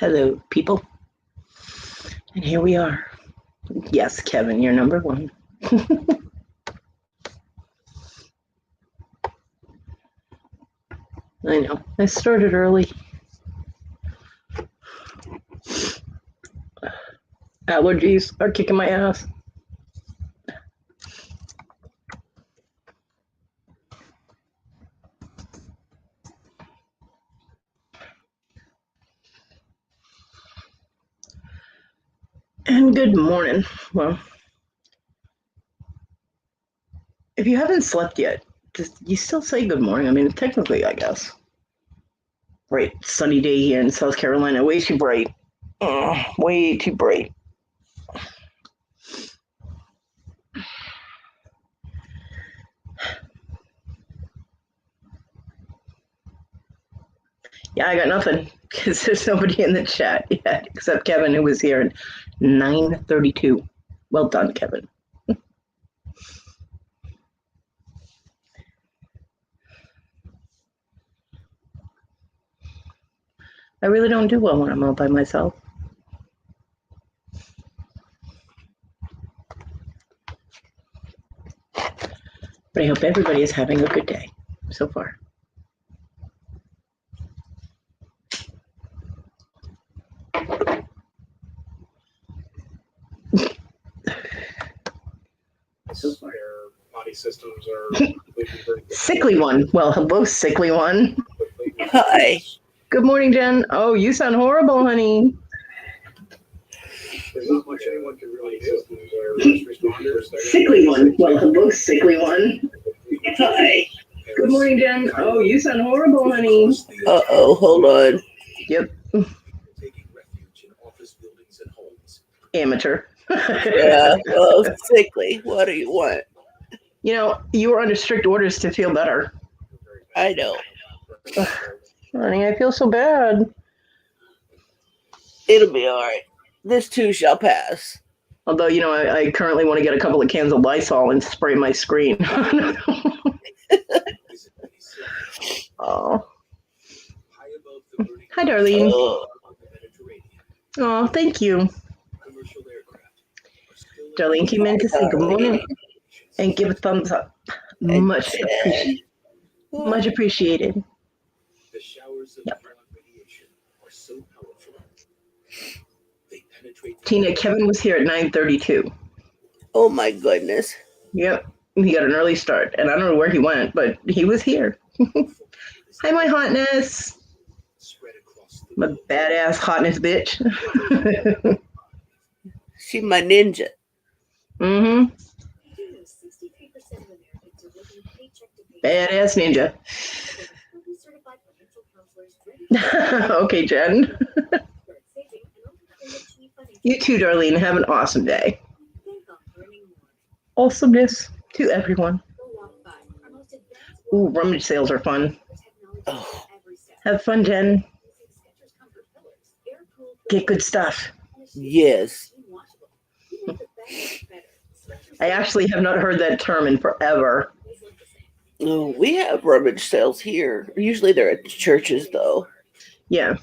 Hello, people. And here we are. Yes, Kevin, you're number one. I know. I started early. Allergies are kicking my ass. And good morning. Well, if you haven't slept yet, you still say good morning. I mean, technically, I guess. Right, sunny day here in South Carolina. Way too bright. Way too bright. Yeah, I got nothing because there's nobody in the chat yet except Kevin, who was here at 9:32. Well done, Kevin. I really don't do well when I'm all by myself. But I hope everybody is having a good day so far. So far. Their body systems are Sickly one. Well, hello, sickly one. Hi. Good morning, Jen. Oh, you sound horrible, honey. There's not much anyone can really do. First responders. Sickly one. Well, hello, sickly one. Hi. Good morning, Jen. Oh, you sound horrible, honey. Uh-oh, hold on. Yep. Taking refuge in office buildings and homes. Amateur. Yeah, well, sickly. What do you want? You know, you were under strict orders to feel better. I know. Honey, I feel so bad. It'll be all right. This too shall pass. Although, you know, I currently want to get a couple of cans of Lysol and spray my screen. Oh. Hi, Darlene. Oh, thank you. Darlene came in to say good morning and give a thumbs up. Much appreciated. Much appreciated. The showers of Yep. radiation are so powerful. They penetrate. Tina, Kevin was here at 9:32. Oh, my goodness. Yep. He got an early start, and I don't know where he went, but he was here. Hi, my hotness. My badass hotness bitch. She my ninja. Mm-hmm. Badass ninja. Okay, Jen. You too, Darlene. Have an awesome day. Awesomeness to everyone. Ooh, rummage sales are fun. Oh, Have fun, Jen. Get good stuff. yes. I actually have not heard that term in forever. Oh, we have rummage sales here. Usually they're at churches, though. Yeah.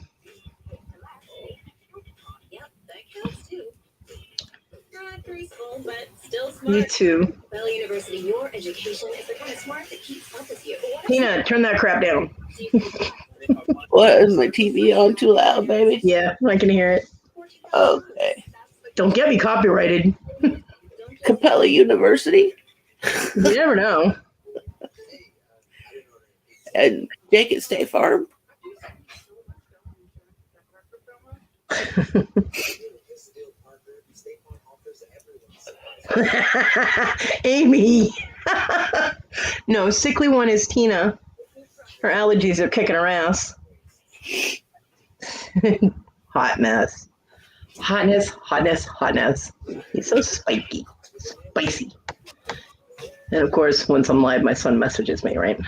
You too. Bell University, your education is the kind of smart that keeps up with you. Tina, turn that crap down. What, is my TV on too loud, baby? Yeah, I can hear it. Okay. Don't get me copyrighted. Capella University You never know. and Jenkins State Farm. Amy. No, sickly one is Tina. Her allergies are kicking her ass. Hot mess. Hotness, hotness, hotness. He's so spiky. Spicy. And of course, once I'm live, my son messages me, right?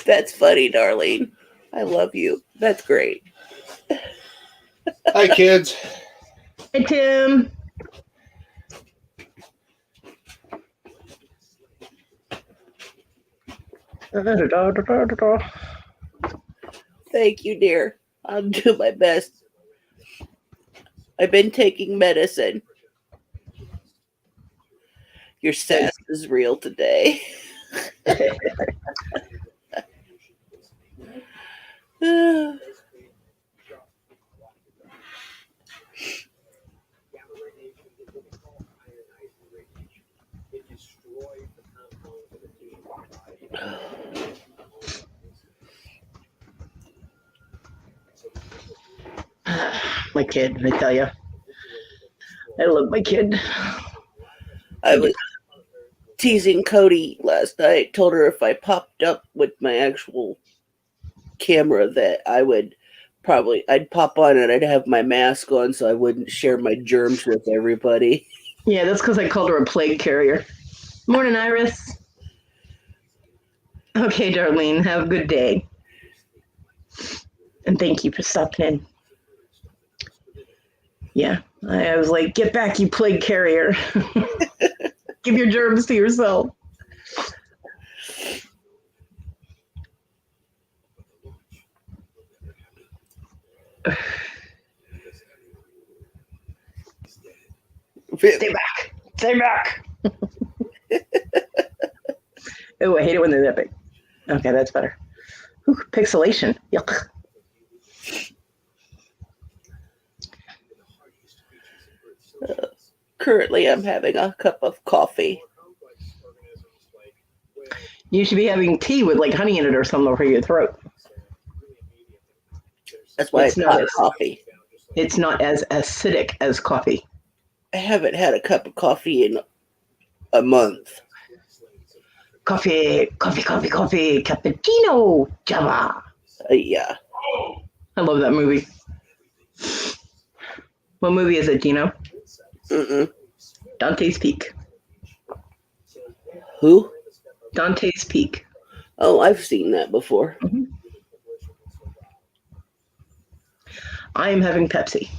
That's funny, Darlene. I love you. That's great. Hi, kids. Hey, Tim. Thank you, dear. I'll do my best. I've been taking medicine. Your sass is real today. My kid, I tell you. I love my kid. I was teasing Kodi last night. Told her if I popped up with my actual camera that I'd pop on and I'd have my mask on so I wouldn't share my germs with everybody. Yeah, that's because I called her a plague carrier. Morning, Iris. Okay, Darlene, have a good day. And thank you for stopping in. Yeah, I was like, get back, you plague carrier. Give your germs to yourself. Stay back. Stay back. Oh, I hate it when they're that big. Okay, that's better. Ooh, pixelation. Yuck. Currently, I'm having a cup of coffee. You should be having tea with like honey in it or something for your throat. That's why it's hot coffee. It's not as acidic as coffee. I haven't had a cup of coffee in a month. Coffee, cappuccino, Java. Yeah. I love that movie. What movie is it, Gino? Dante's Peak. Who? Dante's Peak. Oh, I've seen that before. Mm-hmm. I am having Pepsi.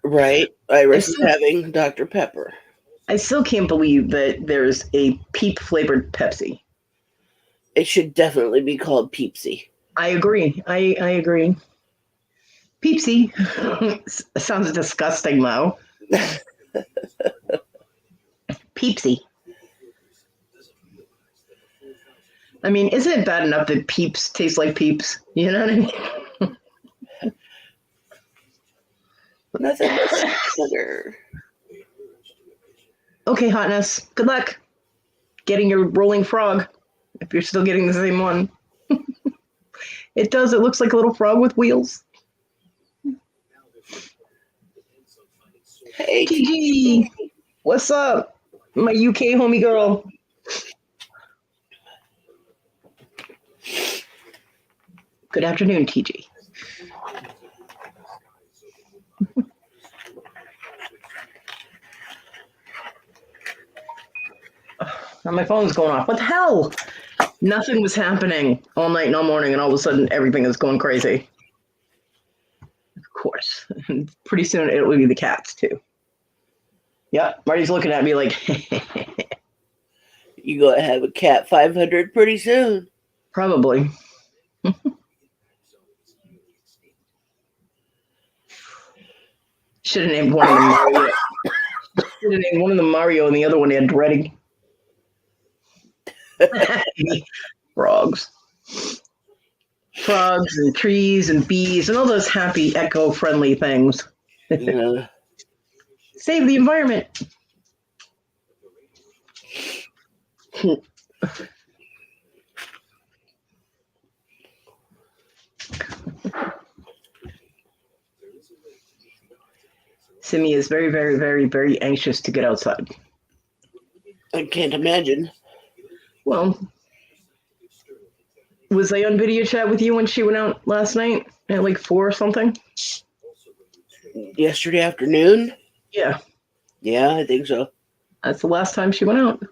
Right. Iris is having Dr. Pepper. I still can't believe that there's a peep flavored Pepsi. It should definitely be called Peepsy. I agree. I agree. Peepsy. Sounds disgusting, though. Peepsy. I mean, isn't it bad enough that Peeps taste like Peeps? You know what I mean? Nothing but sugar. Okay, Hotness. Good luck getting your rolling frog, if you're still getting the same one. It does. It looks like a little frog with wheels. Hey, TG. What's up? My UK homie girl. Good afternoon, TG. Now my phone's going off. What the hell? Nothing was happening all night and all morning, and all of a sudden everything is going crazy. Of course. Pretty soon it will be the cats, too. Yep, Marty's looking at me like, you gonna have a cat 500 pretty soon. Probably. Should have named one of them Mario. Should have named one of them Mario and the other one Andretti. Frogs. Frogs and trees and bees and all those happy, eco-friendly things. Yeah. Save the environment. Simi is very, very, very, very anxious to get outside. I can't imagine. Well, was I on video chat with you when she went out last night at like 4 or something? Yesterday afternoon? Yeah. Yeah, I think so. That's the last time she went out.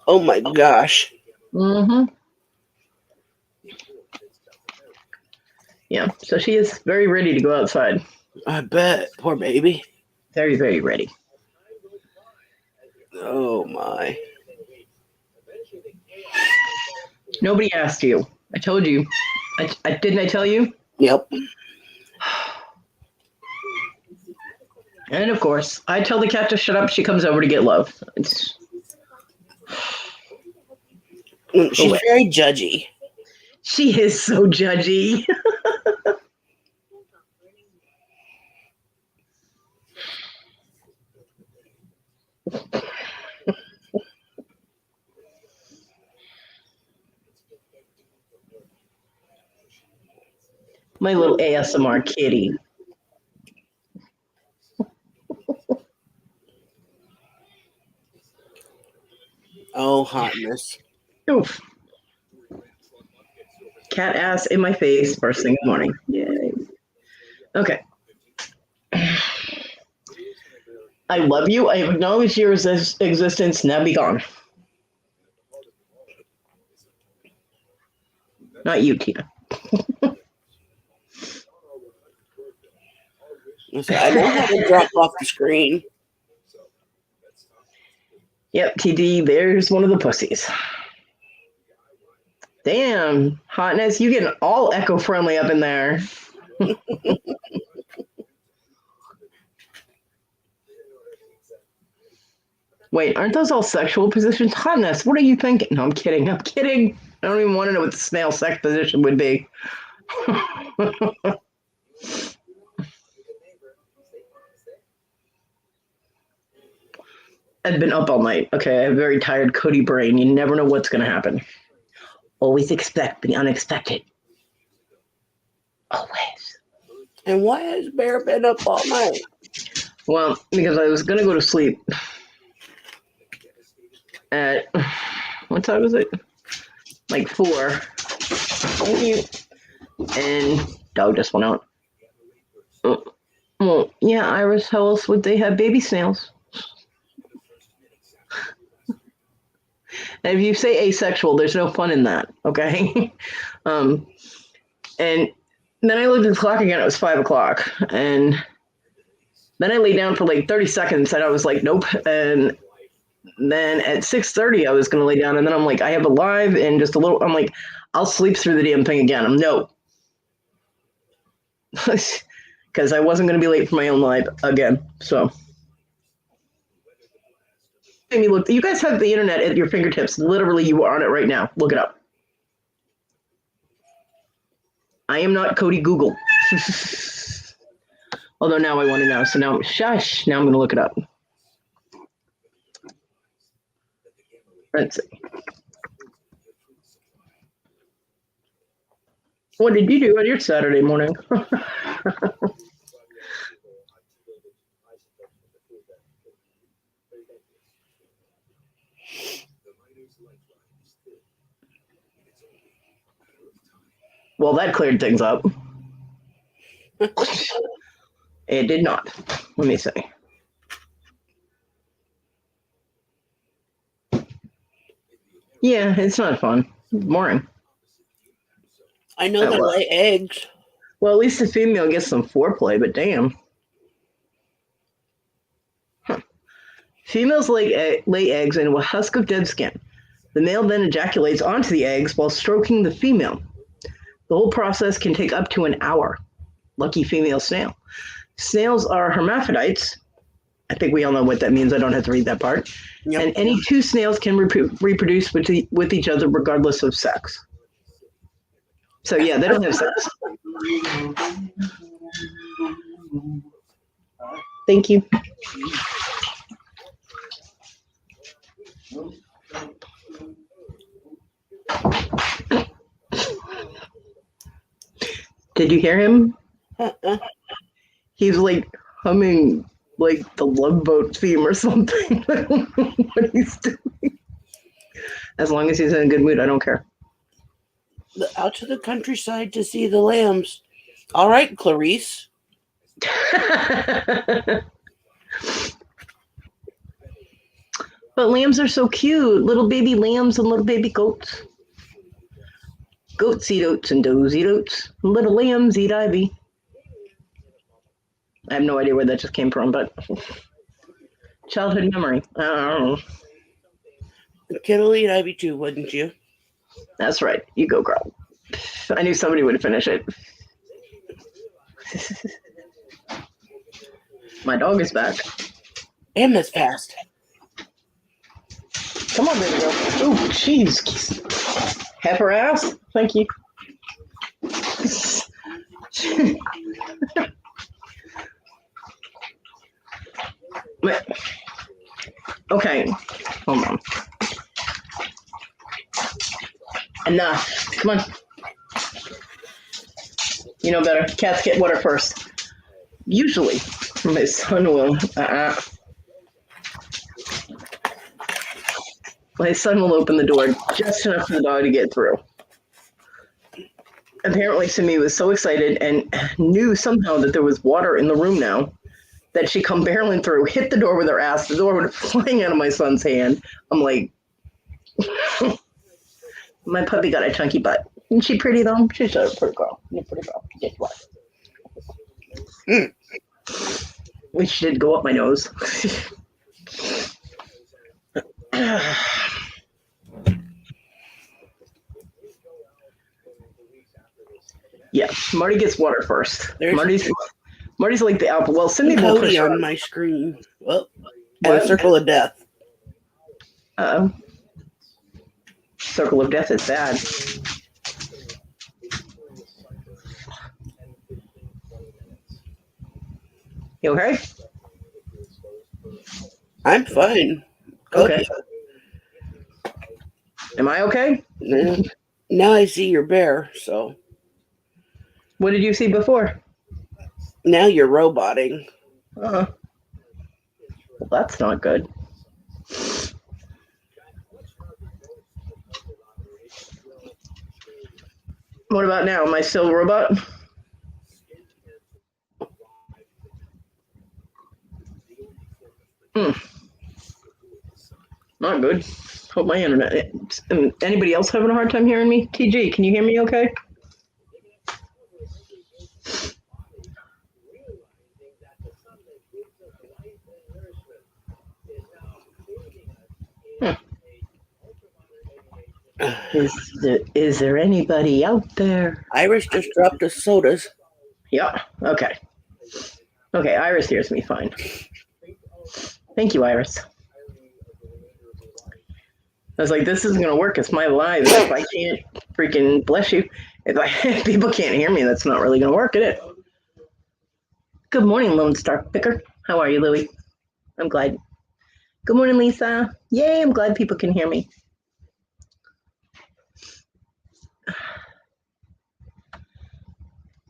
Oh my gosh. Mm-hmm. Yeah, so she is very ready to go outside. I bet. Poor baby. Very, very ready. Oh my. Nobody asked you. I told you. I didn't I tell you? Yep. And of course, I tell the cat to shut up. She comes over to get love. She's very judgy. She is so judgy. My little ASMR kitty. Oh, hotness. Oof. Cat ass in my face first thing in the morning. Yay. Okay. I love you. I acknowledge your existence. Now be gone. Not you, Tina. I know how to drop off the screen. Yep, TD, there's one of the pussies. Damn, hotness, you getting all eco-friendly up in there. Wait, aren't those all sexual positions? Hotness, what are you thinking? No, I'm kidding. I'm kidding. I don't even want to know what the snail sex position would be. I've been up all night. Okay, I have a very tired, Kodi brain. You never know what's going to happen. Always expect the unexpected. Always. And why has Bear been up all night? Well, because I was going to go to sleep at, what time was it? Like 4. Thank you. And dog just went out. Well, yeah, Iris, how else would they have baby snails? And if you say asexual, there's no fun in that, okay? And then I looked at the clock again. It was 5 o'clock. And then I lay down for like 30 seconds, and I was like, nope. And then at 6:30, I was going to lay down. And then I'm like, I have a live and just a little. I'm like, I'll sleep through the damn thing again. No. Because I wasn't going to be late for my own live again. So. Look, you guys have the internet at your fingertips. Literally, you are on it right now. Look it up. I am not Kodi Google. Although now I want to know. So now, shush. Now I'm going to look it up. Let's see. What did you do on your Saturday morning? Well, that cleared things up. It did not. Let me see. Yeah, it's not fun. Boring. I know they lay eggs. Well, at least the female gets some foreplay, but damn. Huh. Females lay eggs in a husk of dead skin. The male then ejaculates onto the eggs while stroking the female. The whole process can take up to an hour. Lucky female snail. Snails are hermaphrodites. I think we all know what that means. I don't have to read that part. Yep. And any two snails can reproduce with each other regardless of sex. So yeah, they don't have sex. Thank you. Did you hear him? He's like humming like the Love Boat theme or something. I don't know what he's doing. As long as he's in a good mood, I don't care. Out to the countryside to see the lambs. All right, Clarice. But lambs are so cute. Little baby lambs and little baby goats. Goats eat oats and does eat oats. Little lambs eat ivy. I have no idea where that just came from, but childhood memory. I don't know. Kittley and Ivy too, wouldn't you? That's right. You go, girl. I knew somebody would finish it. My dog is back. Damn, that's fast. Come on, baby girl. Ooh, jeez. Half her ass? Thank you. Okay, hold on. Enough. Come on. You know better. Cats get water first. Usually, my son will. My son will open the door just enough for the dog to get through. Apparently, Simi was so excited and knew somehow that there was water in the room now that she come barreling through, hit the door with her ass. The door went flying out of my son's hand. I'm like, my puppy got a chunky butt. Isn't she pretty though? She's a pretty girl. She's a pretty girl. Guess what? She did go up my nose. Yeah, Marty gets water first. Marty's like the apple. Well, Cindy will push Kodi her. on my screen. Well, and a circle of death. Uh-oh. Circle of death is bad. You okay? I'm fine. Okay. Am I okay? Now I see your bear, so. What did you see before? Now you're roboting. Well, that's not good. What about now? Am I still a robot? Not good. Hope my internet. Anybody else having a hard time hearing me? TG, can you hear me okay? Is there anybody out there? Iris just dropped us sodas. Yeah. Okay. Okay, Iris hears me fine. Thank you, Iris. I was like, this isn't going to work. It's my live. If I can't freaking, bless you, if people can't hear me, that's not really going to work, is it? Good morning, Lone Star Picker. How are you, Louie? I'm glad. Good morning, Lisa. Yay, I'm glad people can hear me.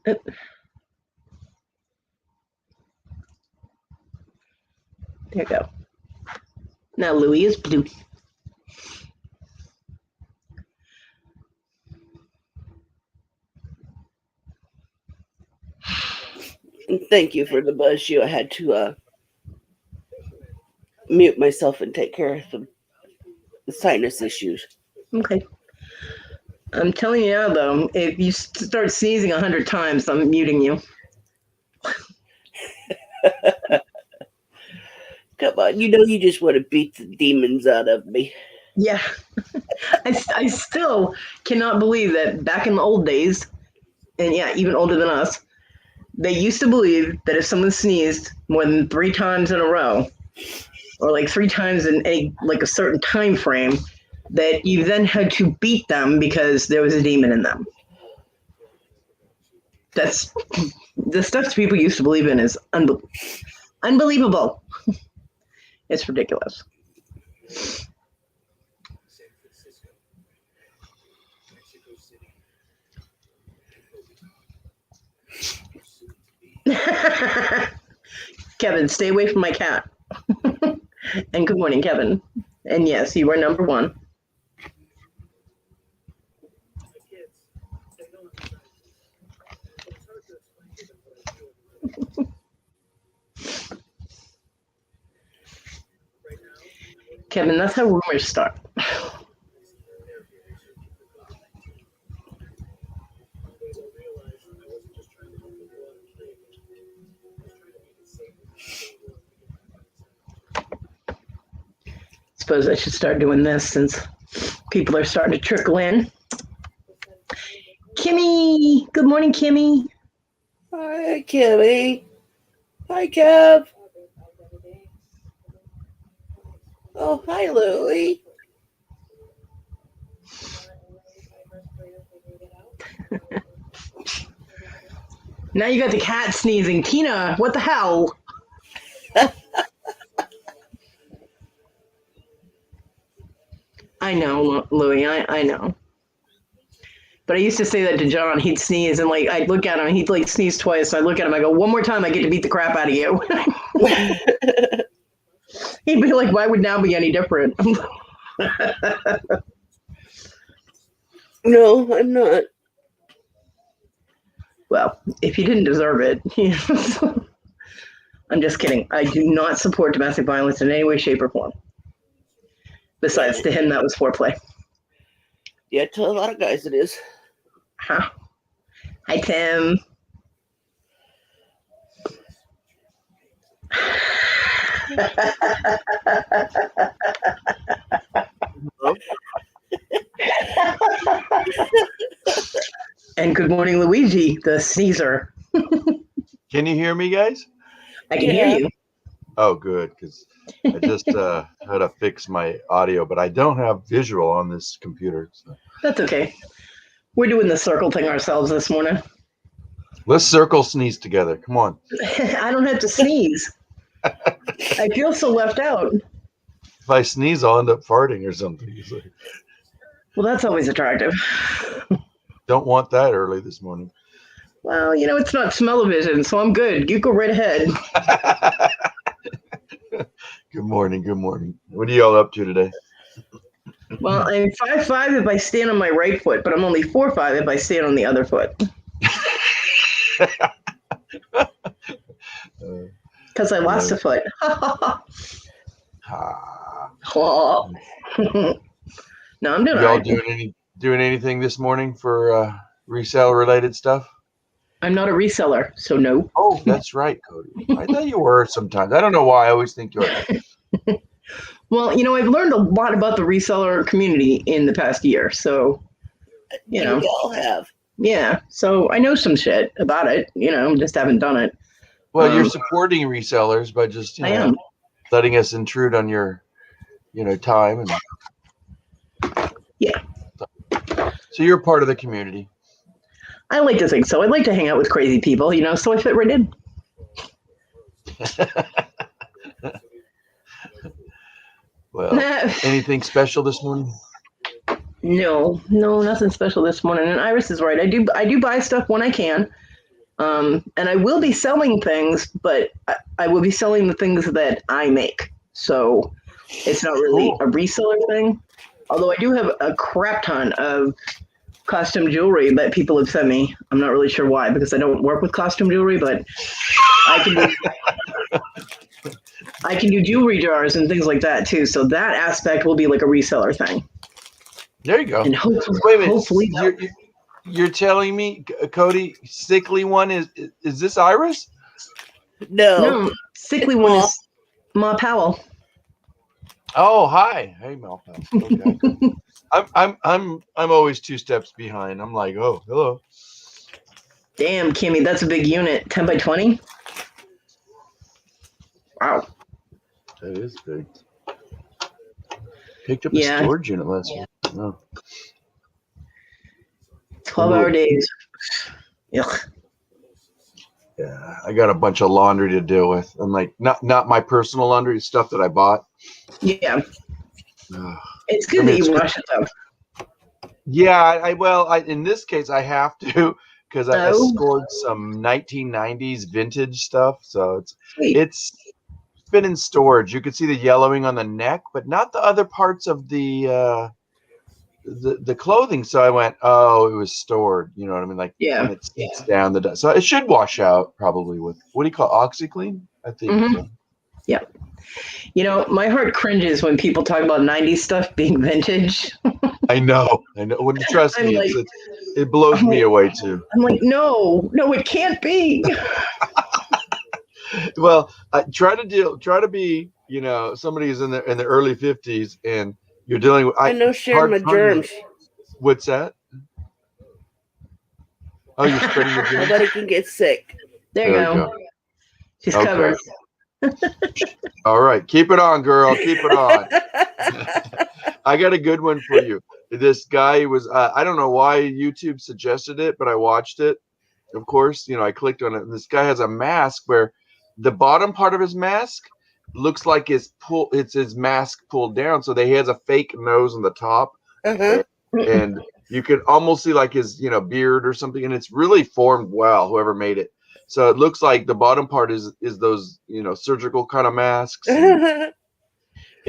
There you go. Now Louie is blue. Thank you for the buzz you. I had to mute myself and take care of some sinus issues. Okay. I'm telling you now, though, if you start sneezing 100 times, I'm muting you. Come on, you just want to beat the demons out of me. Yeah. I still cannot believe that back in the old days, and yeah, even older than us, they used to believe that if someone sneezed more than 3 times in a row, or like 3 times in a certain time frame, that you then had to beat them because there was a demon in them. That's the stuff people used to believe in is unbelievable. It's ridiculous. Kevin, stay away from my cat. And good morning, Kevin. And yes, you are number 1. Kevin, that's how rumors start. suppose I should start doing this since people are starting to trickle in. Kimmy, good morning, Kimmy. Hi, Kimmy. Hi, Kev. Oh, hi, Louie. Now you got the cat sneezing. Tina, what the hell? I know, Louie, I know. But I used to say that to John. He'd sneeze, and like I'd look at him, and he'd like sneeze twice. I look at him, I go, "One more time, I get to beat the crap out of you." He'd be like, "Why would now be any different?" No, I'm not. Well, if you didn't deserve it, I'm just kidding. I do not support domestic violence in any way, shape, or form. Besides, to him, that was foreplay. Yeah, to a lot of guys it is. Huh. Hi, Tim. And good morning, Luigi, the sneezer. Can you hear me, guys? I can hear you. Oh, good, because I just had to fix my audio, but I don't have visual on this computer. So. That's okay. We're doing the circle thing ourselves this morning. Let's circle sneeze together. Come on. I don't have to sneeze. I feel so left out. If I sneeze, I'll end up farting or something. Like, well, that's always attractive. Don't want that early this morning. Well, you know, it's not smell-o-vision, so I'm good. You go right ahead. Good morning. Good morning. What are y'all up to today? Well, I'm 5'5" if I stand on my right foot, but I'm only 4'5" if I stand on the other foot. Because I lost a foot. Oh. No, I'm doing all y'all right. doing anything this morning for resale related stuff? I'm not a reseller, so no. Oh, that's right, Kodi. I thought you were sometimes. I don't know why. I always think you are. Well, you know, I've learned a lot about the reseller community in the past year, so, you know. We all have. Yeah, so I know some shit about it, you know, just haven't done it. Well, you're supporting resellers by just, I am. letting us intrude on your, time. And yeah. So you're part of the community. I like to think so. I like to hang out with crazy people, you know, so I fit right in. Well, anything special this morning? No, nothing special this morning. And Iris is right. I do buy stuff when I can. And I will be selling things, but I will be selling the things that I make. So it's not really a reseller thing. Although I do have a crap ton of costume jewelry that people have sent me. I'm not really sure why, because I don't work with costume jewelry, but I can do jewelry jars and things like that too. So that aspect will be like a reseller thing. There you go. And wait a minute. hopefully you're telling me, Kodi, sickly one is this Iris? No, sickly one is Ma Powell. Oh, hi. Hey, Ma Powell. Okay. I'm always 2 steps behind. I'm like, oh, hello. Damn, Kimmy, that's a big unit. 10 by 20? Wow. That is big. Picked up a storage unit last week. Oh. 12-hour days. Ugh. Yeah, I got a bunch of laundry to deal with. I'm like, not my personal laundry, stuff that I bought. Yeah. It's good that you wash it though. Yeah, I in this case I have to because I scored some 1990s vintage stuff. So it's been in storage. You could see the yellowing on the neck, but not the other parts of the clothing. So I went, oh, it was stored. You know what I mean? Like when it sits down the dust. So it should wash out probably with what do you call OxyClean? I think. Mm-hmm. Yeah. You know, my heart cringes when people talk about 90s stuff being vintage. I know. Well, trust me, like, it blows me away too. I'm like, no, it can't be. Well, I try to be, somebody's in the early 50s, and you're dealing with. I know sharing my germs. What's that? Oh, you're spreading the germs. Nobody can get sick. There you go. She's covered. All right, keep it on, girl. Keep it on. I got a good one for you. This guy was, I don't know why YouTube suggested it, but I watched it. Of course, I clicked on it. And this guy has a mask where the bottom part of his mask looks like it's his mask pulled down. So he has a fake nose on the top. And you can almost see like his, beard or something. And it's really formed well, whoever made it. So it looks like the bottom part is those, surgical kind of masks. And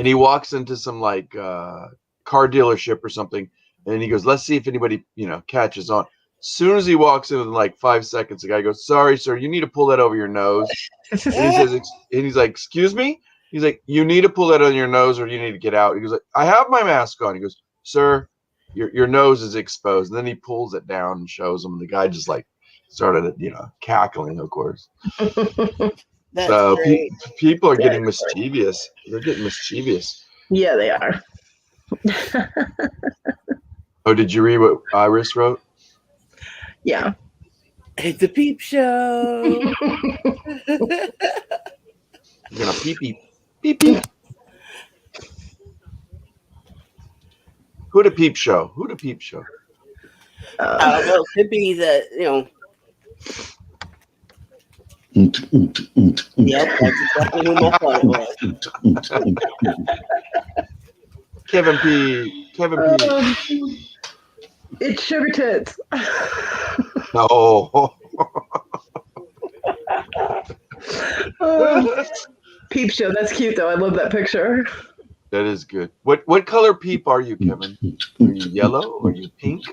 he walks into some like car dealership or something, and he goes, "Let's see if anybody catches on." As soon as he walks in like 5 seconds, the guy goes, "Sorry, sir, you need to pull that over your nose." And he's like, "Excuse me?" He's like, "You need to pull that on your nose, or you need to get out." He goes, like, "I have my mask on." He goes, "Sir, your nose is exposed." And then he pulls it down and shows him. And the guy just like started, cackling, of course. So people are getting mischievous. They're getting mischievous. Yeah, they are. Oh, did you read what Iris wrote? Yeah. It's a peep show. You're gonna peep peep peep peep. Who the peep show? Who the peep show? I don't know. Could be the Yep, that's exactly who my thought was. Kevin P. It's Sugar Tits. No. Peep show. That's cute, though. I love that picture. That is good. What color peep are you, Kevin? Are you yellow? Or are you pink?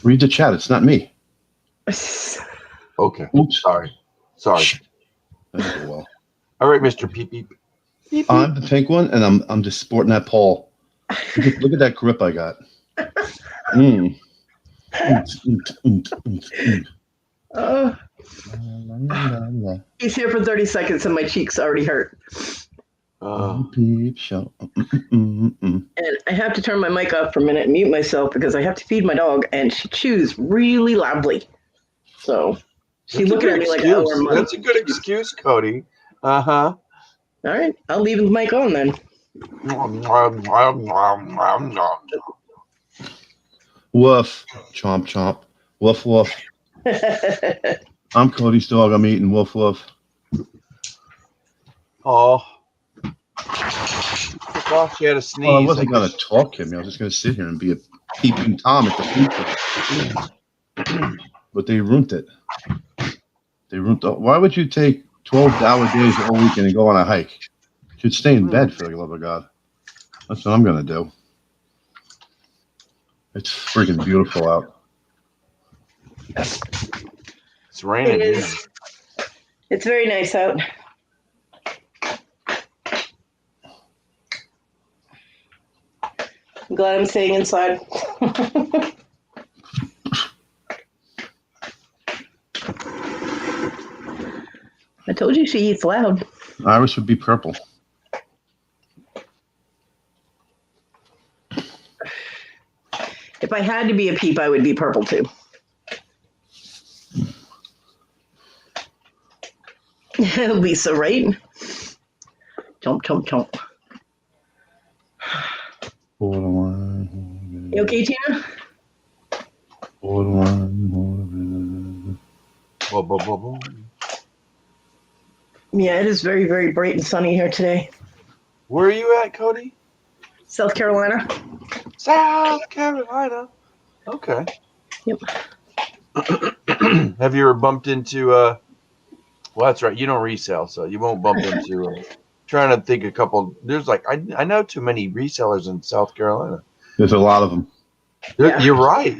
Read the chat. It's not me. Okay. Oops. Sorry. Well. All right, Mr. Peep Peep. I'm the pink one, and I'm just sporting that pole. Look at that grip I got. He's here for 30 seconds, and my cheeks already hurt. Peep show. And I have to turn my mic off for a minute and mute myself because I have to feed my dog, and she chews really loudly. So she's looking at me like, "Oh, we're That's a good excuse, Kodi. Uh-huh. All right, I'll leave the mic on then. Woof. Chomp, chomp. Woof, woof. I'm Cody's dog. I'm eating. Woof, woof. Oh. She had a sneeze. Well, I wasn't going to talk to him. I was just going to sit here and be a peeping Tom at the feature. But they ruined it. Why would you take 12-hour days all weekend and go on a hike? You should stay in bed, for the love of God. That's what I'm going to do. It's freaking beautiful out. It's raining. It is. It's very nice out. I'm glad I'm staying inside. I told you she eats loud. Iris would be purple. If I had to be a peep, I would be purple too. Lisa, right? Chomp, chomp, chomp. Borderline. You okay, Tina? Borderline. Yeah, it is very, very bright and sunny here today. Where are you at, Kodi? South Carolina. South Carolina. Okay. Yep. Have you ever bumped into well, that's right, you don't resell, so you won't bump into trying to think a couple. There's like I know too many resellers in South Carolina. There's a lot of them. Yeah. You're right.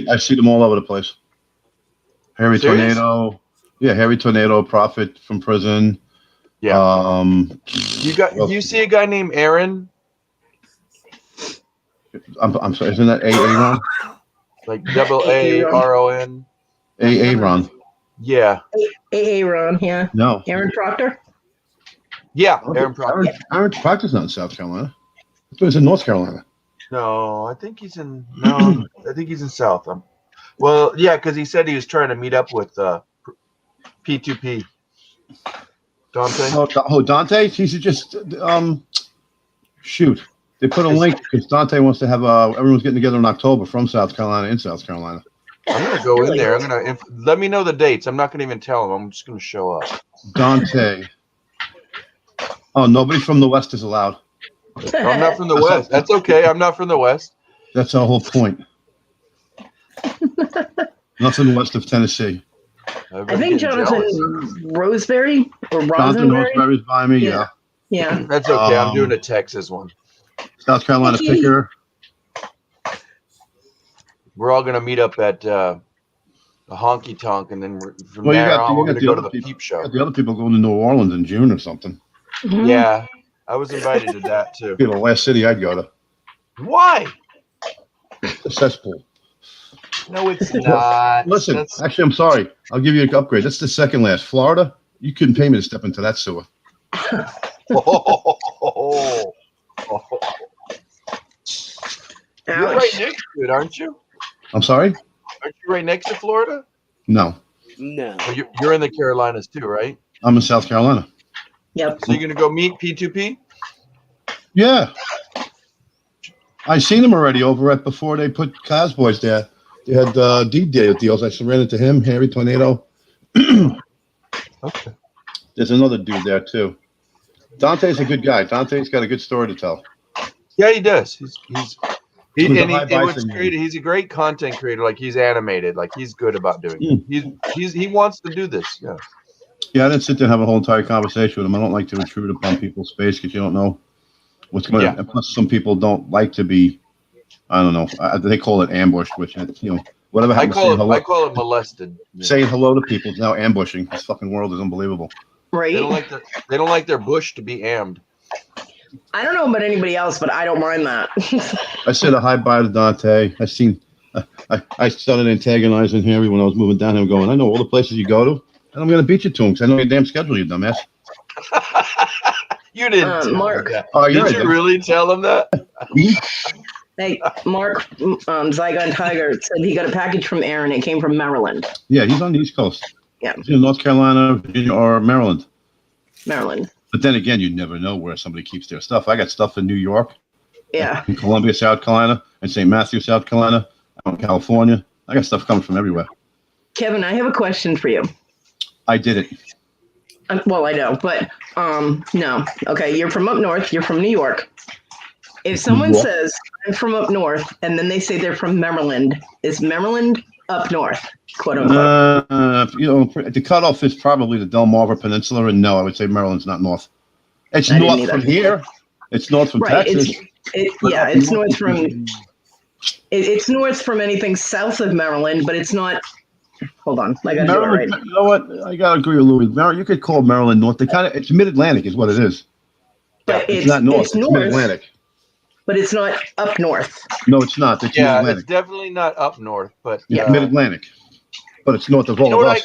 I see them all over the place. Harry Serious? Tornado. Yeah, Harry Tornado, Prophet from prison. Yeah. You see a guy named Aaron? I'm sorry, isn't that Aaron? Like AARON? Aaron. Yeah. Aaron, yeah. No. Aaron Proctor? Yeah, Aaron Proctor. Aaron Proctor's not in South Carolina. I thought he was in North Carolina. No, I think he's in. No, I think he's in South. Well, yeah, because he said he was trying to meet up with P2P. Dante. Oh, Dante. He should just shoot. They put a link because Dante wants to have everyone's getting together in October from South Carolina in South Carolina. I'm gonna go in there. I'm gonna let me know the dates. I'm not gonna even tell him. I'm just gonna show up. Dante. Oh, nobody from the West is allowed. I'm not from the West. That's okay. I'm not from the West. That's our whole point. Nothing west of Tennessee. I think Jonathan Roseberry or Jonathan Rosenberry. Roseberry's by me. Yeah. Yeah. That's okay. I'm doing a Texas one. South Carolina picker. We're all gonna meet up at the honky tonk, and then from there on, we're gonna go to the peep show. The other people going to New Orleans in June or something. Mm-hmm. Yeah, I was invited to that too. Be the last city I'd go to. Why? The cesspool. No, it's not. Listen, actually, I'm sorry. I'll give you an upgrade. That's the second last. Florida, you couldn't pay me to step into that sewer. You're right next to it, aren't you? I'm sorry? Aren't you right next to Florida? No. No. Well, you're in the Carolinas too, right? I'm in South Carolina. Yep. So you're going to go meet P2P? Yeah. I seen him already over at before they put Cosboys there. They had deed deals. I ran into him, Harry Tornado. Okay. There's another dude there too. Dante's a good guy. Dante's got a good story to tell. Yeah, he does. He's what's great. He's a great content creator. Like he's animated. Like he's good about doing it. He wants to do this. Yeah. Yeah, I didn't sit there and have a whole entire conversation with him. I don't like to intrude upon people's space because you don't know what's going on. And plus, some people don't like to be, I don't know, they call it ambushed, which, whatever happens. I call it molested. Saying hello to people is now ambushing. This fucking world is unbelievable. Right. They don't like their bush to be ammed. I don't know about anybody else, but I don't mind that. I said a hi bye to Dante. I started antagonizing Harry when I was moving down here, going, I know all the places you go to, and I'm going to beat you to them because I know your damn schedule, you dumbass. You didn't tell Mark. him that. Oh, Did you really tell him that? Hey, Mark, Zygon Tiger said he got a package from Aaron. It came from Maryland. Yeah, he's on the East Coast. Yeah. He's in North Carolina, Virginia, or Maryland. Maryland. But then again, you never know where somebody keeps their stuff. I got stuff in New York. Yeah. In Columbia, South Carolina, and St. Matthews, South Carolina, out in California. I got stuff coming from everywhere. Kevin, I have a question for you. I did it. Well, I know, but no. Okay, you're from up north. You're from New York. If someone says, I'm from up north, and then they say they're from Maryland, is Maryland up north, quote unquote? The cutoff is probably the Delmarva Peninsula, and no, I would say Maryland's not north. It's north from here. It's north from Texas. It's north from. It's north from anything south of Maryland, but it's not. Hold on, I got to do it right. You know what? I got to agree with Louis. You could call Maryland north. It's mid-Atlantic, is what it is. But it's not north. It's north, mid-Atlantic. But it's not up north. No, it's not. It's mid-Atlantic. It's definitely not up north, but it's mid-Atlantic. But it's north of all of us. You know what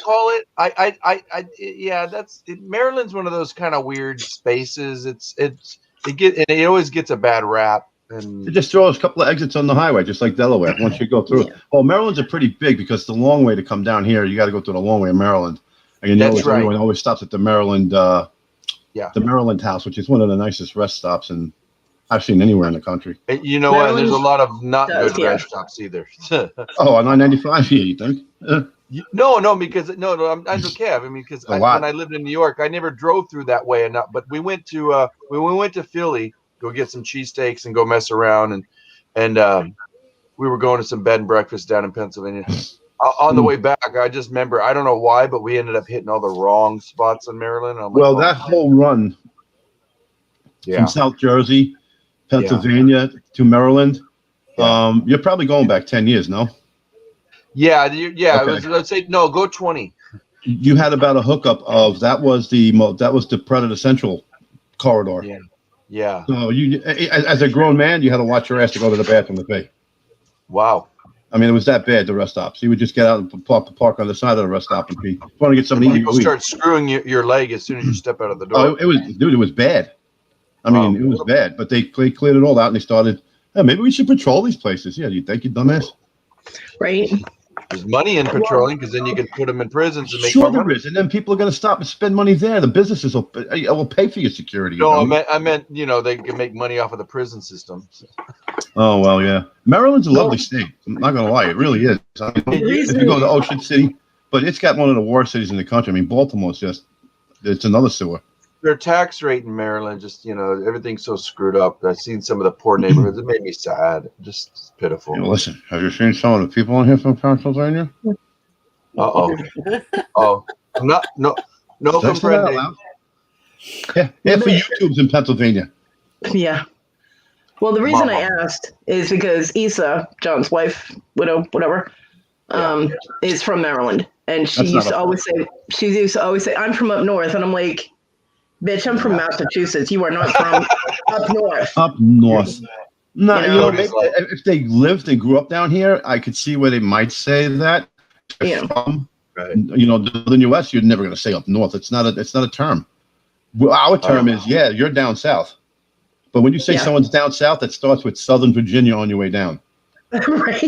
I call it? Maryland's one of those kind of weird spaces. It always gets a bad rap. And it just throws a couple of exits on the highway, just like Delaware. Once you go through, Maryland's are pretty big because the long way to come down here, you got to go through the long way in Maryland. And everyone always stops at the Maryland, the Maryland House, which is one of the nicest rest stops I've seen anywhere in the country. And you know what? There's a lot of not good rest stops either. On I-95 here, you think? No, because I'm okay. I mean, because when I lived in New York, I never drove through that way enough. But we went to Philly, go get some cheesesteaks and go mess around, and we were going to some bed and breakfast down in Pennsylvania. On the way back, I just remember, I don't know why, but we ended up hitting all the wrong spots in Maryland. That whole run from South Jersey, Pennsylvania to Maryland, you're probably going back 10 years, no? Yeah. Okay. Let's say no. Go 20. You had about a hookup of that was the Predator Central corridor. Yeah. So you, as a grown man, you had to watch your ass to go to the bathroom to pee. Wow. I mean, it was that bad, the rest stops. You would just get out and park on the side of the rest stop and pee. If you want to get something to eat, People start screwing your leg as soon as you step out of the door. Oh, it was bad. I mean, it was bad, but they cleared it all out and they started, maybe we should patrol these places. Yeah, do you think, you dumbass? Right. There's money in patrolling because then you can put them in prisons and make sure more there money. is, and then people are going to stop and spend money there. The businesses will pay for your security. No, I meant they can make money off of the prison system. Oh well, yeah. Maryland's a lovely state. I'm not going to lie, it really is. I mean, if you go to Ocean City, but it's got one of the worst cities in the country. I mean, Baltimore's it's another sewer. Their tax rate in Maryland, everything's so screwed up. I've seen some of the poor neighborhoods. It made me sad. Just pitiful. Yeah, listen, have you seen some of the people in here from Pennsylvania? Oh, no comprende. Yeah, for YouTube's in Pennsylvania. Yeah. Well, the reason I asked is because Issa, John's wife, widow, whatever, is from Maryland, and she used to always say, "I'm from up north," and I'm like, "Bitch, I'm from Massachusetts. You are not from up north." Up north. No, maybe if they lived and grew up down here, I could see where they might say that. Yeah. The U.S., you're never going to say up north. It's not a term. Well, our term is, you're down south. But when you say someone's down south, that starts with Southern Virginia on your way down. Right.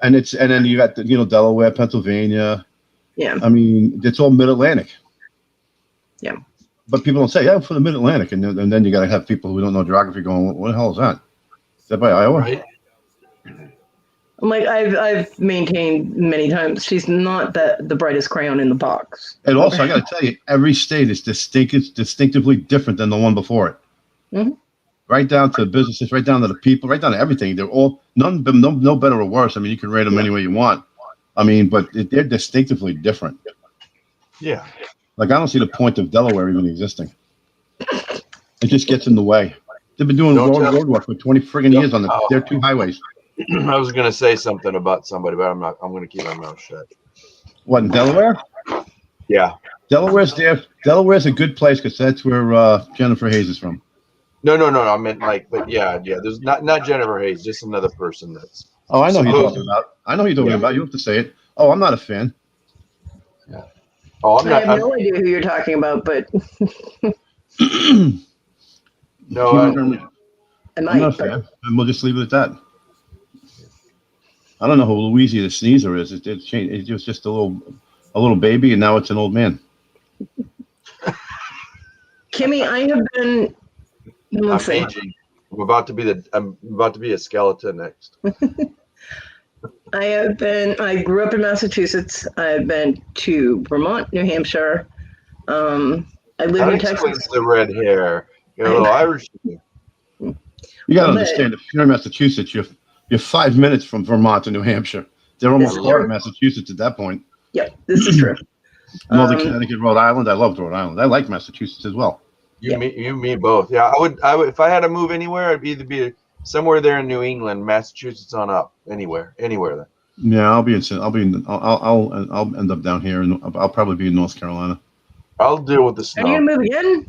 And then you got Delaware, Pennsylvania. Yeah. I mean, it's all Mid-Atlantic. Yeah. But people don't say, I'm from the Mid-Atlantic, and then you got to have people who don't know geography going, what the hell is that? Is that by Iowa? Right. I'm like, I've maintained many times, she's not the brightest crayon in the box. And also, I got to tell you, every state is distinctively different than the one before it. Mm-hmm. Right down to the businesses, right down to the people, right down to everything. They're all no better or worse. I mean, you can rate them any way you want. I mean, but they're distinctively different. Yeah. Like, I don't see the point of Delaware even existing. It just gets in the way. They've been doing road work for 20 friggin' years on their two highways. I was going to say something about somebody, but I'm not. I'm going to keep my mouth shut. What, in Delaware? Yeah. Delaware's there. Delaware's a good place because that's where Jennifer Hayes is from. No. I meant but yeah. There's not Jennifer Hayes, just another person that's. Oh, I know who you're talking about. I know who you're talking about. You don't have to say it. Oh, I'm not a fan. Yeah. Oh, I'm not. I have no idea who you're talking about, but no, I'm not a fan, and we'll just leave it at that. I don't know who Louisa the Sneezer is. It changed. It was just a little baby, and now it's an old man. Kimmy, I have been. I'm aging. I'm about to be a skeleton next. I grew up in Massachusetts. I've been to Vermont, New Hampshire. I live in Texas. The red hair. You're a little Irish. You got to understand, if you're in Massachusetts, you're 5 minutes from Vermont to New Hampshire. They're almost part of Massachusetts at that point. Yep, this is true. Northern Connecticut, Rhode Island. I loved Rhode Island. I like Massachusetts as well. Me both. Yeah, I would. If I had to move anywhere, I'd either be somewhere there in New England, Massachusetts on up, anywhere there. Yeah, I'll end up down here, and I'll probably be in North Carolina. I'll deal with the snow. Are you gonna move again?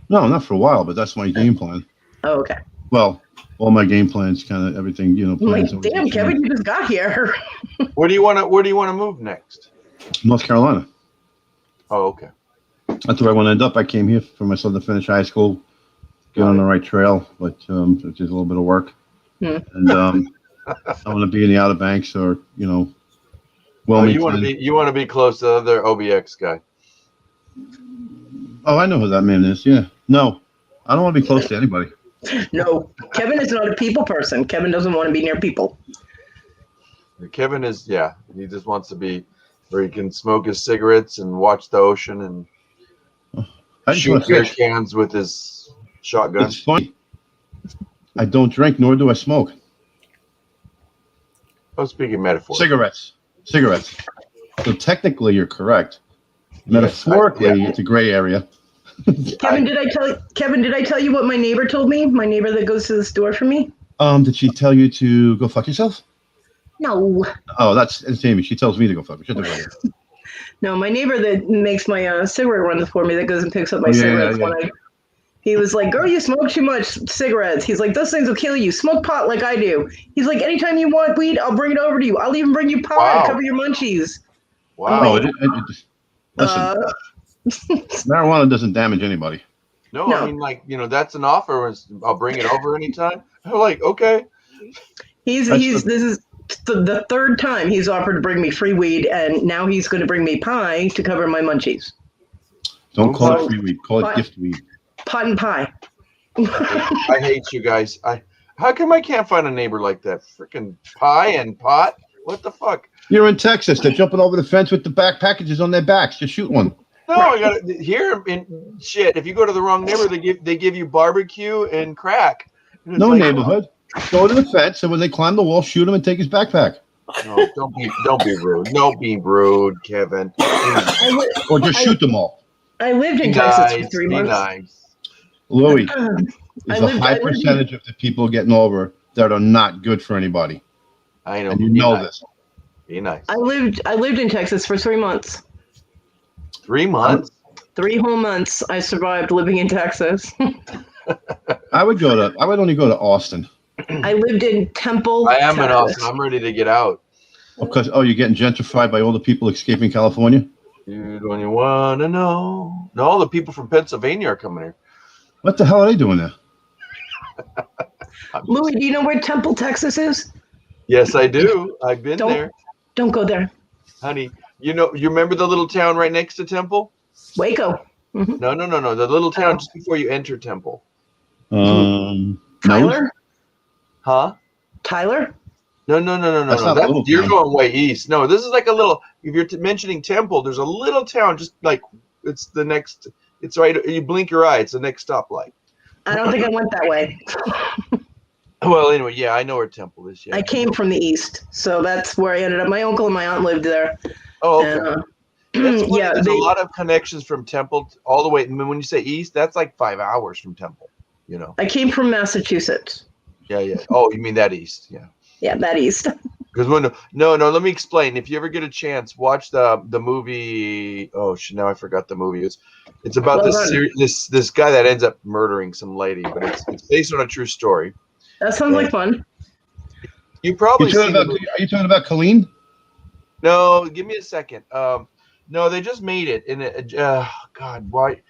No, not for a while, but that's my game plan. Oh, okay. Well, all my game plans, kind of everything, plans. Like, damn, Kevin, you just got here. Where do you want to move next? North Carolina. Oh, okay. That's where I want to end up. I came here for my son to finish high school, get on the right trail, but it's just a little bit of work. And I want to be in the Outer Banks or you want to be close to the other OBX guy. Oh, I know who that man is. Yeah. No, I don't want to be close to anybody. No, Kevin is not a people person. Kevin doesn't want to be near people. Kevin is, he just wants to be where he can smoke his cigarettes and watch the ocean and shoot beer cans with his shotgun. It's funny. I don't drink, nor do I smoke. I was speaking metaphor. Cigarettes. So technically, you're correct. Metaphorically, it's a gray area. Kevin, did I tell you what my neighbor told me? My neighbor that goes to the store for me? Did she tell you to go fuck yourself? No. Oh, that's Amy. She tells me to go fuck myself. No, my neighbor that makes my cigarette runs for me, that goes and picks up my cigarettes when I He was like, girl, you smoke too much cigarettes. He's like, those things will kill you. Smoke pot like I do. He's like, anytime you want weed, I'll bring it over to you. I'll even bring you pie to cover your munchies. Wow. Like, listen, marijuana doesn't damage anybody. No, I mean, like, that's an offer. I'll bring it over anytime. I'm like, okay. This is the third time he's offered to bring me free weed, and now he's going to bring me pie to cover my munchies. Don't call it free weed. Call it gift weed. Pot and pie. I hate you guys. How come I can't find a neighbor like that? Freaking pie and pot? What the fuck? You're in Texas. They're jumping over the fence with the back packages on their backs. Just shoot one. No, I got to here in shit. If you go to the wrong neighborhood, they give you barbecue and crack. And no neighborhood. Go to the fence, and when they climb the wall, shoot him and take his backpack. No, don't be rude. Don't be rude, Kevin. Or just shoot them all. I lived in Texas for 3 months. Nice. Louis, there's a high percentage of the people getting over that are not good for anybody. I know. And you know this. Be nice. I lived in Texas for 3 months. 3 months? 3 whole months I survived living in Texas. I would only go to Austin. I lived in Temple. I am Texas. in Austin. I'm ready to get out. Because you're getting gentrified by all the people escaping California? You don't want to know. No, all the people from Pennsylvania are coming here. What the hell are they doing there? Louis, do you know where Temple, Texas is? Yes, I do. I've been there. Don't go there. Honey, you remember the little town right next to Temple? Waco. Mm-hmm. No. The little town just before you enter Temple. Tyler? No. Huh? Tyler? No. You're going way east. No, this is like a little. If you're mentioning Temple, there's a little town just like it's the next. It's right. You blink your eye. It's the next stoplight. I don't think I went that way. Well, anyway, yeah, I know where Temple is. Yeah. I came from the east, so that's where I ended up. My uncle and my aunt lived there. Oh, okay. Yeah, there's a lot of connections from Temple all the way. I mean, when you say east, that's like 5 hours from Temple. I came from Massachusetts. Yeah. Oh, you mean that east? Yeah. Yeah, that east. Because no. Let me explain. If you ever get a chance, watch the movie. Oh, now I forgot the movie. It's about this guy that ends up murdering some lady, but it's based on a true story. That sounds like fun. You probably are you talking about Colleen? No, give me a second. No, they just made it, and God, why?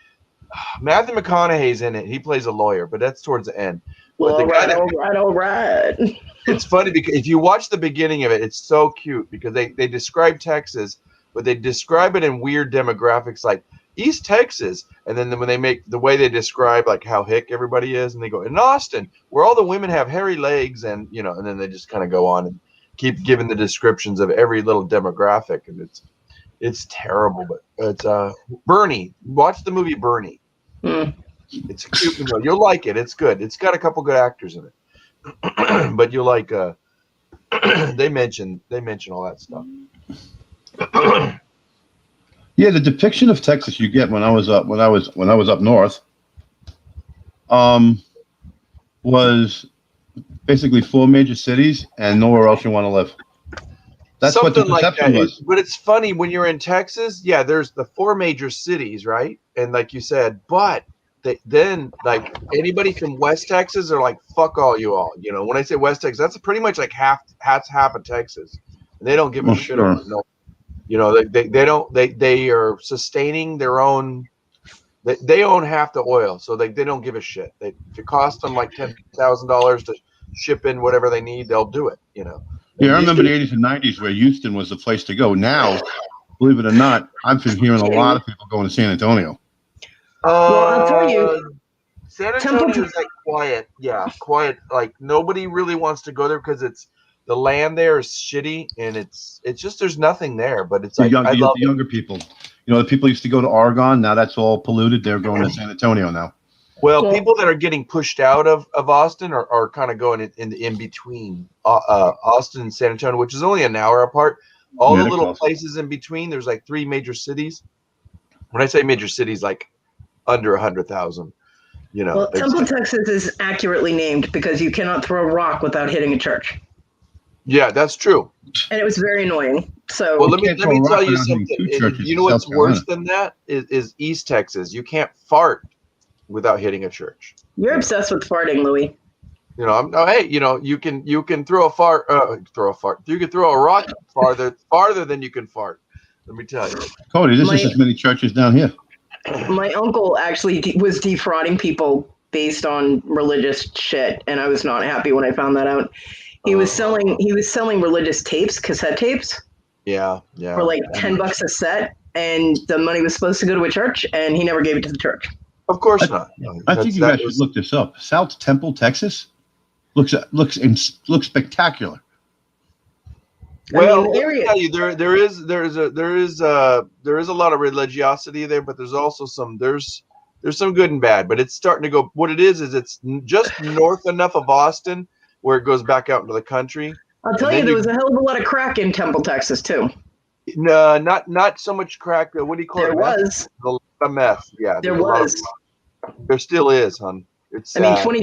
Matthew McConaughey's in it. He plays a lawyer, but that's towards the end. Well, all right. It's funny because if you watch the beginning of it, it's so cute because they describe Texas, but they describe it in weird demographics like East Texas. And then when they make the way they describe like how hick everybody is, and they go in Austin, where all the women have hairy legs, and and then they just kind of go on and keep giving the descriptions of every little demographic, and it's terrible, but it's Bernie. Watch the movie Bernie. It's a cute movie. You'll like it. It's good. It's got a couple good actors in it, but you'll like. They mention all that stuff. Yeah, the depiction of Texas you get when I was up north, was basically 4 major cities and nowhere else you want to live. That's something what the perception was. But it's funny when you're in Texas. Yeah, there's the 4 major cities, right? And like you said, but then like anybody from West Texas are like, fuck all you all. When I say West Texas, that's pretty much like half of Texas. And they don't give a shit. Sure. They are sustaining their own. They own half the oil, so they don't give a shit. If it costs them like $10,000 to ship in whatever they need, they'll do it. Yeah, I remember the 80s and 90s where Houston was the place to go. Now, believe it or not, I've been hearing a lot of people going to San Antonio. Well, I'll tell you, San Antonio is like quiet. Yeah, quiet. Like nobody really wants to go there because the land there is shitty, and it's just there's nothing there. But it's like the younger people. The people used to go to Oregon. Now that's all polluted. They're going to San Antonio now. Well, people that are getting pushed out of Austin are kind of going in between Austin and San Antonio, which is only an hour apart. All the little places in between, there's like 3 major cities. When I say major cities, like under 100,000. Well, Temple, Texas is accurately named because you cannot throw a rock without hitting a church. Yeah, that's true. And it was very annoying. So well, let me tell you something. You know what's worse than that is East Texas. You can't fart without hitting a church. You're obsessed with farting, Louis. You know, hey, you know, you can throw a fart. You can throw a rock farther than you can fart. Let me tell you. Kodi, there's just as many churches down here. My uncle actually was defrauding people based on religious shit, and I was not happy when I found that out. He was selling religious tapes, cassette tapes. Yeah. For like $10 a set, and the money was supposed to go to a church, and he never gave it to the church. Of course not. I think you guys should look this up. South Temple, Texas, looks spectacular. Well, let me tell you, there is a lot of religiosity there, but there's also there's some good and bad. But it's starting to go. What it is it's just north enough of Austin where it goes back out into the country. I'll tell you, there was a hell of a lot of crack in Temple, Texas, too. No, not so much crack. What do you call it? There was. A lot of meth. Yeah, there was. There still is, hon. It's. 25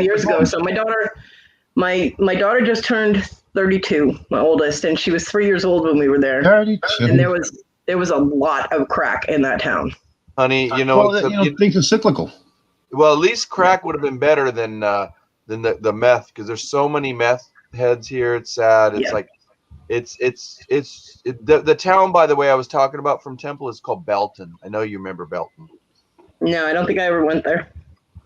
years ago. So my daughter just turned 32, my oldest, and she was 3 years old when we were there. 32. And there was a lot of crack in that town. Honey, things are cyclical. Well, at least crack would have been better than the meth, because there's so many meth heads here. It's sad. It's like the town, by the way, I was talking about from Temple is called Belton. I know you remember Belton. No, I don't think I ever went there.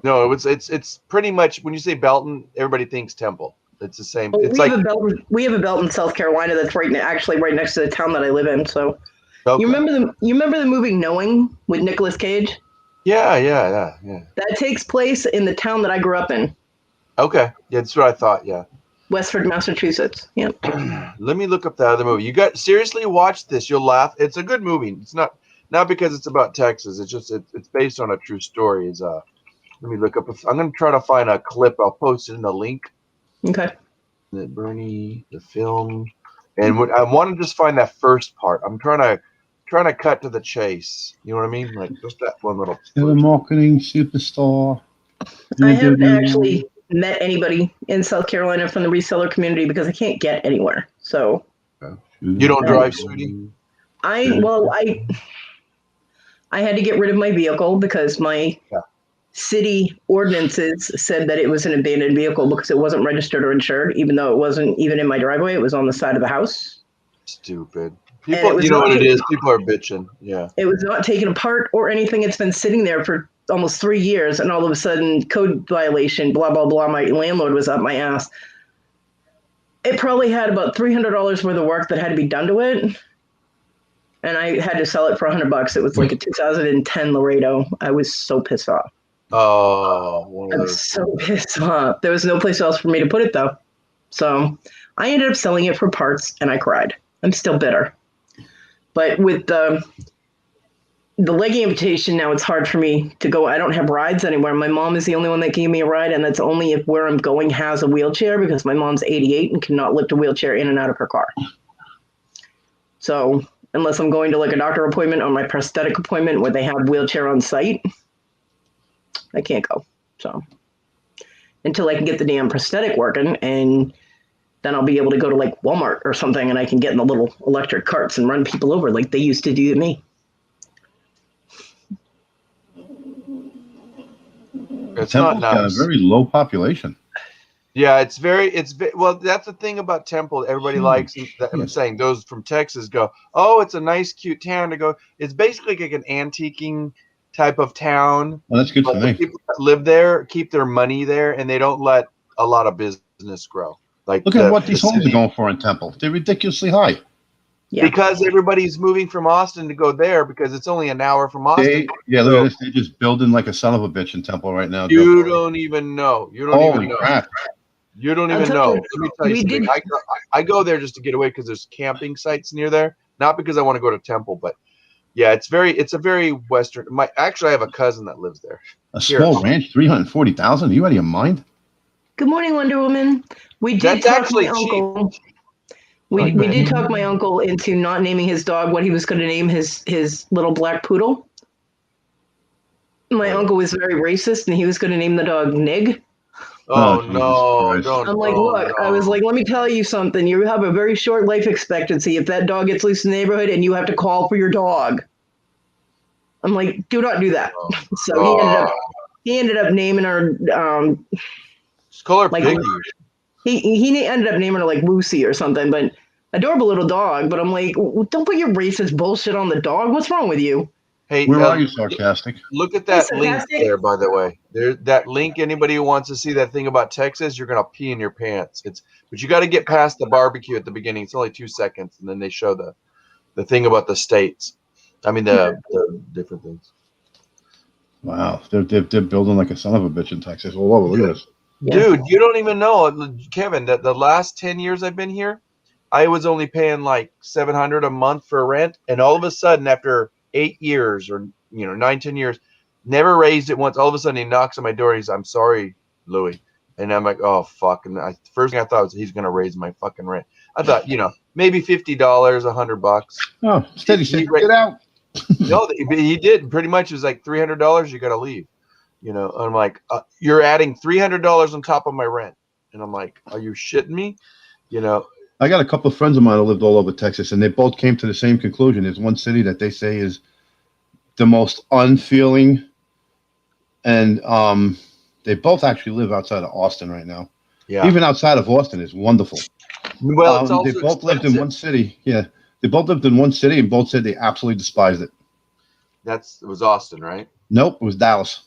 No, it's pretty much, when you say Belton, everybody thinks Temple. It's the same. Well, it's we have a Belton, South Carolina that's right next to the town that I live in. So okay. You remember the movie Knowing with Nicolas Cage? Yeah. That takes place in the town that I grew up in. Okay. Yeah, that's what I thought, yeah. Westford, Massachusetts. Yeah. Let me look up that other movie. You got seriously watch this. You'll laugh. It's a good movie. It's not because it's about Texas. It's just it's based on a true story. Let me look up. I'm going to try to find a clip. I'll post it in the link. Okay. Bernie, the film, and I want to just find that first part. I'm trying to cut to the chase. You know what I mean? Like just that one little. You're a marketing superstar. I haven't actually met anybody in South Carolina from the reseller community because I can't get anywhere. So. You don't drive, sweetie? I had to get rid of my vehicle because my city ordinances said that it was an abandoned vehicle because it wasn't registered or insured, even though it wasn't even in my driveway. It was on the side of the house. Stupid. People, you know what it is. People are bitching. Yeah. It was not taken apart or anything. It's been sitting there for almost 3 years, and all of a sudden, code violation, blah, blah, blah. My landlord was up my ass. It probably had about $300 worth of work that had to be done to it. And I had to sell it for $100. It was like a 2010 Laredo. I was so pissed off. Oh, I was so pissed off. There was no place else for me to put it, though. So I ended up selling it for parts, and I cried. I'm still bitter. But with the leg amputation, now it's hard for me to go. I don't have rides anywhere. My mom is the only one that gave me a ride, and that's only if where I'm going has a wheelchair, because my mom's 88 and cannot lift a wheelchair in and out of her car. So unless I'm going to like a doctor appointment or my prosthetic appointment where they have wheelchair on site, I can't go. So until I can get the damn prosthetic working, and then I'll be able to go to like Walmart or something, and I can get in the little electric carts and run people over like they used to do to me. It's not nice. Got a very low population. Yeah, well, that's the thing about Temple. Everybody likes it. I'm saying those from Texas go, oh, it's a nice, cute town to go. It's basically like an antiquing type of town. Well, that's good for me. People that live there keep their money there, and they don't let a lot of business grow. Like look at what these homes are going for in Temple. They're ridiculously high. Yeah. Because everybody's moving from Austin to go there because it's only an hour from Austin. Look at this. They're just building like a son of a bitch in Temple right now. You don't even know. You don't even know. Crap. You don't even know. Let me tell you something. I go there just to get away because there's camping sites near there. Not because I want to go to Temple, but yeah, it's a very Western. Actually, I have a cousin that lives there. A small ranch, 340,000. Are you out of your mind? Good morning, Wonder Woman. We did talk my uncle. We did talk my uncle into not naming his dog what he was going to name his little black poodle. My uncle was very racist, and he was going to name the dog Nig. Oh no! Don't. I'm like, look. I was like, let me tell you something. You have a very short life expectancy if that dog gets loose in the neighborhood, and you have to call for your dog. I'm like, do not do that. Oh. So he ended up naming her. Just call her like Piggy. he ended up naming her like Lucy or something. But adorable little dog. But I'm like, don't put your racist bullshit on the dog. What's wrong with you? Hey, Where are you, sarcastic? Look at that link there, by the way. That link. Anybody who wants to see that thing about Texas, you're gonna pee in your pants. But you got to get past the barbecue at the beginning. It's only 2 seconds, and then they show the thing about the states. I mean the different things. Wow, they're building like a son of a bitch in Texas all over. Look at this. Dude, you don't even know, Kevin. That the last 10 years I've been here, I was only paying like $700 a month for rent, and all of a sudden, after 8 years or 9-10 years, never raised it once. All of a sudden, he knocks on my door. He's, "I'm sorry, Louis," and I'm like, "Oh fuck!" And first thing I thought was he's gonna raise my fucking rent. I thought, maybe $50, $100. Oh, steady, get out. No, he did. Pretty much, it was like $300. You got to leave. I'm like, you're adding $300 on top of my rent, and I'm like, are you shitting me? I got a couple of friends of mine who lived all over Texas, and they both came to the same conclusion. There's one city that they say is the most unfeeling, and they both actually live outside of Austin right now. Yeah. Even outside of Austin is wonderful. Well, it's also they both lived in one city. Yeah, they both lived in one city, and both said they absolutely despised it. It was Austin, right? Nope, it was Dallas.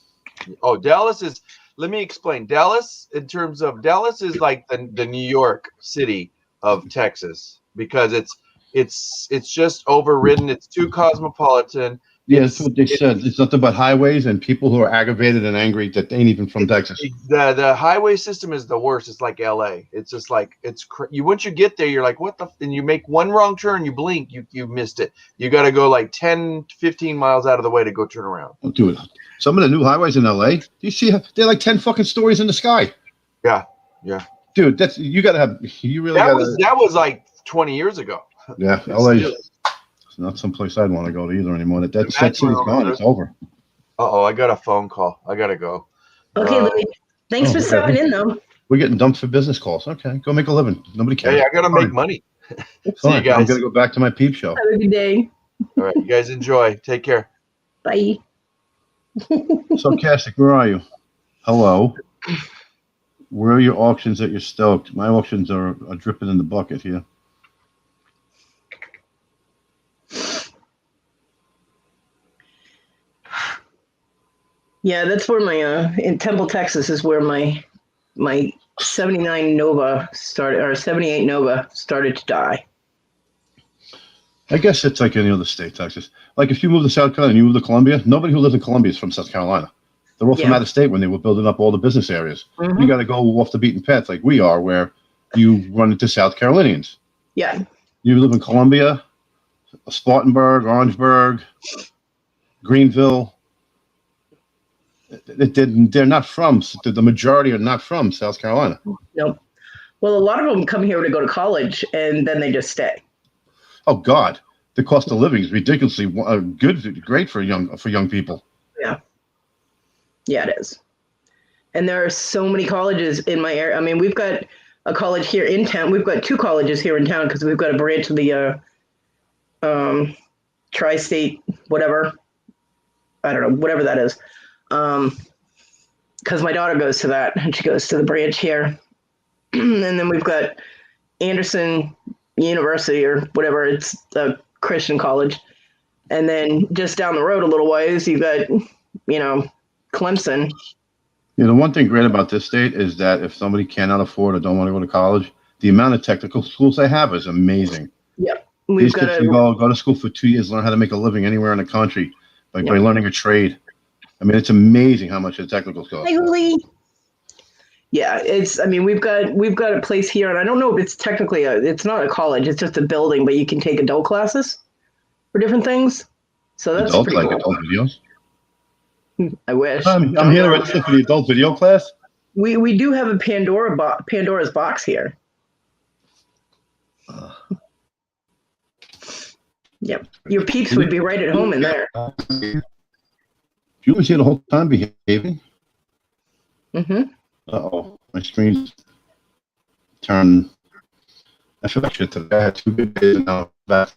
Oh, Dallas is. Let me explain. Dallas is like the New York City of Texas, because it's just overridden. It's too cosmopolitan. Yeah, that's what they said. It's nothing but highways and people who are aggravated and angry that ain't even from Texas. The highway system is the worst. It's like LA. It's just like once you get there, you're like, what the? And you make one wrong turn, you blink, you missed it. You got to go like 10, 15 miles out of the way to go turn around. Oh, dude, some of the new highways in LA, do you see? They're like 10 fucking stories in the sky. Yeah. Dude, you gotta have. You really that was like 20 years ago. Yeah, LA. Not someplace I'd want to go to either anymore. That city's gone. It's over. I got a phone call. I gotta go. Okay, Louis. Thanks for stopping in, though. We're getting dumped for business calls. Okay, go make a living. Nobody cares. Hey, I gotta make money. See you guys. I'm gonna go back to my peep show. Have a good day. All right, you guys enjoy. Take care. Bye. So, Castic, where are you? Hello. Where are your auctions that you're stoked? My auctions are dripping in the bucket here. Yeah, that's where my in Temple, Texas, is where my 79 Nova started, or 78 Nova started to die. I guess it's like any other state, Texas. Like if you move to South Carolina and you move to Columbia, nobody who lives in Columbia is from South Carolina. They're all from out of state when they were building up all the business areas. Mm-hmm. You got to go off the beaten path like we are, where you run into South Carolinians. Yeah. You live in Columbia, Spartanburg, Orangeburg, Greenville. They're not from, the majority are not from South Carolina. Nope. Well, a lot of them come here to go to college, and then they just stay. Oh God, the cost of living is ridiculously great for young people. Yeah, it is. And there are so many colleges in my area. I mean, we've got a college here in town. We've got 2 colleges here in town because we've got a branch of the tri-state, whatever. I don't know, whatever that is. Because my daughter goes to that, and she goes to the branch here. And then we've got Anderson University or whatever. It's a Christian college. And then just down the road a little ways, you've got, Clemson. The one thing great about this state is that if somebody cannot afford or don't want to go to college, the amount of technical schools they have is amazing. Yep. These kids can go to school for 2 years, learn how to make a living anywhere in the country by learning a trade. I mean, it's amazing how much the technical cost. Yeah, we've got a place here, and I don't know if it's technically it's not a college, it's just a building, but you can take adult classes for different things. So that's adult, pretty like cool. Adult videos. I wish. I'm here to register for the adult video class. We do have a Pandora's box here. Yep, your peeps would be right at home in there. You was here the whole time behaving? Mm-hmm. Uh-oh, my screen's turned. I feel like shit today. I had 2 good days and now back.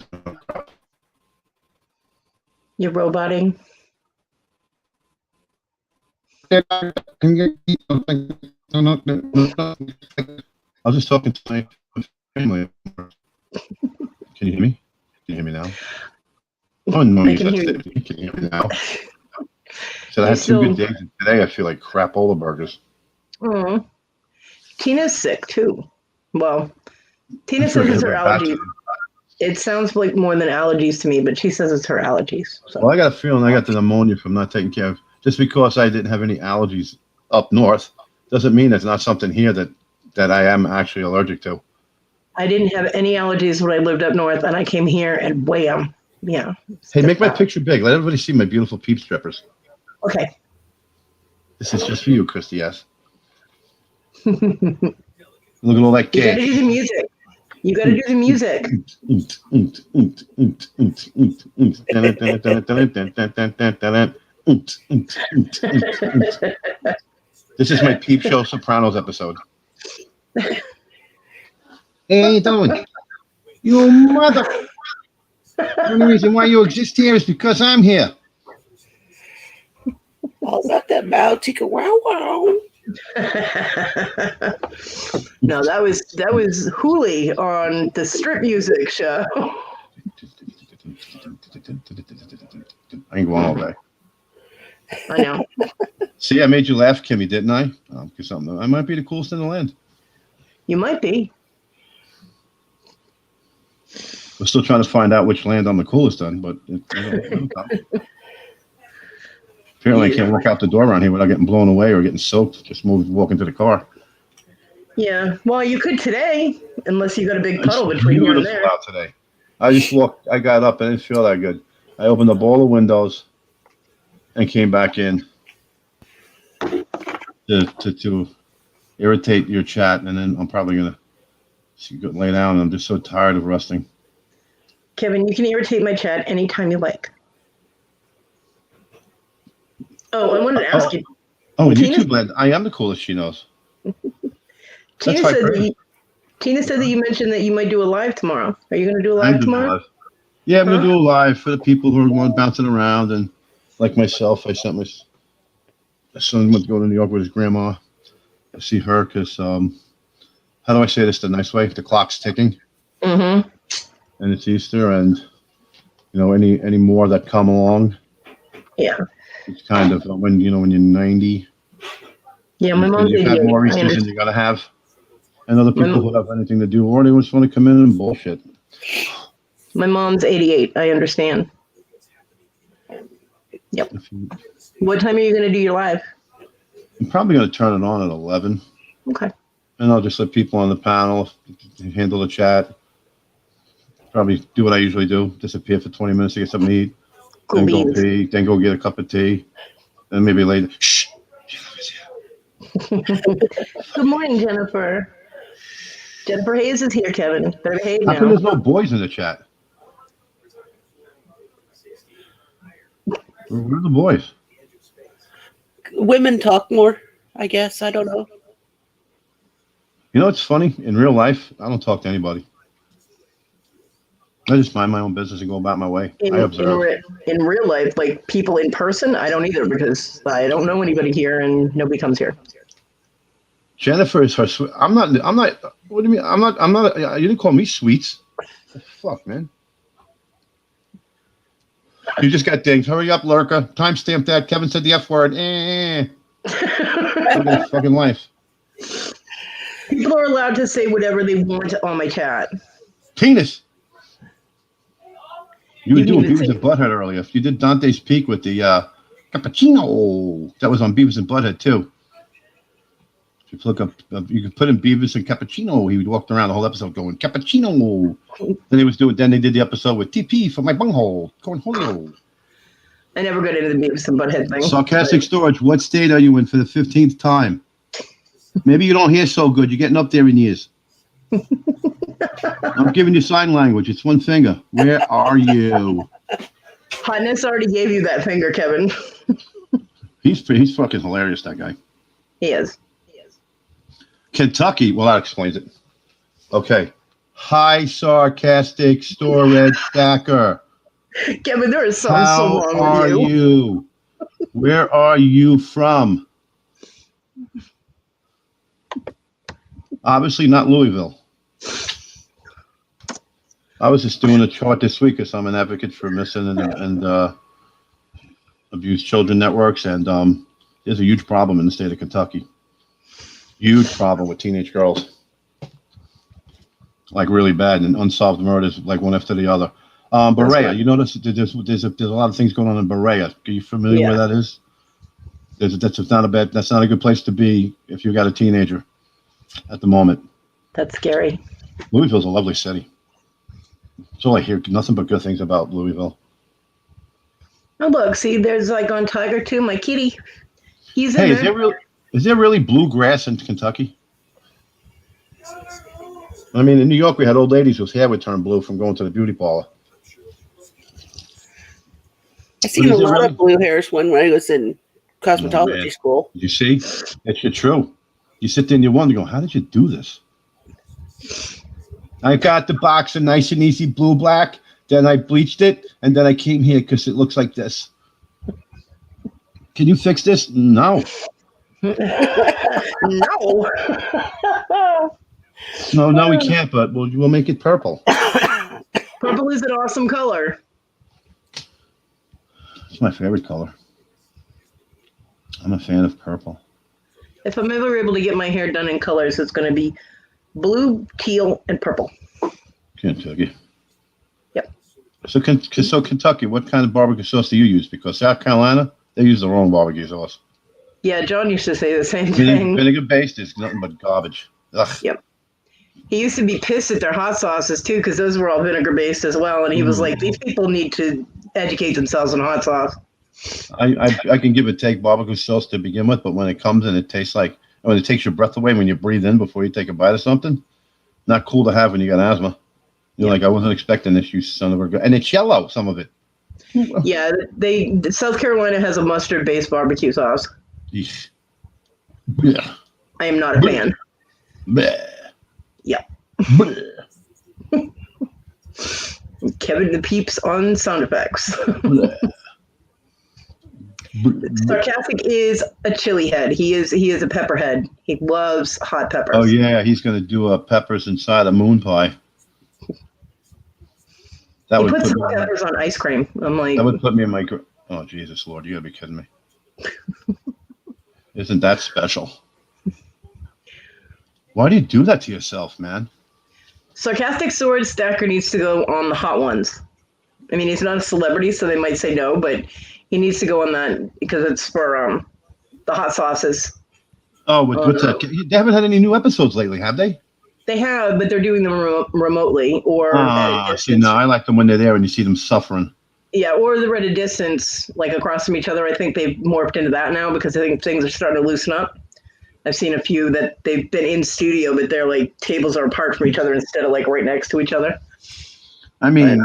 You're roboting. I was just talking to my family. Can you hear me? Can you hear me now? Oh no, I can hear you. Can you hear me now? So I had two good days, and today I feel like crapola burgers. Oh, Tina's sick too. Well, Tina says it's her allergies. It sounds like more than allergies to me, but she says it's her allergies. So. Well, I got a feeling I got the pneumonia from not taking care of. Just because I didn't have any allergies up north doesn't mean there's not something here that I am actually allergic to. I didn't have any allergies when I lived up north, and I came here and wham. Yeah. Hey, make my picture big. Let everybody see my beautiful peep strippers. Okay. This is just for you, Christy S. Look at all that cake. You gotta do the music. You gotta do the music. This is my Peep Show Sopranos episode. Hey, don't. You mother. The only reason why you exist here is because I'm here. All about that bow ticka wow wow. No, that was Hooli on the strip music show. I ain't going all day. I know. See, I made you laugh, Kimmy, didn't I? I might be the coolest in the land. You might be. We're still trying to find out which land I'm the coolest in, but apparently I can't walk out the door around here without getting blown away or getting soaked. Just walking to the car. Yeah, well, you could today, unless you got a big puddle between here and there. Out today. I just walked. I got up and it didn't feel that good. I opened up all the windows and came back in to irritate your chat, and then I'm probably gonna lay down. I'm just so tired of rusting. Kevin, you can irritate my chat anytime you like. Oh, I wanted to ask you. Oh, YouTube land. I am the coolest, she knows. Tina said that you mentioned that you might do a live tomorrow. Are you going to do a live tomorrow? Yeah, I'm going to do a live for the people who are going bouncing around. And like myself, I sent my son went to go to New York with his grandma. I see her because, how do I say this the nice way? The clock's ticking. Mm-hmm. And it's Easter, and any more that come along. Yeah. It's kind of when you're 90. Yeah, my mom's 88. You've had more Easters than you're gonna have, and other people who have anything to do, or they just want to come in and bullshit. My mom's 88. I understand. Yep. What time are you going to do your live? I'm probably going to turn it on at 11. Okay. And I'll just let people on the panel handle the chat. Probably do what I usually do: disappear for 20 minutes to get something to eat, then go pee, then go get a cup of tea, and maybe later. Shh. Good morning, Jennifer. Jennifer Hayes is here, Kevin. Better behave now. How come there's no boys in the chat? Where are the boys? Women talk more, I guess. I don't know. It's funny. In real life, I don't talk to anybody. I just mind my own business and go about my way. I observe. In real life, like people in person, I don't either because I don't know anybody here and nobody comes here. Jennifer is her. I'm not. What do you mean? I'm not. You didn't call me sweets. Fuck, man. You just got dinged. Hurry up, Lurker. Timestamp that. Kevin said the F word. Fucking life. People are allowed to say whatever they want on my chat. Penis. You were doing Beavis and Butthead earlier. You did Dante's Peak with the cappuccino. That was on Beavis and Butthead too. If you look up, you could put in Beavis and cappuccino. He walked around the whole episode going cappuccino. Then they did the episode with TP for my bunghole. Cornholio. I never got into the Beavis and Butthead thing. Sarcastic Storage. What state are you in for the 15th time? Maybe you don't hear so good. You're getting up there in years. I'm giving you sign language. It's one finger. Where are you? Hotness already gave you that finger, Kevin. He's fucking hilarious, that guy. He is. Kentucky. Well, that explains it. Okay. Hi, sarcastic storage stacker. Kevin, there is something so wrong with you. How are you? Where are you from? Obviously not Louisville. I was just doing a chart this week because I'm an advocate for missing and abused children networks, and there's a huge problem in the state of Kentucky. Huge problem with teenage girls, like really bad, and unsolved murders, like one after the other. Berea, right. You notice there's a lot of things going on in Berea. Are you familiar where that is? That's not a good place to be if you got a teenager at the moment. That's scary. Louisville's a lovely city. That's all I hear. Nothing but good things about Louisville. Oh, look, see, there's like on Tiger too, my kitty. He's in there. Is there really bluegrass in Kentucky? I mean, in New York, we had old ladies whose hair would turn blue from going to the beauty parlor. I seen a lot of blue hairs when I was in cosmetology school. You see? It's true. You sit there and you wonder, how did you do this? I got the box of Nice and Easy Blue Black, then I bleached it, and then I came here because it looks like this. Can you fix this? No. No. No, we can't, but we'll make it purple. Purple is an awesome color. It's my favorite color. I'm a fan of purple. If I'm ever able to get my hair done in colors, it's going to be blue, teal, and purple. Kentucky. Yep. So Kentucky, what kind of barbecue sauce do you use? Because South Carolina, they use their own barbecue sauce. Yeah, John used to say the same thing. Vinegar-based is nothing but garbage. Ugh. Yep. He used to be pissed at their hot sauces, too, because those were all vinegar-based as well. And he was like, these people need to educate themselves on hot sauce. I can give or take barbecue sauce to begin with, but when it comes and it tastes like, when it takes your breath away when you breathe in before you take a bite of something, not cool to have when you got asthma. You're like, I wasn't expecting this, you son of a gun. And it's yellow, some of it. Yeah, South Carolina has a mustard-based barbecue sauce. Eesh. Yeah. I am not a fan. Bleh. Yeah. Bleh. Kevin the Peeps on sound effects. Sarcastic is a chili head. He is a pepper head. He loves hot peppers. Oh yeah, he's gonna do peppers inside a moon pie. He puts some peppers on ice cream. I'm like, that would put me in my. Oh Jesus Lord, you gotta be kidding me! Isn't that special? Why do you do that to yourself, man? Sarcastic Sword Stacker needs to go on the hot ones. I mean, he's not a celebrity, so they might say no, but he needs to go on that because it's for the hot sauces. Oh, what's that? They haven't had any new episodes lately, have they? They have, but they're doing them remotely. Or see, no, I like them when they're there and you see them suffering. Yeah, or they're at a distance, like across from each other. I think they've morphed into that now because I think things are starting to loosen up. I've seen a few that they've been in studio, but they're like tables are apart from each other instead of like right next to each other. I mean,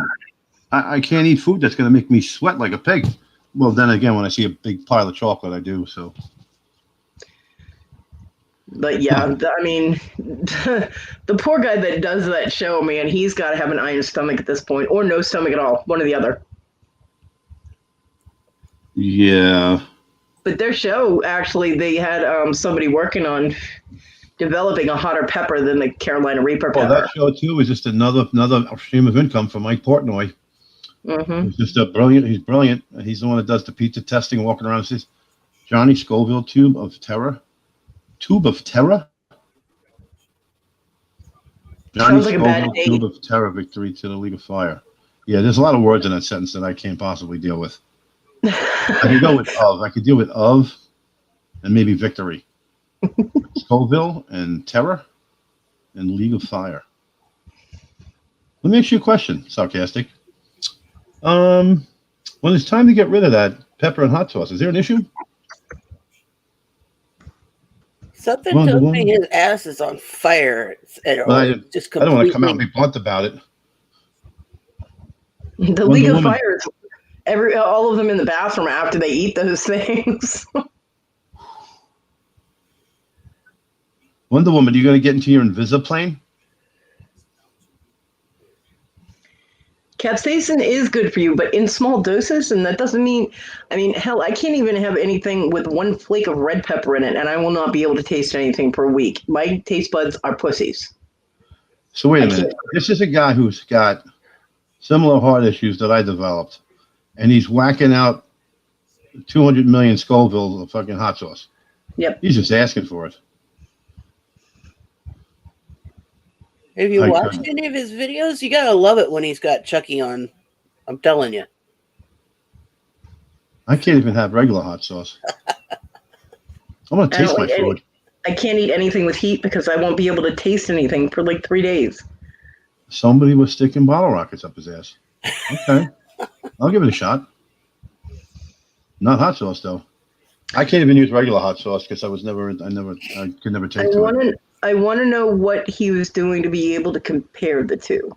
I can't eat food that's going to make me sweat like a pig. Well, then again, when I see a big pile of chocolate, I do. So, but yeah, I mean, the poor guy that does that show, man, he's got to have an iron stomach at this point, or no stomach at all, one or the other. Yeah. But their show, actually, they had somebody working on developing a hotter pepper than the Carolina Reaper pepper. Well, that show too is just another stream of income for Mike Portnoy. Mm-hmm. He's just brilliant. He's brilliant. He's the one that does the pizza testing, walking around and says, "Johnny Scoville, tube of terror." Johnny Sounds like Scoville, a bad date. Tube of terror, victory to the League of Fire. Yeah, there's a lot of words in that sentence that I can't possibly deal with. I could go with of. I could deal with of, and maybe victory. Scoville and terror, and League of Fire. Let me ask you a question, Sarcastic. When it's time to get rid of that pepper and hot sauce, is there an issue? Something tells me his ass is on fire. I don't want to come out and be blunt about it. The League of Fire is all of them in the bathroom after they eat those things. Wonder Woman, are you going to get into your Invisiplane? Capsaicin is good for you, but in small doses, and that doesn't mean, hell, I can't even have anything with one flake of red pepper in it, and I will not be able to taste anything for a week. My taste buds are pussies. So wait a minute. This is a guy who's got similar heart issues that I developed, and he's whacking out 200 million Scoville of fucking hot sauce. Yep. He's just asking for it. Have you watched any of his videos? You gotta love it when he's got Chucky on. I'm telling you. I can't even have regular hot sauce. I want to taste my food. I can't eat anything with heat because I won't be able to taste anything for like 3 days. Somebody was sticking bottle rockets up his ass. Okay. I'll give it a shot. Not hot sauce though. I can't even use regular hot sauce because I could never take to it. I want to know what he was doing to be able to compare the two.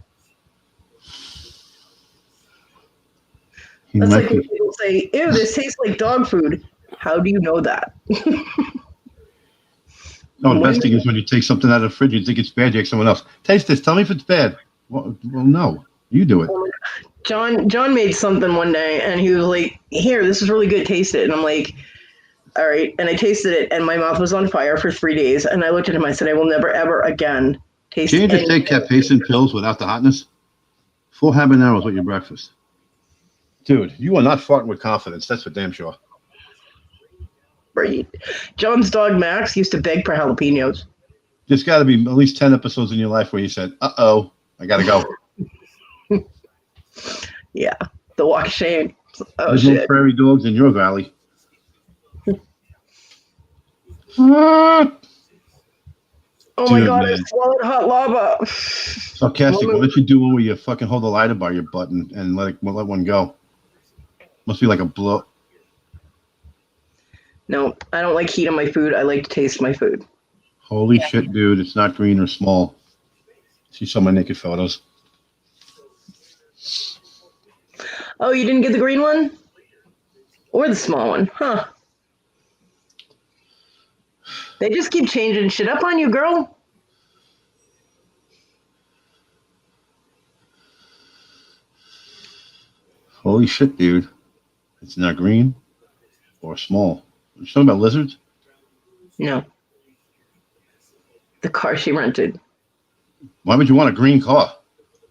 That's like when people say, ew, this tastes like dog food. How do you know that? No, the best thing is when you take something out of the fridge, you think it's bad, you ask someone else, taste this, tell me if it's bad. Well, no, you do it. John made something one day, and he was like, here, this is really good, taste it. And I'm like, all right. And I tasted it, and my mouth was on fire for 3 days. And I looked at him, I said, I will never, ever again taste Can you just take capsaicin pills without the hotness? 4 habaneros with your breakfast. Dude, you are not farting with confidence, that's for damn sure. Right. John's dog Max used to beg for jalapenos. There's got to be at least 10 episodes in your life where you said, uh-oh, I got to go. Yeah, the walk of shame. Oh, there's shit. no prairie dogs in your valley. Oh my God, man. I swallowed hot lava. Sarcastic. What did you do where you fucking hold the lighter by your butt and let one go? Must be like a blow. No, I don't like heat on my food. I like to taste my food. Holy shit, dude. It's not green or small. See some of my naked photos. Oh, you didn't get the green one? Or the small one? Huh. They just keep changing shit up on you, girl. Holy shit, dude. It's not green or small. Are you talking about lizards? No. The car she rented. Why would you want a green car?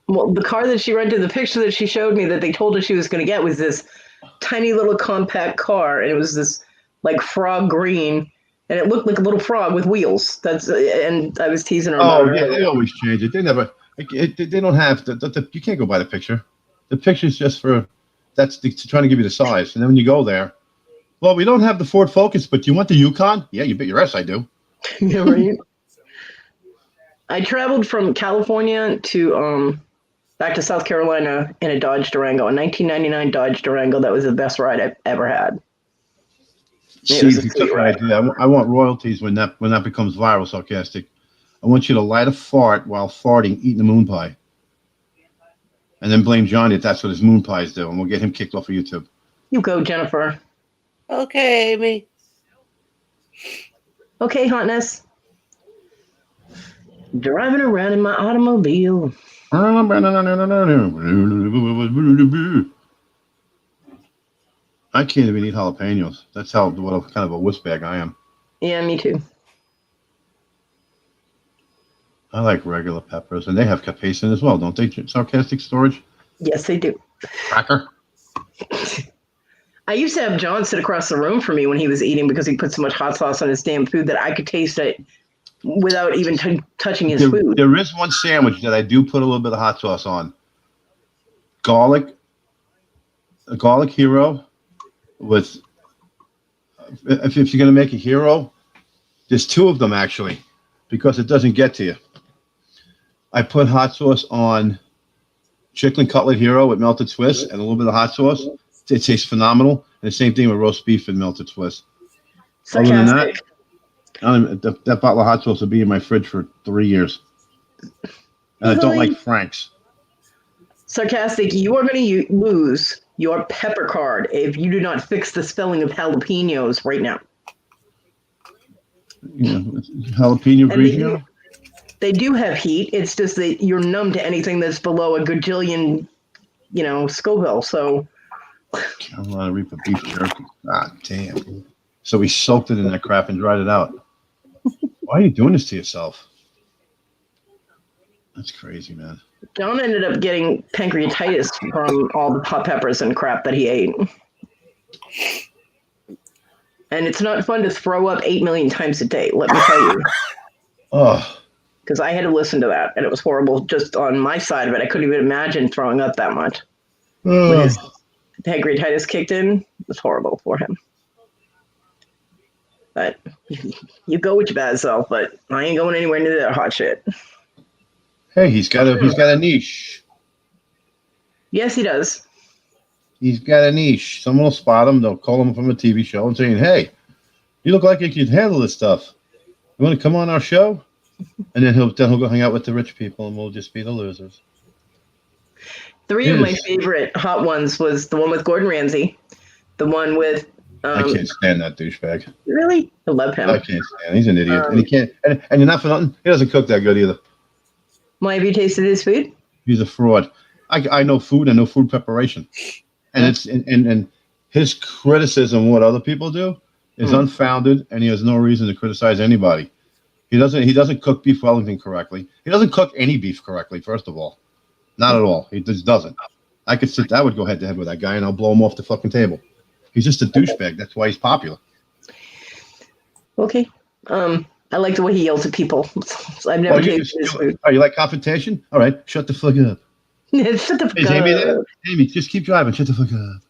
Well, the car that she rented, the picture that she showed me that they told her she was going to get was this tiny little compact car, and it was this like frog green, and it looked like a little frog with wheels. And I was teasing her about it. Oh yeah, they always change it. They never. They don't have you can't go by the picture. The picture's just for trying to give you the size, and then when you go there, well, we don't have the Ford Focus, but you want the Yukon? Yeah, you bet your ass I do. Yeah, right. I traveled from California to back to South Carolina in a Dodge Durango, a 1999 Dodge Durango. That was the best ride I've ever had. I want royalties when that becomes viral. Sarcastic. I want you to light a fart while farting, eating a moon pie, and then blame Johnny if that's what his moon pies do, and we'll get him kicked off of YouTube. You go, Jennifer. Okay, Amy. Okay, hotness. Driving around in my automobile. I can't even eat jalapenos. That's what kind of a wuss bag I am. Yeah, me too. I like regular peppers, and they have capsaicin as well, don't they? Sarcastic storage. Yes, they do. Cracker. I used to have John sit across the room from me when he was eating because he put so much hot sauce on his damn food that I could taste it without even touching his food. There is one sandwich that I do put a little bit of hot sauce on. A garlic hero with, if you're going to make a hero, there's 2 of them actually, because it doesn't get to you. I put hot sauce on chicken cutlet hero with melted Swiss and a little bit of hot sauce. It tastes phenomenal. And the same thing with roast beef and melted Swiss. Sarcastic. Other than that bottle of hot sauce will be in my fridge for 3 years. And I don't like Frank's. Sarcastic, you are going to lose your pepper card if you do not fix the spelling of jalapenos right now. Yeah, jalapeno grigio. They do have heat. It's just that you're numb to anything that's below a gajillion Scoville. So Carolina Reaper beef jerky. Ah, damn. So he soaked it in that crap and dried it out. Why are you doing this to yourself? That's crazy, man. John ended up getting pancreatitis from all the hot peppers and crap that he ate. And it's not fun to throw up 8 million times a day, let me tell you. Oh. Because I had to listen to that, and it was horrible just on my side of it. I couldn't even imagine throwing up that much. When his pancreatitis kicked in, it was horrible for him. But you go with your bad self, but I ain't going anywhere near that hot shit. Hey, he's got a niche. Yes, he does. He's got a niche. Someone will spot him. They'll call him from a TV show and saying, "Hey, you look like you can handle this stuff. You want to come on our show?" And then he'll go hang out with the rich people, and we'll just be the losers. Three of my favorite hot ones was the one with Gordon Ramsay, the one with. I can't stand that douchebag. Really, I love him. I can't stand. He's an idiot, and he can't. And you're not for nothing. He doesn't cook that good either. Why, have you tasted his food? He's a fraud. I know food. I know food preparation, and it's and his criticism of what other people do is unfounded, and he has no reason to criticize anybody. He doesn't cook beef Wellington correctly. He doesn't cook any beef correctly. First of all, not at all. He just doesn't. I would go head to head with that guy, and I'll blow him off the fucking table. He's just a douchebag. That's why he's popular. Okay. I like the way he yells at people. I've never tasted his food. Oh, you like confrontation? All right, shut the fuck up. Shut the fuck up. Amy there? Amy, just keep driving. Shut the fuck up.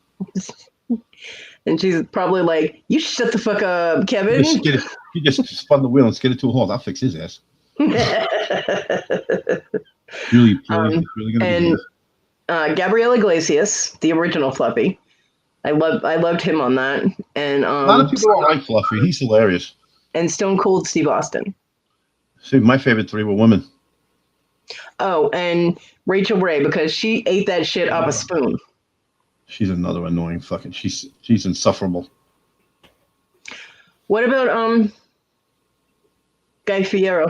And she's probably like, "You shut the fuck up, Kevin." He just spun the wheel and skidded to a halt. I'll fix his ass. really gonna and Gabriel Iglesias, the original Fluffy. I loved him on that. And a lot of people don't like Fluffy. He's hilarious. And Stone Cold Steve Austin. See, my favorite three were women. Oh, and Rachel Ray, because she ate that shit off a spoon. She's another annoying fucking. She's insufferable. What about Guy Fieri?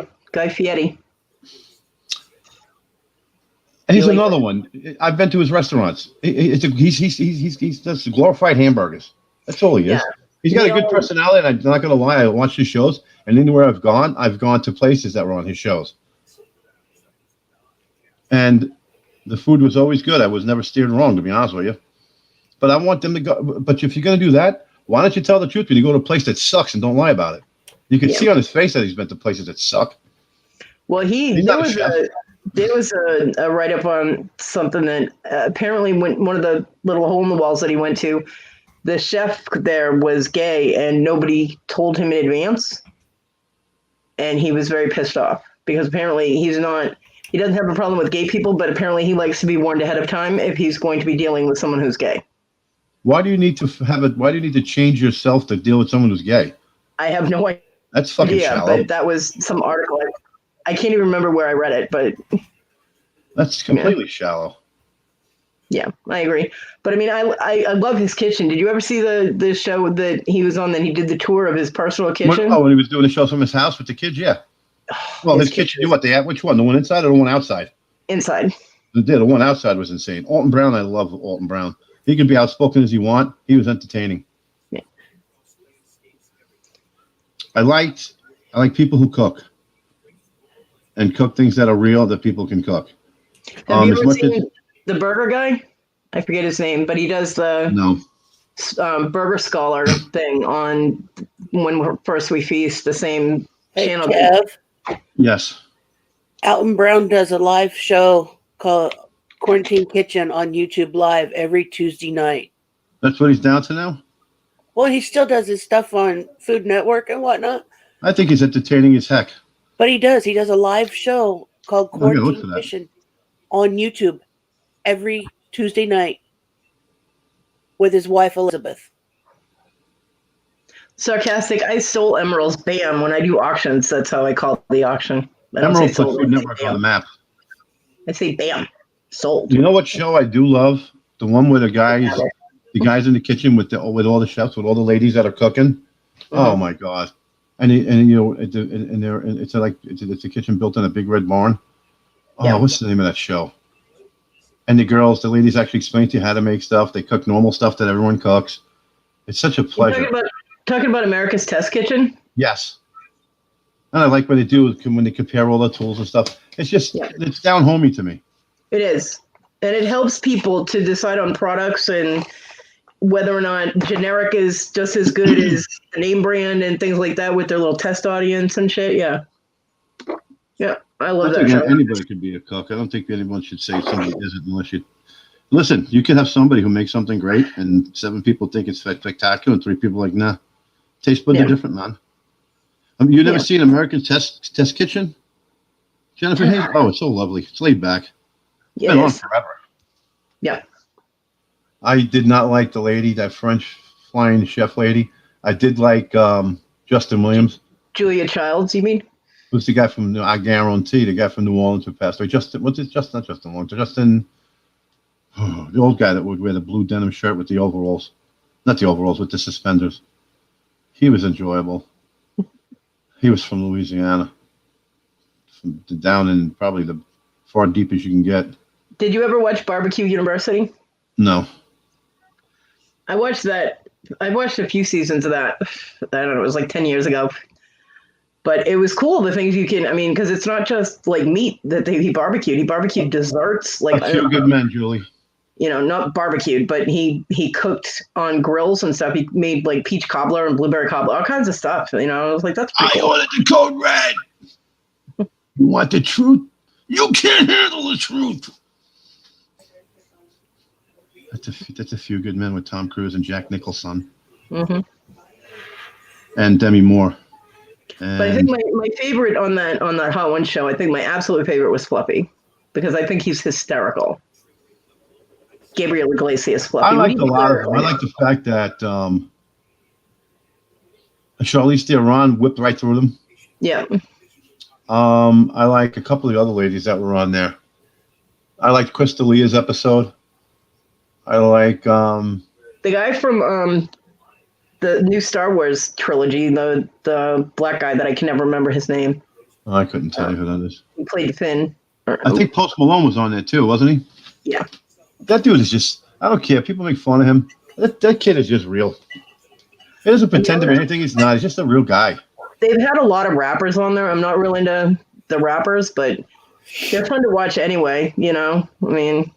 And he's another one. I've been to his restaurants. He's just glorified hamburgers. That's all he is. He's got a good personality, and I'm not gonna lie. I watch his shows, and anywhere I've gone to places that were on his shows, and the food was always good. I was never steered wrong, to be honest with you. But I want them to go. But if you're gonna do that, why don't you tell the truth when you go to a place that sucks and don't lie about it? You can see on his face that he's been to places that suck. Well, there was a write-up on something that apparently one of the little hole-in-the-walls that he went to, the chef there was gay and nobody told him in advance. And he was very pissed off because apparently he doesn't have a problem with gay people, but apparently he likes to be warned ahead of time if he's going to be dealing with someone who's gay. Why do you need to change yourself to deal with someone who's gay? I have no idea. That's fucking shallow. But that was some article. I can't even remember where I read it, but that's completely shallow. Yeah, I agree. But I mean, I love his kitchen. Did you ever see the show that he was on? That he did the tour of his personal kitchen. When he was doing the shows from his house with the kids, yeah. Well, his kitchen. They had which one? The one inside or the one outside? Inside. The one outside was insane. Alton Brown, I love Alton Brown. He can be outspoken as he want. He was entertaining. Yeah. I like people who cook and cook things that are real that people can cook. Have you ever seen the burger guy? I forget his name, but he does the Burger Scholar thing on When First We Feast, the same channel. Kev, yes. Alton Brown does a live show called Quarantine Kitchen on YouTube Live every Tuesday night. That's what he's down to now? Well, he still does his stuff on Food Network and whatnot. I think he's entertaining as heck. But he does a live show called Quarantine Kitchen on YouTube every Tuesday night with his wife Elizabeth. Sarcastic. I stole emeralds. Bam. When I do auctions, that's how I call the auction. Emerald puts Food Network on the map. I say bam. Sold. You know what show I do love? The one where the guys in the kitchen with all the chefs, with all the ladies that are cooking. Mm-hmm. Oh my God! It's a kitchen built in a big red barn. Oh, what's the name of that show? And the ladies actually explain to you how to make stuff. They cook normal stuff that everyone cooks. It's such a pleasure. Talking about America's Test Kitchen? Yes. And I like what they do when they compare all the tools and stuff. It's just, it's down homey to me. It is. And it helps people to decide on products and whether or not generic is just as good as the name brand and things like that with their little test audience and shit. Yeah. Yeah. I love that show. Anybody can be a cook. I don't think anyone should say somebody isn't unless you listen. You can have somebody who makes something great, and 7 people think it's spectacular, and 3 people are like, nah. Taste buds are different, man. You never seen American Test Kitchen, Jennifer Hayes? Oh, it's so lovely. It's laid back. It's been on forever. Yeah. I did not like the lady, that French flying chef lady. I did like Justin Williams. Julia Childs, you mean? Who's the guy from, I guarantee, the guy from New Orleans who passed away. Justin, what's it? Not Justin Lawrence. Justin, the old guy that would wear the blue denim shirt with the overalls. Not the overalls, with the suspenders. He was enjoyable. He was from Louisiana. From down in probably the far deep as you can get. Did you ever watch Barbecue University? No. I watched that. I watched a few seasons of that. I don't know. It was like 10 years ago. But it was cool, the things you can, I mean, because it's not just like meat that he barbecued. He barbecued desserts. Like A Few Good Men, Julie. You know, not barbecued, but he cooked on grills and stuff. He made like peach cobbler and blueberry cobbler, all kinds of stuff. You know, I was like, that's pretty cool. Ordered the code red. You want the truth? You can't handle the truth. That's a Few Good Men with Tom Cruise and Jack Nicholson. Mm-hmm. And Demi Moore. But I think my favorite on that Hot One show, I think my absolute favorite was Fluffy, because I think he's hysterical. Gabriel Iglesias Fluffy. I liked a lot of them. I like the fact that Charlize Theron whipped right through them. Yeah. I like a couple of the other ladies that were on there. I liked Chris D'Elia's episode. I like the guy from the new Star Wars trilogy, the black guy that I can never remember his name. Oh, I couldn't tell you who that is. He played Finn. I think Post Malone was on there too, wasn't he? Yeah. That dude is just, I don't care. People make fun of him. That kid is just real. He doesn't pretend to be anything he's not. He's just a real guy. They've had a lot of rappers on there. I'm not really into the rappers, but they're fun to watch anyway, you know? I mean,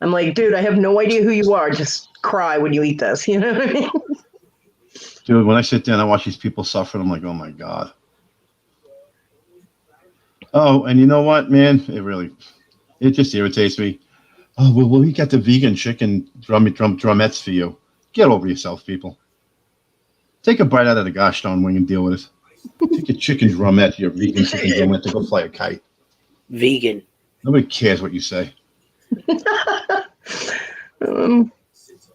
I'm like, dude, I have no idea who you are. Just cry when you eat this, you know what I mean? Dude, when I sit there and I watch these people suffer, I'm like, oh my God. Oh, and you know what, man? It just irritates me. Oh, well, we got the vegan chicken drumettes for you. Get over yourself, people. Take a bite out of the gosh darn wing and deal with it. Take a chicken drumette, your vegan chicken drumette, to go fly a kite. Vegan. Nobody cares what you say.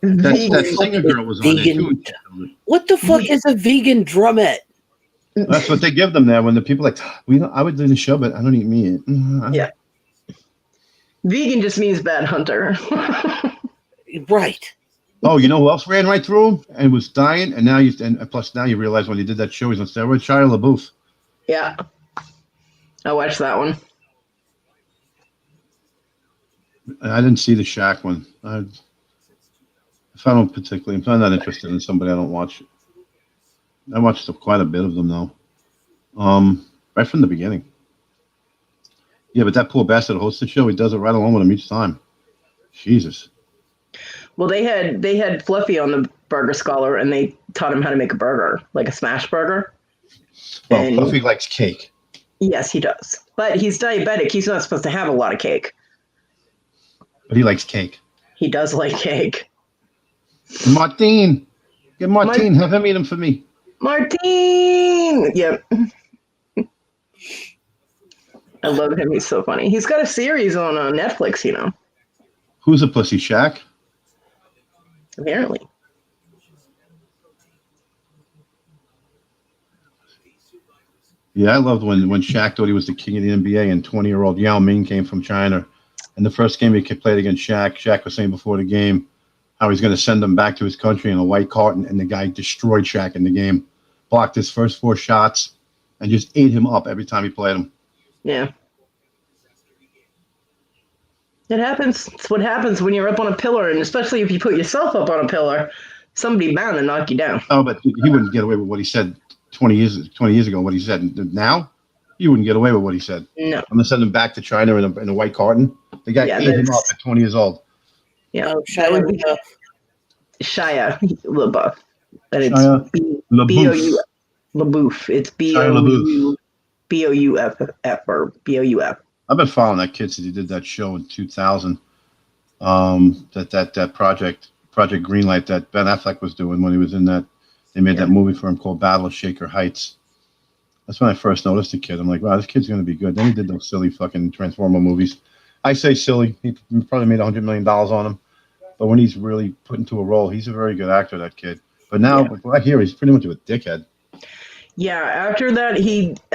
That singer girl was on there too. What the fuck is a vegan drumette? That's what they give them there when the people are like, I would do the show, but I don't eat meat. Yeah. Vegan just means bad hunter. Right. Oh, you know who else ran right through him and was dying? And plus now you realize when he did that show, he's on steroids. Shia LaBeouf. Yeah. I watched that one. I didn't see the Shaq one. I found them particularly. I'm not interested in somebody I don't watch. I watched quite a bit of them though. Right from the beginning. Yeah, but that poor bastard hosts the show. He does it right along with him each time. Jesus. Well, they had Fluffy on the Burger Scholar, and they taught him how to make a burger, like a smash burger. Well, Fluffy likes cake. Yes, he does. But he's diabetic. He's not supposed to have a lot of cake. But he likes cake. He does like cake. Martine. Get Martine. Have him eat them for me. Martine! Yep. I love him. He's so funny. He's got a series on Netflix, you know. Who's a pussy, Shaq? Apparently. Yeah, I loved when Shaq thought he was the king of the NBA and 20-year-old Yao Ming came from China. And the first game he played against Shaq was saying before the game how he's going to send him back to his country in a white carton, and the guy destroyed Shaq in the game, blocked his first 4 shots, and just ate him up every time he played him. Yeah. It happens. It's what happens when you're up on a pillar, and especially if you put yourself up on a pillar, somebody bound to knock you down. Oh, but he wouldn't get away with what he said 20 years ago. What he said now, he wouldn't get away with what he said. No. I'm gonna send him back to China in a white carton. The guy ate him up at 20 years old. Yeah, Oh, Shia LaBeouf. And it's Shia B-O-U LaBeouf. It's LaBeouf. B-O-U-F or B-O-U-F. I've been following that kid since he did that show in 2000. That Project Greenlight that Ben Affleck was doing when he was in that. They made that movie for him called Battle of Shaker Heights. That's when I first noticed the kid. I'm like, wow, this kid's going to be good. Then he did those silly fucking Transformer movies. I say silly. He probably made $100 million on them. But when he's really put into a role, he's a very good actor, that kid. But now, what I hear, he's pretty much a dickhead. Yeah, after that,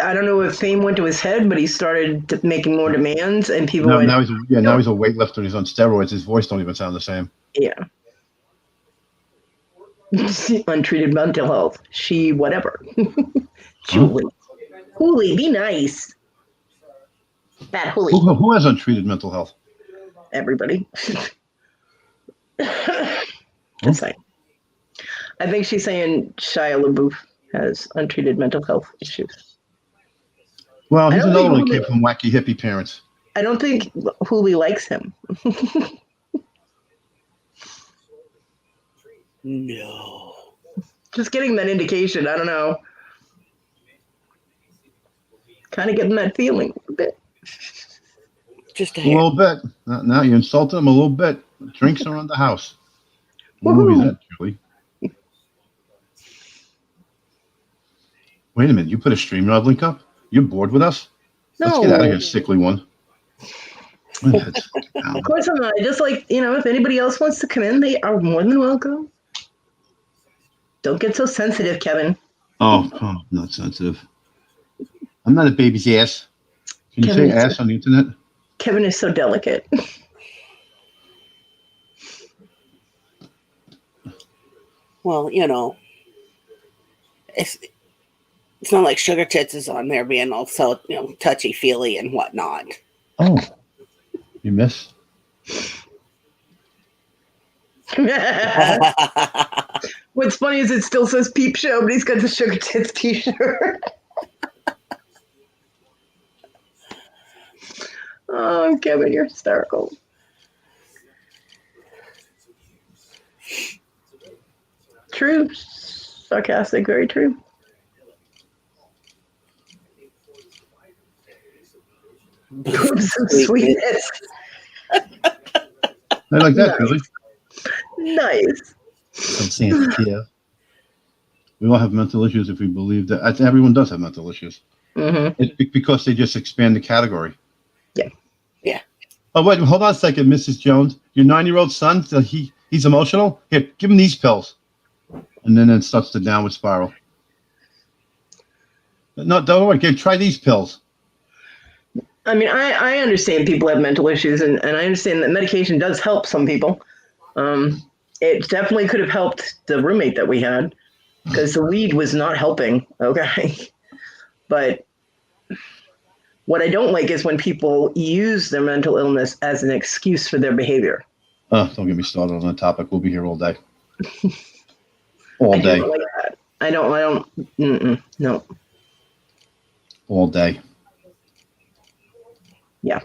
I don't know if fame went to his head, but he started making more demands, and people went... Now he's a weightlifter and he's on steroids. His voice don't even sound the same. Yeah. Untreated mental health. She, whatever. Julie. Hooli, be nice. That Hooli. Who has untreated mental health? Everybody. Just saying. I think she's saying Shia LaBeouf has untreated mental health issues. Well, he's another one that came from wacky hippie parents. I don't think Hooli likes him. No. Just getting that indication. I don't know. Kind of getting that feeling a bit. Just a little bit. Now you insulted him a little bit. Drinks around the house. What movie is that, Julie? Wait a minute. You put a StreamYard link up? You're bored with us? No. Let's get out of here, sickly one. Of course I'm not. Just like, if anybody else wants to come in, they are more than welcome. Don't get so sensitive, Kevin. Oh, I'm not sensitive. I'm not a baby's ass. Can you say ass on the internet? Kevin is so delicate. Well, it's not like Sugar Tits is on there being all so, touchy-feely and whatnot. Oh, you miss? What's funny is it still says Peep Show, but he's got the Sugar Tits t-shirt. Oh, Kevin, you're hysterical. True. Sarcastic, very true. Some sweetness. I like that, Billy. Nice. Some sensitive. We all have mental issues if we believe that. Everyone does have mental issues. Mm-hmm. It's because they just expand the category. Yeah. Yeah. Oh, wait, hold on a second, Mrs. Jones. Your 9-year-old son, he's emotional? Here, give him these pills. And then it starts the downward spiral. No, don't worry, try these pills. I mean, I understand people have mental issues, and I understand that medication does help some people. It definitely could have helped the roommate that we had, because the weed was not helping, okay? But what I don't like is when people use their mental illness as an excuse for their behavior. Oh, don't get me started on the topic. We'll be here all day. All day. I don't like that. I don't, no. All day. Yeah.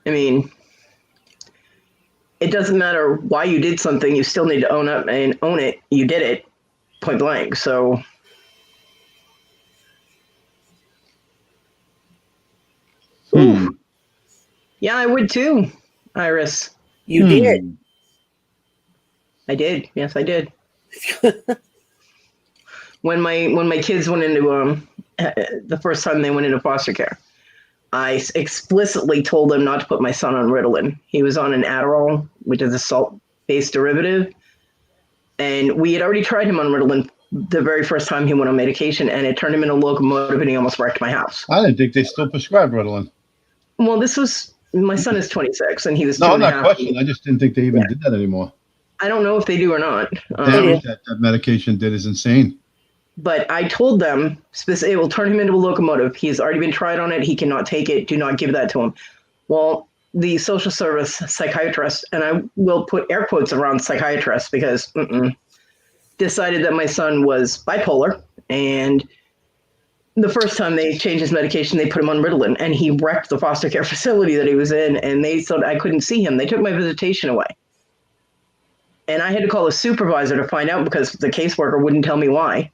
I mean, it doesn't matter why you did something. You still need to own up and own it. You did it, point blank. So, yeah, I would too, Iris. You did. I did. Yes, I did. When my kids went into the first time they went into foster care, I explicitly told them not to put my son on Ritalin. He was on an Adderall, which is a salt-based derivative. And we had already tried him on Ritalin the very first time he went on medication, and it turned him into a locomotive, and he almost wrecked my house. I didn't think they still prescribe Ritalin. Well, my son is 26, and he was 2.5. No, I'm not questioning. I just didn't think they even did that anymore. I don't know if they do or not. Damage that medication did is insane. But I told them, it will turn him into a locomotive. He's already been tried on it. He cannot take it. Do not give that to him. Well, the social service psychiatrist, and I will put air quotes around psychiatrist because decided that my son was bipolar, and the first time they changed his medication, they put him on Ritalin, and he wrecked the foster care facility that he was in, and they thought I couldn't see him. They took my visitation away. And I had to call a supervisor to find out because the caseworker wouldn't tell me why.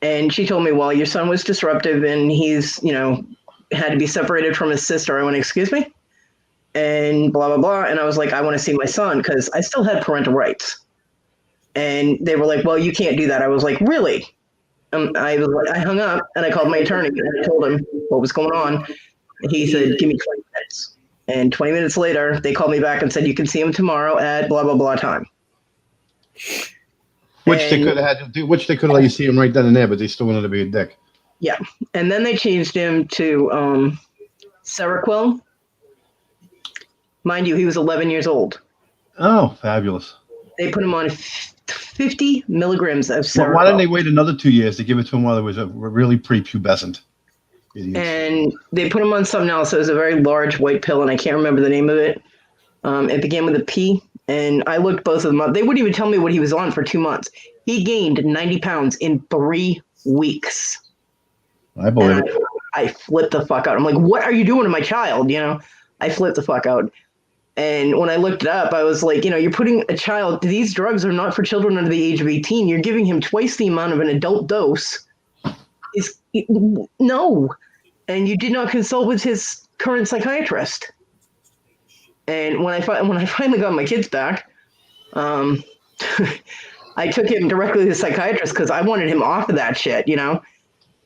And she told me, well, your son was disruptive and he's, had to be separated from his sister. I went, excuse me? And blah, blah, blah. And I was like, I want to see my son because I still had parental rights. And they were like, well, you can't do that. I was like, really? I hung up and I called my attorney and I told him what was going on. And he said, give me 20 minutes. And 20 minutes later, they called me back and said, you can see him tomorrow at blah, blah, blah time. Which they could have let you see him right then and there, but they still wanted to be a dick. Yeah. And then they changed him to Seroquel. Mind you, he was 11 years old. Oh, fabulous. They put him on 50 milligrams of Seroquel. Well, why didn't they wait another 2 years to give it to him while he was really prepubescent? Idiots. And they put him on something else. It was a very large white pill, and I can't remember the name of it. It began with a P, and I looked both of them up. They wouldn't even tell me what he was on for 2 months. He gained 90 pounds in 3 weeks. I believe it. I flipped the fuck out. I'm like, what are you doing to my child? I flipped the fuck out. And when I looked it up, I was like, you're putting a child, these drugs are not for children under the age of 18. You're giving him twice the amount of an adult dose. No. And you did not consult with his current psychiatrist. And when I finally got my kids back, I took him directly to the psychiatrist because I wanted him off of that shit,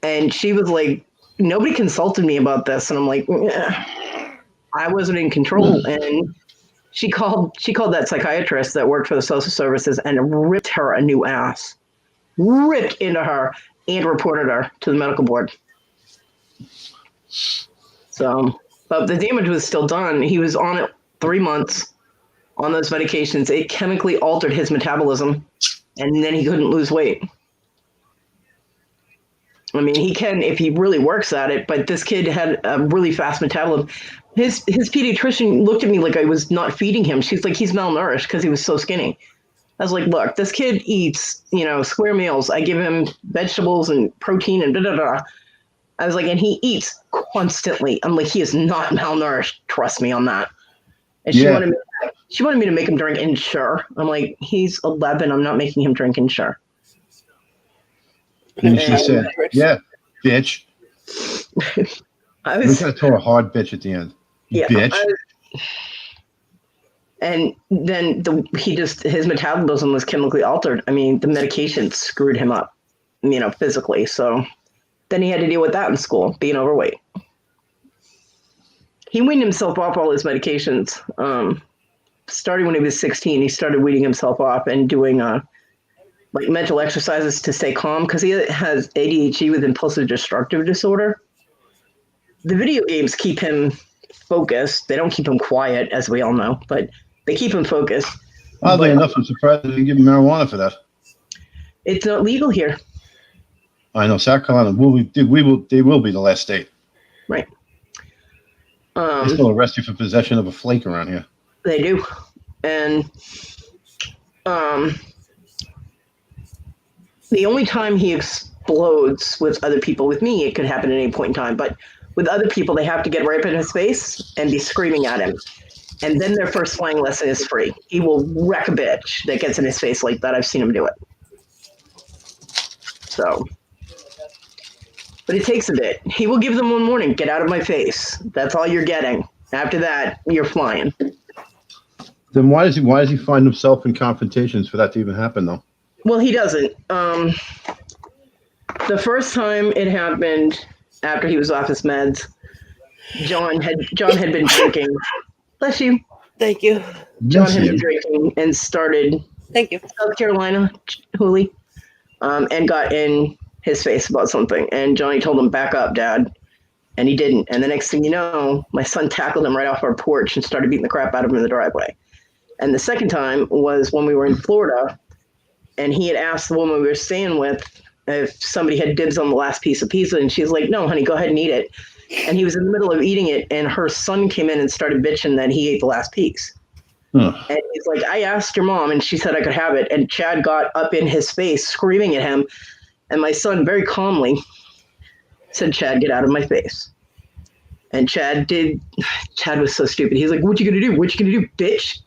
And she was like, nobody consulted me about this. And I'm like, I wasn't in control. And she called that psychiatrist that worked for the social services and ripped her a new ass. Ripped into her and reported her to the medical board. So, but the damage was still done. He was on it 3 months on those medications. It chemically altered his metabolism, and then he couldn't lose weight. I mean, he can if he really works at it, but this kid had a really fast metabolism. His pediatrician looked at me like I was not feeding him. She's like, he's malnourished because he was so skinny. I was like, look, this kid eats, square meals. I give him vegetables and protein and da-da-da. I was like, and he eats constantly. I'm like, he is not malnourished. Trust me on that. And she wanted me to make him drink Ensure. I'm like, he's 11. I'm not making him drink Ensure. And she said, yeah, bitch. I was going to throw a hard bitch at the end. Bitch. And then his metabolism was chemically altered. I mean, the medication screwed him up, physically. So then he had to deal with that in school, being overweight. He weaned himself off all his medications. Starting when he was 16, he started weaning himself off and doing mental exercises to stay calm because he has ADHD with impulsive destructive disorder. The video games keep him focused. They don't keep him quiet, as we all know, but they keep him focused. Oddly enough, I'm surprised they didn't give him marijuana for that. It's not legal here. I know South Carolina they will be the last state. Right. They still arrest you for possession of a flake around here. They do, and the only time he explodes with other people, with me, it could happen at any point in time, but with other people, they have to get right up in his face and be screaming at him. And then their first flying lesson is free. He will wreck a bitch that gets in his face like that. I've seen him do it. So, but it takes a bit. He will give them one warning, get out of my face. That's all you're getting. After that, you're flying. Then why does he find himself in confrontations for that to even happen, though? Well, he doesn't. The first time it happened after he was off his meds, John had been drinking. Bless you. Thank you. John had been drinking and started. Thank you. South Carolina, Hooli, and got in his face about something. And Johnny told him, back up, Dad. And he didn't. And the next thing you know, my son tackled him right off our porch and started beating the crap out of him in the driveway. And the second time was when we were in Florida, and he had asked the woman we were staying with if somebody had dibs on the last piece of pizza. And she's like, no, honey, go ahead and eat it. and he was in the middle of eating it, and her son came in and started bitching that he ate the last piece. And he's like, I asked your mom, and she said I could have it. And Chad got up in his face, screaming at him. And my son very calmly said, Chad, get out of my face. And Chad was so stupid. He's like, what you gonna do? What you gonna do, bitch?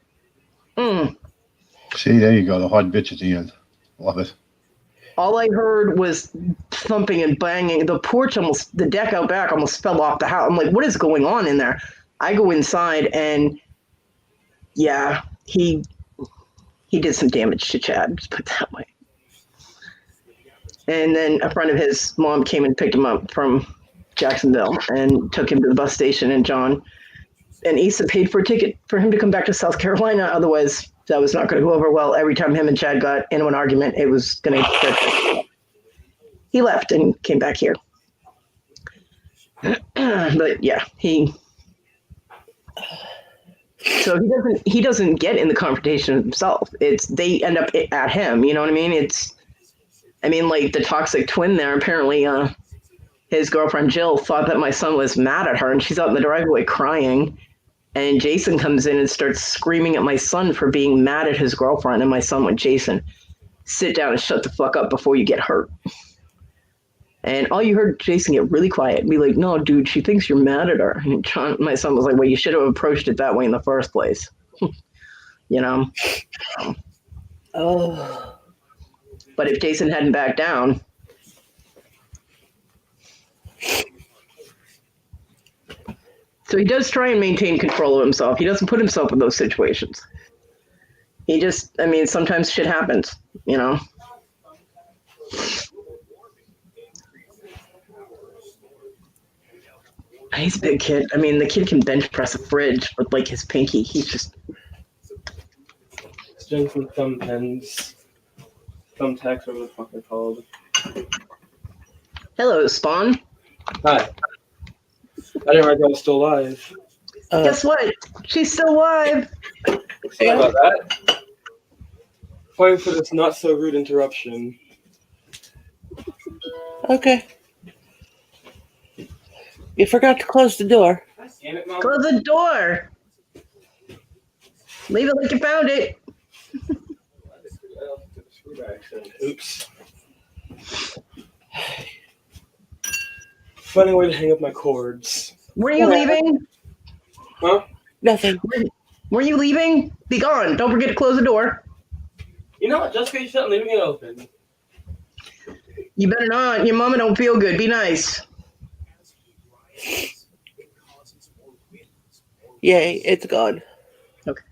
See, there you go. The hard bitch at the end. Love it. All I heard was thumping and banging. The deck out back almost fell off the house. I'm like, what is going on in there? I go inside, and yeah, he did some damage to Chad, just put it that way. And then a friend of his mom came and picked him up from Jacksonville and took him to the bus station, and John and Issa paid for a ticket for him to come back to South Carolina. Otherwise, that was not going to go over well. Every time him and Chad got into an argument, it was going to... He left and came back here. But yeah, so he doesn't get in the confrontation himself. They end up at him, you know what I mean? Like the toxic twin there, apparently his girlfriend Jill thought that my son was mad at her, and she's out in the driveway crying, and Jason comes in and starts screaming at my son for being mad at his girlfriend, and my son went, Jason, sit down and shut the fuck up before you get hurt. And all you heard Jason get really quiet and be like, no, dude, she thinks you're mad at her. And my son was like, well, you should have approached it that way in the first place. You know? Oh. But if Jason hadn't backed down. So he does try and maintain control of himself. He doesn't put himself in those situations. He just, sometimes shit happens, you know? He's a big kid. The kid can bench press a fridge with like his pinky. He's just... Doing some thumb pens. Thumbtacks, whatever the fuck they're called. Hello, Spawn. Hi. I didn't realize I was still alive. Guess what? She's still alive. Sorry about that. Sorry for this not so rude interruption. Okay. You forgot to close the door. Damn it, Mom. Close the door. Leave it like you found it. Oops. Finding a way to hang up my cords. Were you leaving? Huh? Nothing. Were you leaving? Be gone. Don't forget to close the door. You know what? Just because you said I'm leaving it open. You better not. Your mama don't feel good. Be nice. Yay, it's gone. Okay.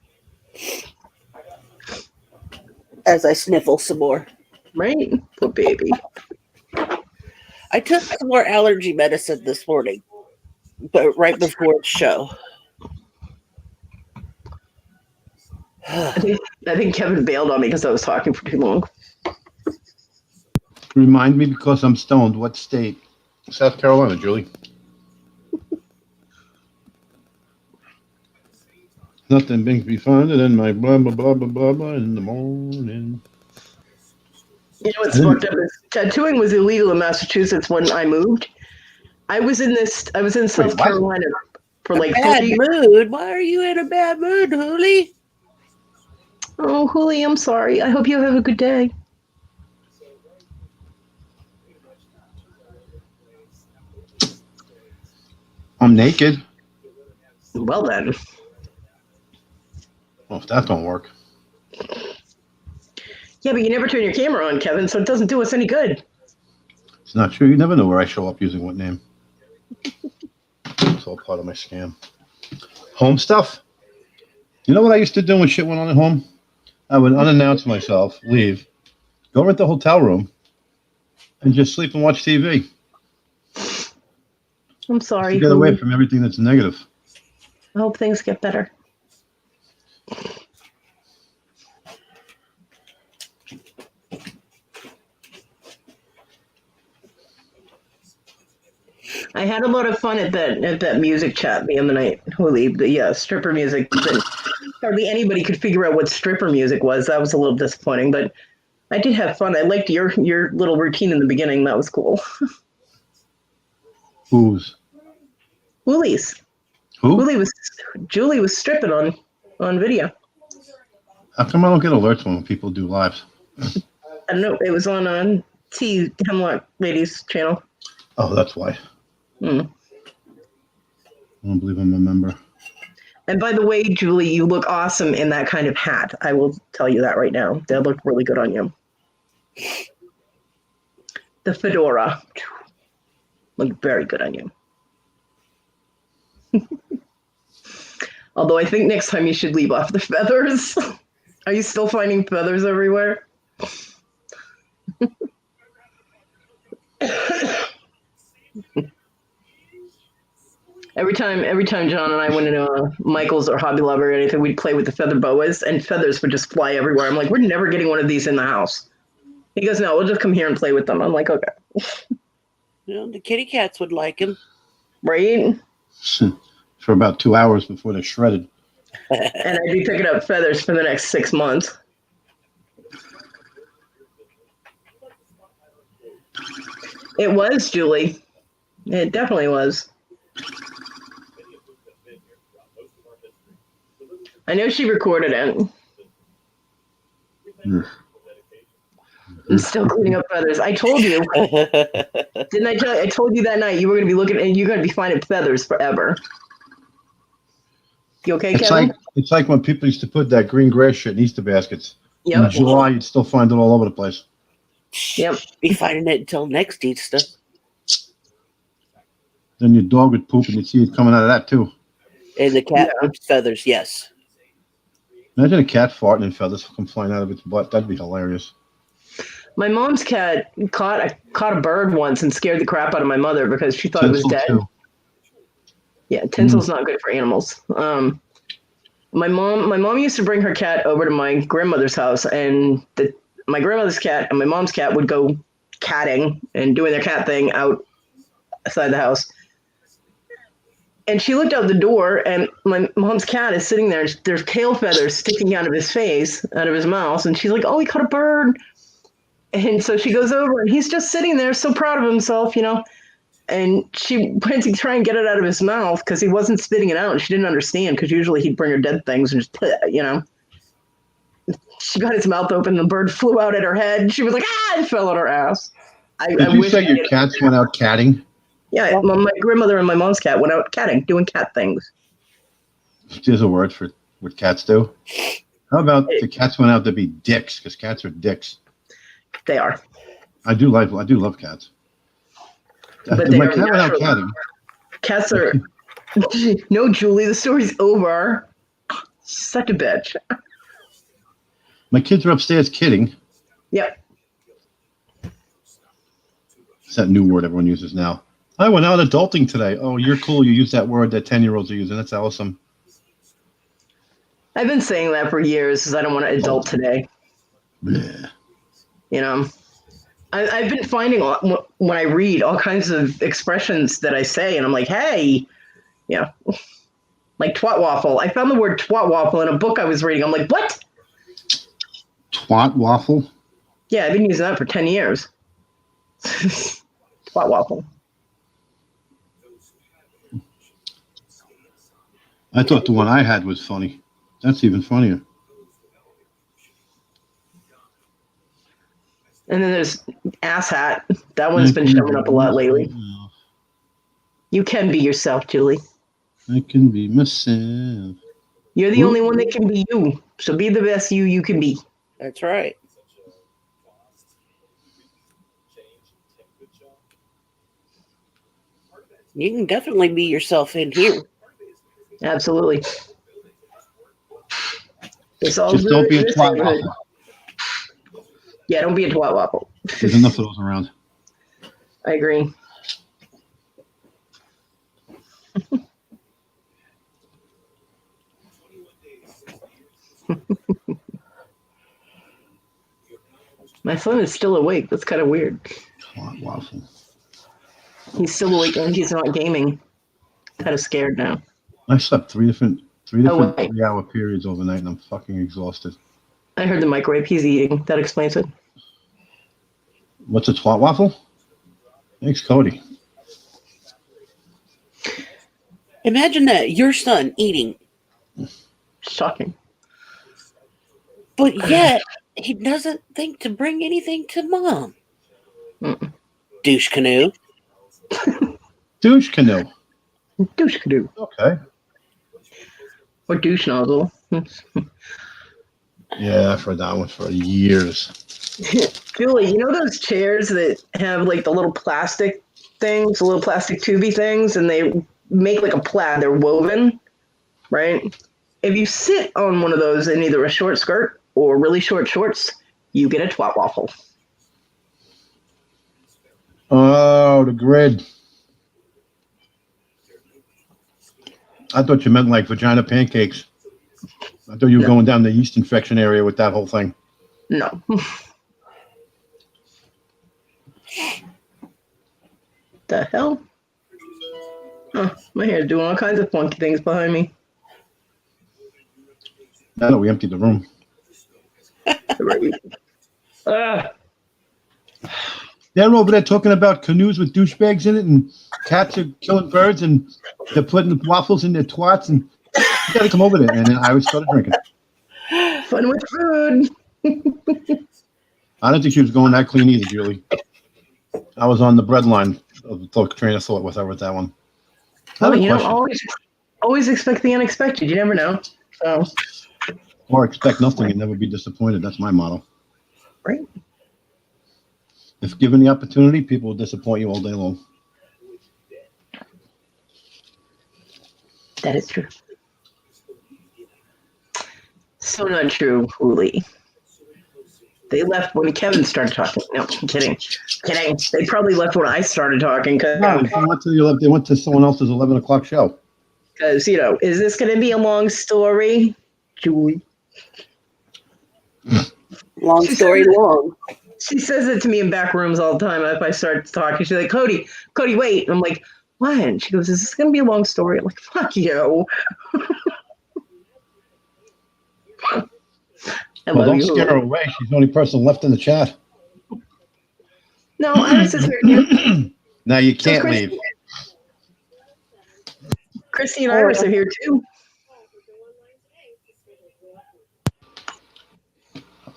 As I sniffle some more. Right? Poor baby. I took some more allergy medicine this morning, but right before the show. I think Kevin bailed on me because I was talking for too long. Remind me, because I'm stoned, what state? South Carolina, Julie. Nothing brings me fonder than my blah, blah, blah, blah, blah, blah in the morning. You know what's fucked up is tattooing was illegal in Massachusetts when I moved. I was in South Carolina for like bad 30 mood. Why are you in a bad mood, Hooli? Oh, Hooli, I'm sorry. I hope you have a good day. I'm naked. Well then. Well, if that don't work. Yeah, but you never turn your camera on, Kevin, so it doesn't do us any good. It's not true. You never know where I show up using what name. It's all part of my scam. Home stuff. You know what I used to do when shit went on at home? I would unannounce myself, leave, go rent the hotel room, and just sleep and watch TV. I'm sorry. To get away from everything that's negative. I hope things get better. I had a lot of fun at that music chat the other night. Holy, the stripper music. Hardly anybody could figure out what stripper music was. That was a little disappointing, but I did have fun. I liked your little routine in the beginning. That was cool. Whose? Woolies. Who? Julie was stripping on video. How come I don't get alerts when people do lives? I don't know. It was on T Hemlock Ladies channel. Oh, that's why. Hmm. I don't believe I'm a member. And by the way, Julie, you look awesome in that kind of hat. I will tell you that right now. That looked really good on you. The fedora looked very good on you. Although I think next time you should leave off the feathers. Are you still finding feathers everywhere? Every time John and I went into Michael's or Hobby Lobby or anything, we'd play with the feather boas, and feathers would just fly everywhere. I'm like, we're never getting one of these in the house. He goes, no, we'll just come here and play with them. I'm like, okay. The kitty cats would like him. Right? For about 2 hours before they're shredded. And I'd be picking up feathers for the next 6 months. It was, Julie. It definitely was. I know she recorded it. I'm still cleaning up feathers. I told you. Didn't I tell you? I told you that night you were going to be looking and you're going to be finding feathers forever. You okay, Kevin? It's like when people used to put that green grass shit in Easter baskets. Yep. In July, you'd still find it all over the place. Yep. Be finding it until next Easter. Then your dog would poop and you'd see it coming out of that too. And the cat with feathers, yes. Imagine a cat farting and feathers come flying out of its butt. That'd be hilarious. My mom's cat caught a bird once and scared the crap out of my mother because she thought Tinsel it was dead. too. Yeah, tinsel's not good for animals. My mom used to bring her cat over to my grandmother's house, and my grandmother's cat and my mom's cat would go catting and doing their cat thing outside the house. And she looked out the door, and my mom's cat is sitting there. There's tail feathers sticking out of his face, out of his mouth, and she's like, "Oh, he caught a bird." And so she goes over, and he's just sitting there, so proud of himself, you know. And she went to try and get it out of his mouth because he wasn't spitting it out. And she didn't understand because usually he'd bring her dead things and just, you know. She got his mouth open. The bird flew out at her head. And she was like, ah, it fell on her ass. Did you say your cats went out catting? Yeah, my grandmother and my mom's cat went out catting, doing cat things. There's a word for what cats do. How about the cats went out to be dicks? Because cats are dicks. They are. I do love cats. But my cat went out catting. Cats are. No, Julie, the story's over. Such a bitch. My kids are upstairs kidding. Yep. It's that new word everyone uses now. I went out adulting today. Oh, you're cool. You use that word that 10-year-olds are using. That's awesome. I've been saying that for years because I don't want to adult today. Bleh. You know, I've been finding when I read all kinds of expressions that I say, and I'm like, hey, yeah, like twat waffle. I found the word twat waffle in a book I was reading. I'm like, what? Twat waffle? Yeah, I've been using that for 10 years. Twat waffle. I thought the one I had was funny. That's even funnier. And then there's asshat. That one's been showing up a lot lately. You can be yourself, Julie. I can be myself. You're the only one that can be you. So be the best you can be. That's right. You can definitely be yourself in here. Absolutely. Just don't be a twat waffle. Yeah, don't be a twat waffle. There's enough of those around. I agree. My son is still awake. That's kind of weird. Twat waffle. He's still awake and he's not gaming. Kind of scared now. I slept three different 3-hour periods overnight, and I'm fucking exhausted. I heard the microwave. He's eating. That explains it. What's a twat waffle? Thanks, Kodi. Imagine that, your son eating. Shocking. But yet, he doesn't think to bring anything to mom. Mm-mm. Douche canoe. Douche canoe. Douche canoe. Okay. Or douche nozzle. Yeah, I've heard that one for years. Julie, you know those chairs that have like the little plastic things, the little plastic tubey things, and they make like a plaid, they're woven, right? If you sit on one of those in either a short skirt or really short shorts, you get a twat waffle. Oh, the grid. I thought you meant like vagina pancakes. I thought you were going down the yeast infection area with that whole thing. No. The hell? Oh, my hair's doing all kinds of funky things behind me. I know we emptied the room. They're over there talking about canoes with douchebags in it, and cats are killing birds, and they're putting waffles in their twats, and you gotta come over there. And then Iris started drinking. Fun with food. I don't think she was going that clean either, Julie. I was on the breadline of the train of thought with her with that one. Oh, you know, always expect the unexpected. You never know. So. Or expect nothing and never be disappointed. That's my motto. Right. If given the opportunity, people will disappoint you all day long. That is true. So not true, Uli. They left when Kevin started talking. No, I'm kidding. Kidding. They probably left when I started talking. No, they went to someone else's 11 o'clock show. Because, you know, is this going to be a long story, Julie? Long story long. She says it to me in back rooms all the time if I start talking. She's like, Cody, wait. And I'm like, what? And she goes, is this going to be a long story? I'm like, fuck you. Well, don't scare her away. She's the only person left in the chat. No, Iris is here too. Now you can't leave. Christy and Iris are here too.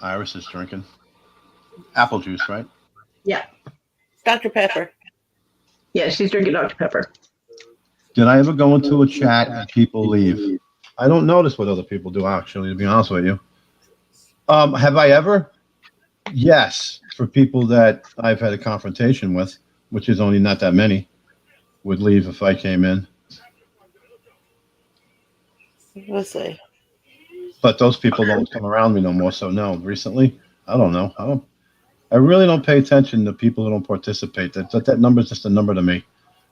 Iris is drinking apple juice, right? Yeah. Dr. Pepper. Yeah, she's drinking Dr. Pepper. Did I ever go into a chat and people leave? I don't notice what other people do, actually, to be honest with you. Have I ever? Yes, for people that I've had a confrontation with, which is only not that many, would leave if I came in. Let's see. But those people don't come around me no more. So no, recently, I don't know. I really don't pay attention to people who don't participate. That number is just a number to me.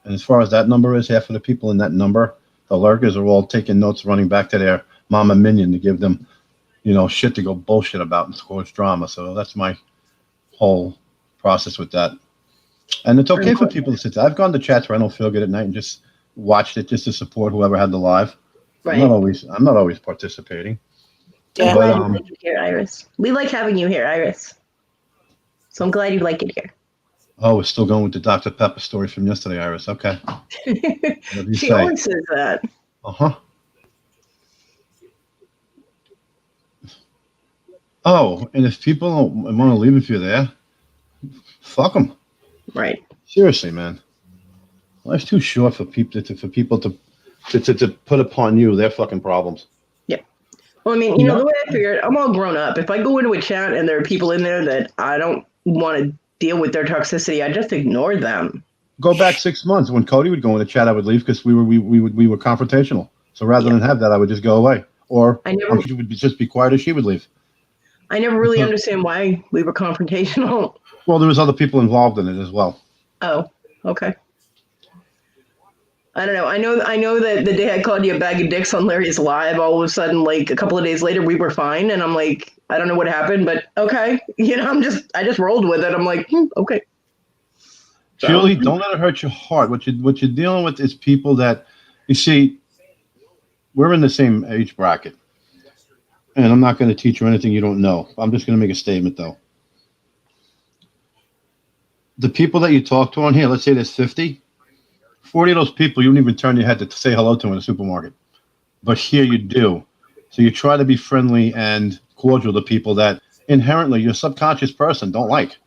And as far as that number is, half of the people in that number, the lurkers, are all taking notes, running back to their mama minion to give them, shit to go bullshit about and cause drama. So that's my whole process with that. And it's okay for people to sit there. I've gone to chats where I don't feel good at night and just watched it just to support whoever had the live. Right. I'm not always participating. Yeah, but, I'm glad you here, Iris. We like having you here, Iris. So I'm glad you like it here. Oh, we're still going with the Dr. Pepper story from yesterday, Iris. Okay. She always says that. Uh-huh. Oh, and if people don't want to leave if you're there, fuck them. Right. Seriously, man. Life's too short for people to put upon you their fucking problems. Yeah. Well, I mean, the way I figure it, I'm all grown up. If I go into a chat and there are people in there that I don't want to deal with their toxicity, I just ignore them. Go back 6 months. When Kodi would go in the chat, I would leave because we were confrontational. So rather than have that, I would just go away. Or she would just be quiet, or she would leave. I never really understand why we were confrontational. Well, there was other people involved in it as well. Oh, okay. I don't know. I know that the day I called you a bag of dicks on Larry's Live, all of a sudden, like a couple of days later, we were fine, and I'm like, I don't know what happened, but okay. I just rolled with it. I'm like, okay. So. Julie, don't let it hurt your heart. What you're dealing with is people that, you see, we're in the same age bracket, and I'm not going to teach you anything you don't know. I'm just going to make a statement, though. The people that you talk to on here, let's say there's 50. 40 of those people you don't even turn your head to say hello to in the supermarket. But here you do. So you try to be friendly and cordial to people that inherently your subconscious person don't like.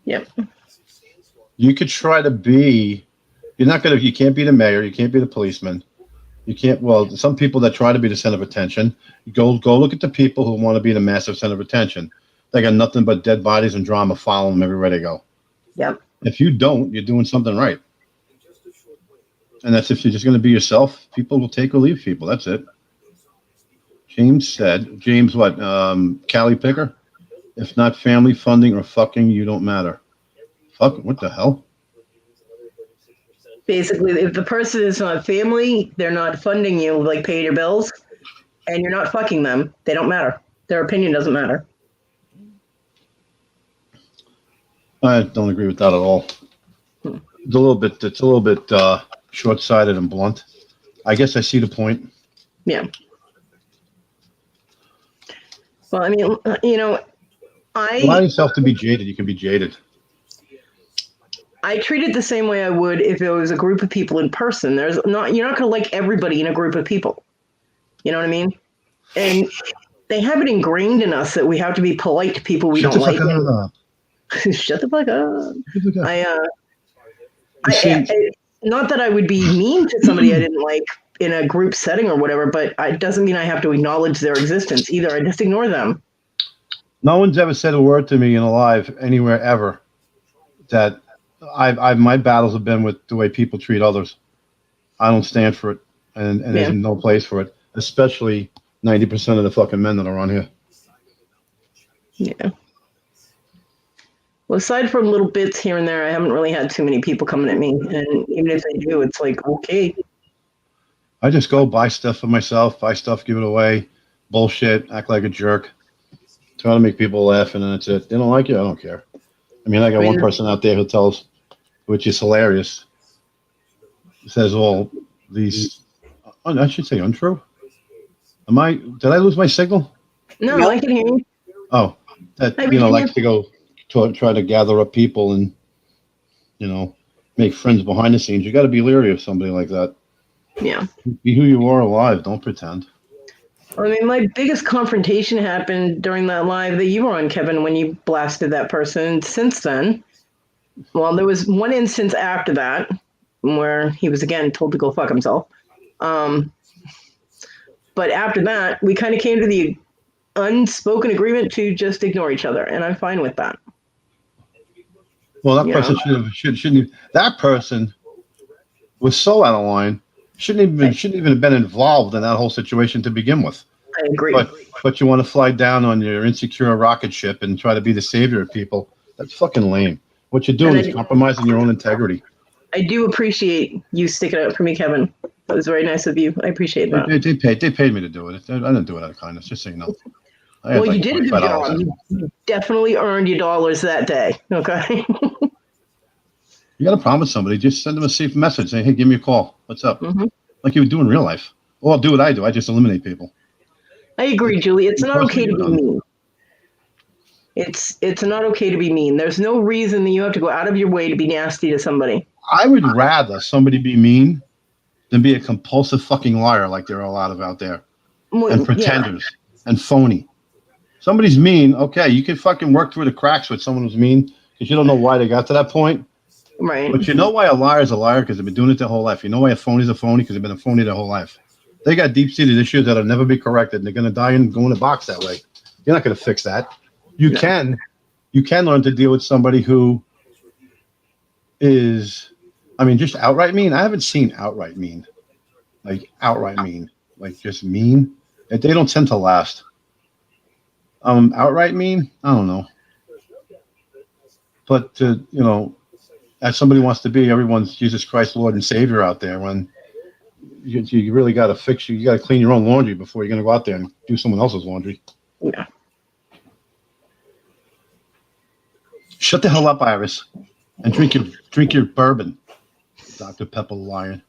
Yep. You could try to be, you can't be the mayor, you can't be the policeman. You can't, well, some people that try to be the center of attention, go look at the people who want to be the massive center of attention. They got nothing but dead bodies and drama following them everywhere they go. Yep. If you don't, you're doing something right. And that's if you're just going to be yourself, people will take or leave people. That's it. James what? Callie Picker? If not family, funding, or fucking, you don't matter. Fuck, what the hell? Basically, if the person is not family, they're not funding you, like paying your bills, and you're not fucking them, they don't matter. Their opinion doesn't matter. I don't agree with that at all. It's a little bit short-sighted and blunt. I guess I see the point. Yeah. Well, I mean, you know, allow yourself to be jaded. You can be jaded. I treat it the same way I would if it was a group of people in person. You're not going to like everybody in a group of people. You know what I mean? And they have it ingrained in us that we have to be polite to people we don't like. Shut the fuck up. Not that I would be mean to somebody I didn't like in a group setting or whatever, but it doesn't mean I have to acknowledge their existence either. I just ignore them. No one's ever said a word to me in a live anywhere ever that my battles have been with the way people treat others. I don't stand for it, and there's no place for it, especially 90% of the fucking men that are on here. Yeah. Well, aside from little bits here and there, I haven't really had too many people coming at me, and even if they do, it's like, okay. I just go buy stuff for myself, buy stuff, give it away, bullshit, act like a jerk, try to make people laugh, and then that's it. They don't like you, I don't care. I mean, I got one person out there who tells, which is hilarious, says all these, I should say untrue. Did I lose my signal? No, I can hear you. Oh, that, likes to go try to gather up people and, make friends behind the scenes. You got to be leery of somebody like that. Yeah. Be who you are alive. Don't pretend. I mean, my biggest confrontation happened during that live that you were on, Kevin, when you blasted that person. Since then, well, there was one instance after that where he was, again, told to go fuck himself. But after that, we kind of came to the unspoken agreement to just ignore each other, and I'm fine with that. Well, that person shouldn't. That person was so out of line. Shouldn't even have been involved in that whole situation to begin with. I agree. But you want to fly down on your insecure rocket ship and try to be the savior of people. That's fucking lame. What you're doing is compromising your own integrity. I do appreciate you sticking up for me, Kevin. That was very nice of you. I appreciate that. They paid me to do it. I didn't do it out of kindness, just so you know. Well, you did a good job. You definitely earned your dollars that day. Okay. You got a problem with somebody, just send them a safe message. Say, hey, give me a call. What's up? Mm-hmm. Like you would do in real life. Or I'll do what I do. I just eliminate people. I agree, Julie. It's not okay to be mean. It's not okay to be mean. There's no reason that you have to go out of your way to be nasty to somebody. I would rather somebody be mean than be a compulsive fucking liar like there are a lot of out there. And pretenders and phony. Somebody's mean, okay, you can fucking work through the cracks with someone who's mean because you don't know why they got to that point. Right. But you know why a liar is a liar? Because they've been doing it their whole life. You know why a phony is a phony? Because they've been a phony their whole life. They got deep-seated issues that'll never be corrected, and they're going to die and go in a box that way. You're not going to fix that. You can learn to deal with somebody who is, just outright mean. I haven't seen outright mean. Like outright mean. Like just mean. They don't tend to last. Outright mean? I don't know. But, as somebody wants to be everyone's Jesus Christ Lord and Savior out there, when you really got to you got to clean your own laundry before you're going to go out there and do someone else's laundry. Yeah. Shut the hell up, Iris, and drink your bourbon, Dr. Pepper Lion.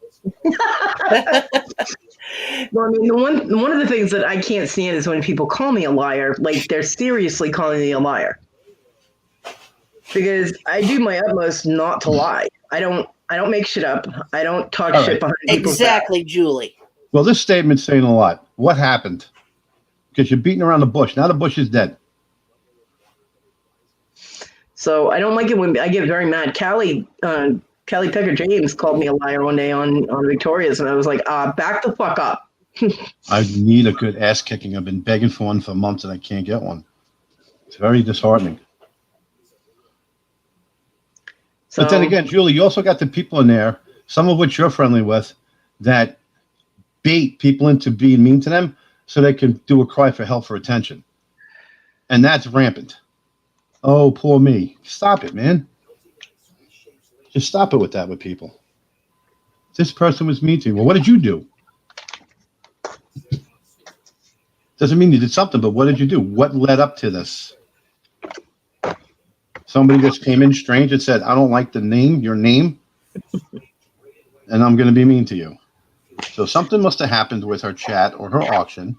Well, one of the things that I can't stand is when people call me a liar, like they're seriously calling me a liar. Because I do my utmost not to lie. I don't make shit up. I don't talk shit behind people's back. Exactly, Julie. Well, this statement's saying a lot. What happened? Because you're beating around the bush. Now the bush is dead. So I don't like it when I get very mad. Callie Pecker James called me a liar one day on Victoria's, and I was like, back the fuck up. I need a good ass kicking. I've been begging for one for months, and I can't get one. It's very disheartening. So, but then again, Julie, you also got the people in there, some of which you're friendly with, that bait people into being mean to them so they can do a cry for help for attention. And that's rampant. Oh, poor me. Stop it, man. Just stop it with that with people. This person was mean to you. Well, what did you do? Doesn't mean you did something, but what did you do? What led up to this? Somebody just came in strange and said, I don't like your name, and I'm going to be mean to you. So something must have happened with her chat or her auction,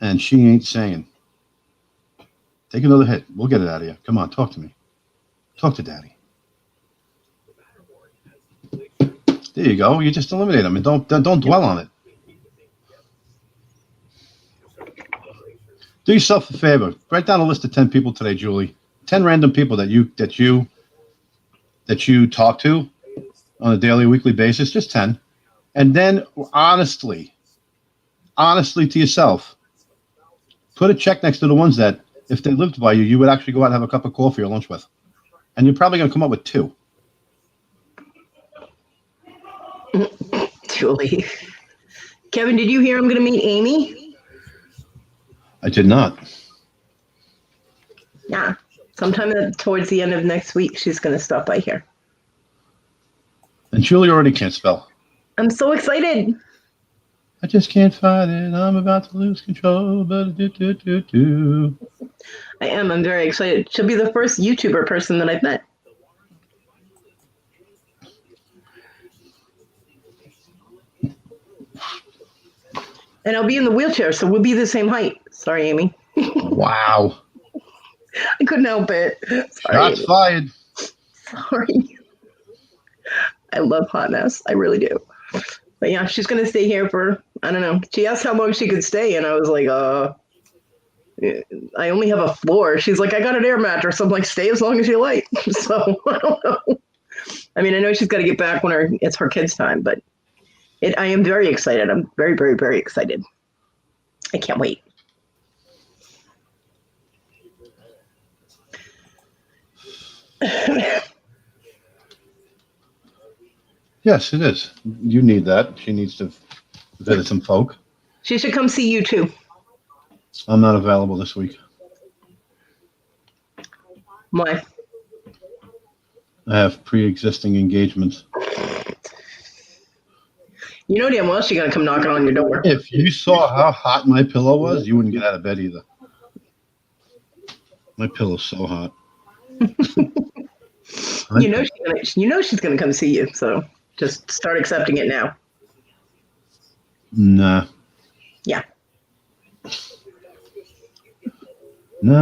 and she ain't saying. Take another hit. We'll get it out of you. Come on, talk to me. Talk to Daddy. There you go. You just eliminate them, and don't dwell on it. Do yourself a favor. Write down a list of 10 people today, Julie. 10 random people that you talk to on a daily, weekly basis. Just 10, and then honestly to yourself, put a check next to the ones that, if they lived by you, you would actually go out and have a cup of coffee or lunch with, and you're probably going to come up with 2. Julie, Kevin, did you hear I'm going to meet Amy? I did not. Yeah. Sometime towards the end of next week, she's going to stop by here. And Julie already can't spell. I'm so excited. I just can't fight it. I'm about to lose control. But I am. I'm very excited. She'll be the first YouTuber person that I've met. And I'll be in the wheelchair, so we'll be the same height. Sorry, Amy. Wow. I couldn't help it. Sorry. Shots fired. Sorry. I love hot mess. I really do. But yeah, she's going to stay here for, I don't know. She asked how long she could stay, and I was like, I only have a floor. She's like, I got an air mattress. I'm like, stay as long as you like. So I don't know. I mean, I know she's got to get back when it's her kids' time, but I am very excited. I'm very, very, very excited. I can't wait. Yes, it is. You need that. She needs to visit some folk. She should come see you too. I'm not available this week. Why? I have pre-existing engagements. You know damn well she's going to come knocking on your door. If you saw how hot my pillow was, you wouldn't get out of bed either. My pillow's so hot. You know she's gonna come see you, so just start accepting it now. Nah. Yeah. No.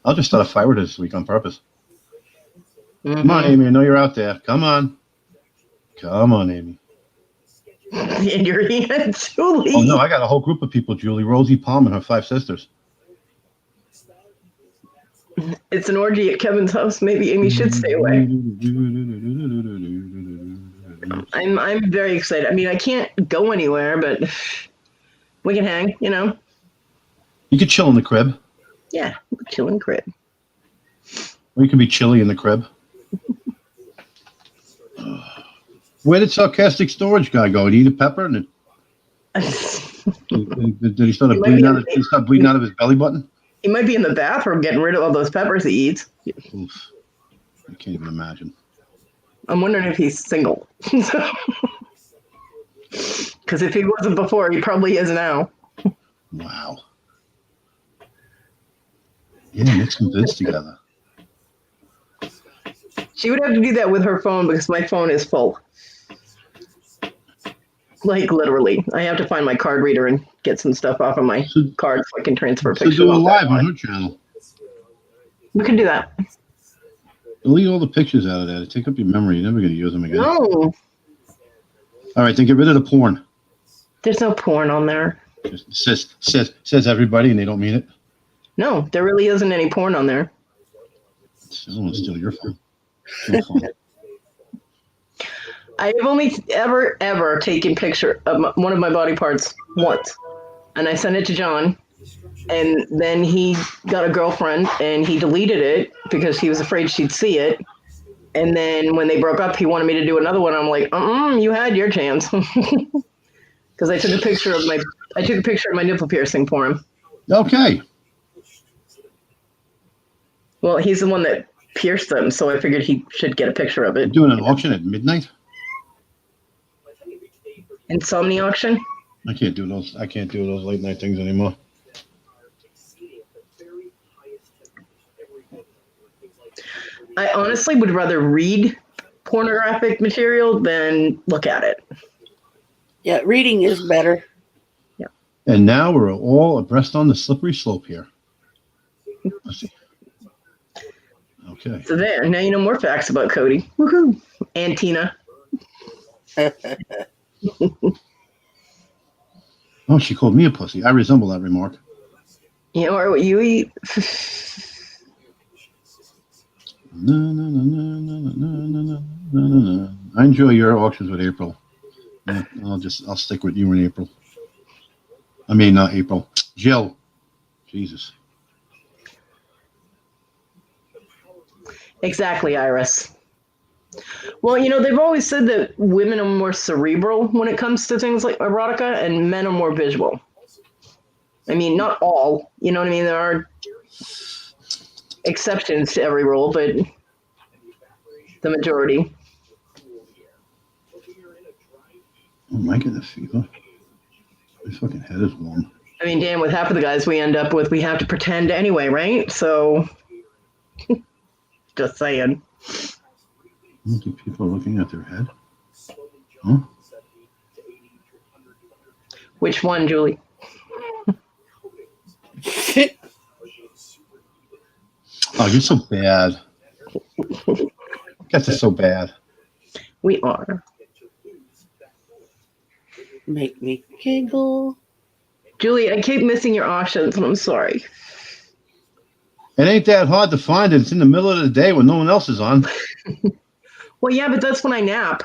I'll just start a fire this week on purpose. Mm-hmm. Come on, Amy. I know you're out there. Come on, Amy. In your hand, Julie. Oh no, I got a whole group of people. Julie, Rosie Palm, and her 5 sisters. It's an orgy at Kevin's house. Maybe Amy should stay away. I'm very excited. I mean, I can't go anywhere, but we can hang, you know. You could chill in the crib. Yeah, chill in the crib. Or you can be chilly in the crib. Where did Sarcastic Storage Guy go? Did he eat a pepper? And did he start bleeding out of his belly button? He might be in the bathroom getting rid of all those peppers he eats. Oof. I can't even imagine. I'm wondering if he's single. Because if he wasn't before, he probably is now. Wow. Yeah, mix some vids together. She would have to do that with her phone because my phone is full. Like, literally. I have to find my card reader and get some stuff off of my card so I can transfer pictures. So do a live on her channel. We can do that. Delete all the pictures out of that. Take up your memory. You're never going to use them again. No. All right, then get rid of the porn. There's no porn on there. Says everybody, and they don't mean it. No, there really isn't any porn on there. Someone's steal your phone. I've only ever taken picture of one of my body parts once, and I sent it to John, and then he got a girlfriend, and he deleted it because he was afraid she'd see it. And then when they broke up, he wanted me to do another one. I'm like, you had your chance, because I took a picture of my nipple piercing for him. Okay. Well, he's the one that pierced them, so I figured he should get a picture of it. You're doing an auction at midnight? Insomnia auction? I can't do those late night things anymore. I honestly would rather read pornographic material than look at it. Yeah, reading is better. Yeah. And now we're all abreast on the slippery slope here. Let's see. Okay. So there, now you know more facts about Kodi. Woohoo! And Tina. Oh, she called me a pussy. I resemble that remark. You know what you eat? No. I enjoy your auctions with April. I'll stick with you in April. I mean, not April. Jill. Jesus. Exactly, Iris. Well, they've always said that women are more cerebral when it comes to things like erotica, and men are more visual. I mean, not all. You know what I mean? There are exceptions to every rule, but the majority. Oh, am I getting a fever? My fucking head is warm. I mean, damn, with half of the guys we end up with, we have to pretend anyway, right? So, just saying. I don't think people are looking at their head. Huh? Which one, Julie? Oh, you're so bad. Guys are so bad. We are. Make me giggle. Julie, I keep missing your auctions, and I'm sorry. It ain't that hard to find it. It's in the middle of the day when no one else is on. Well, yeah, but that's when I nap.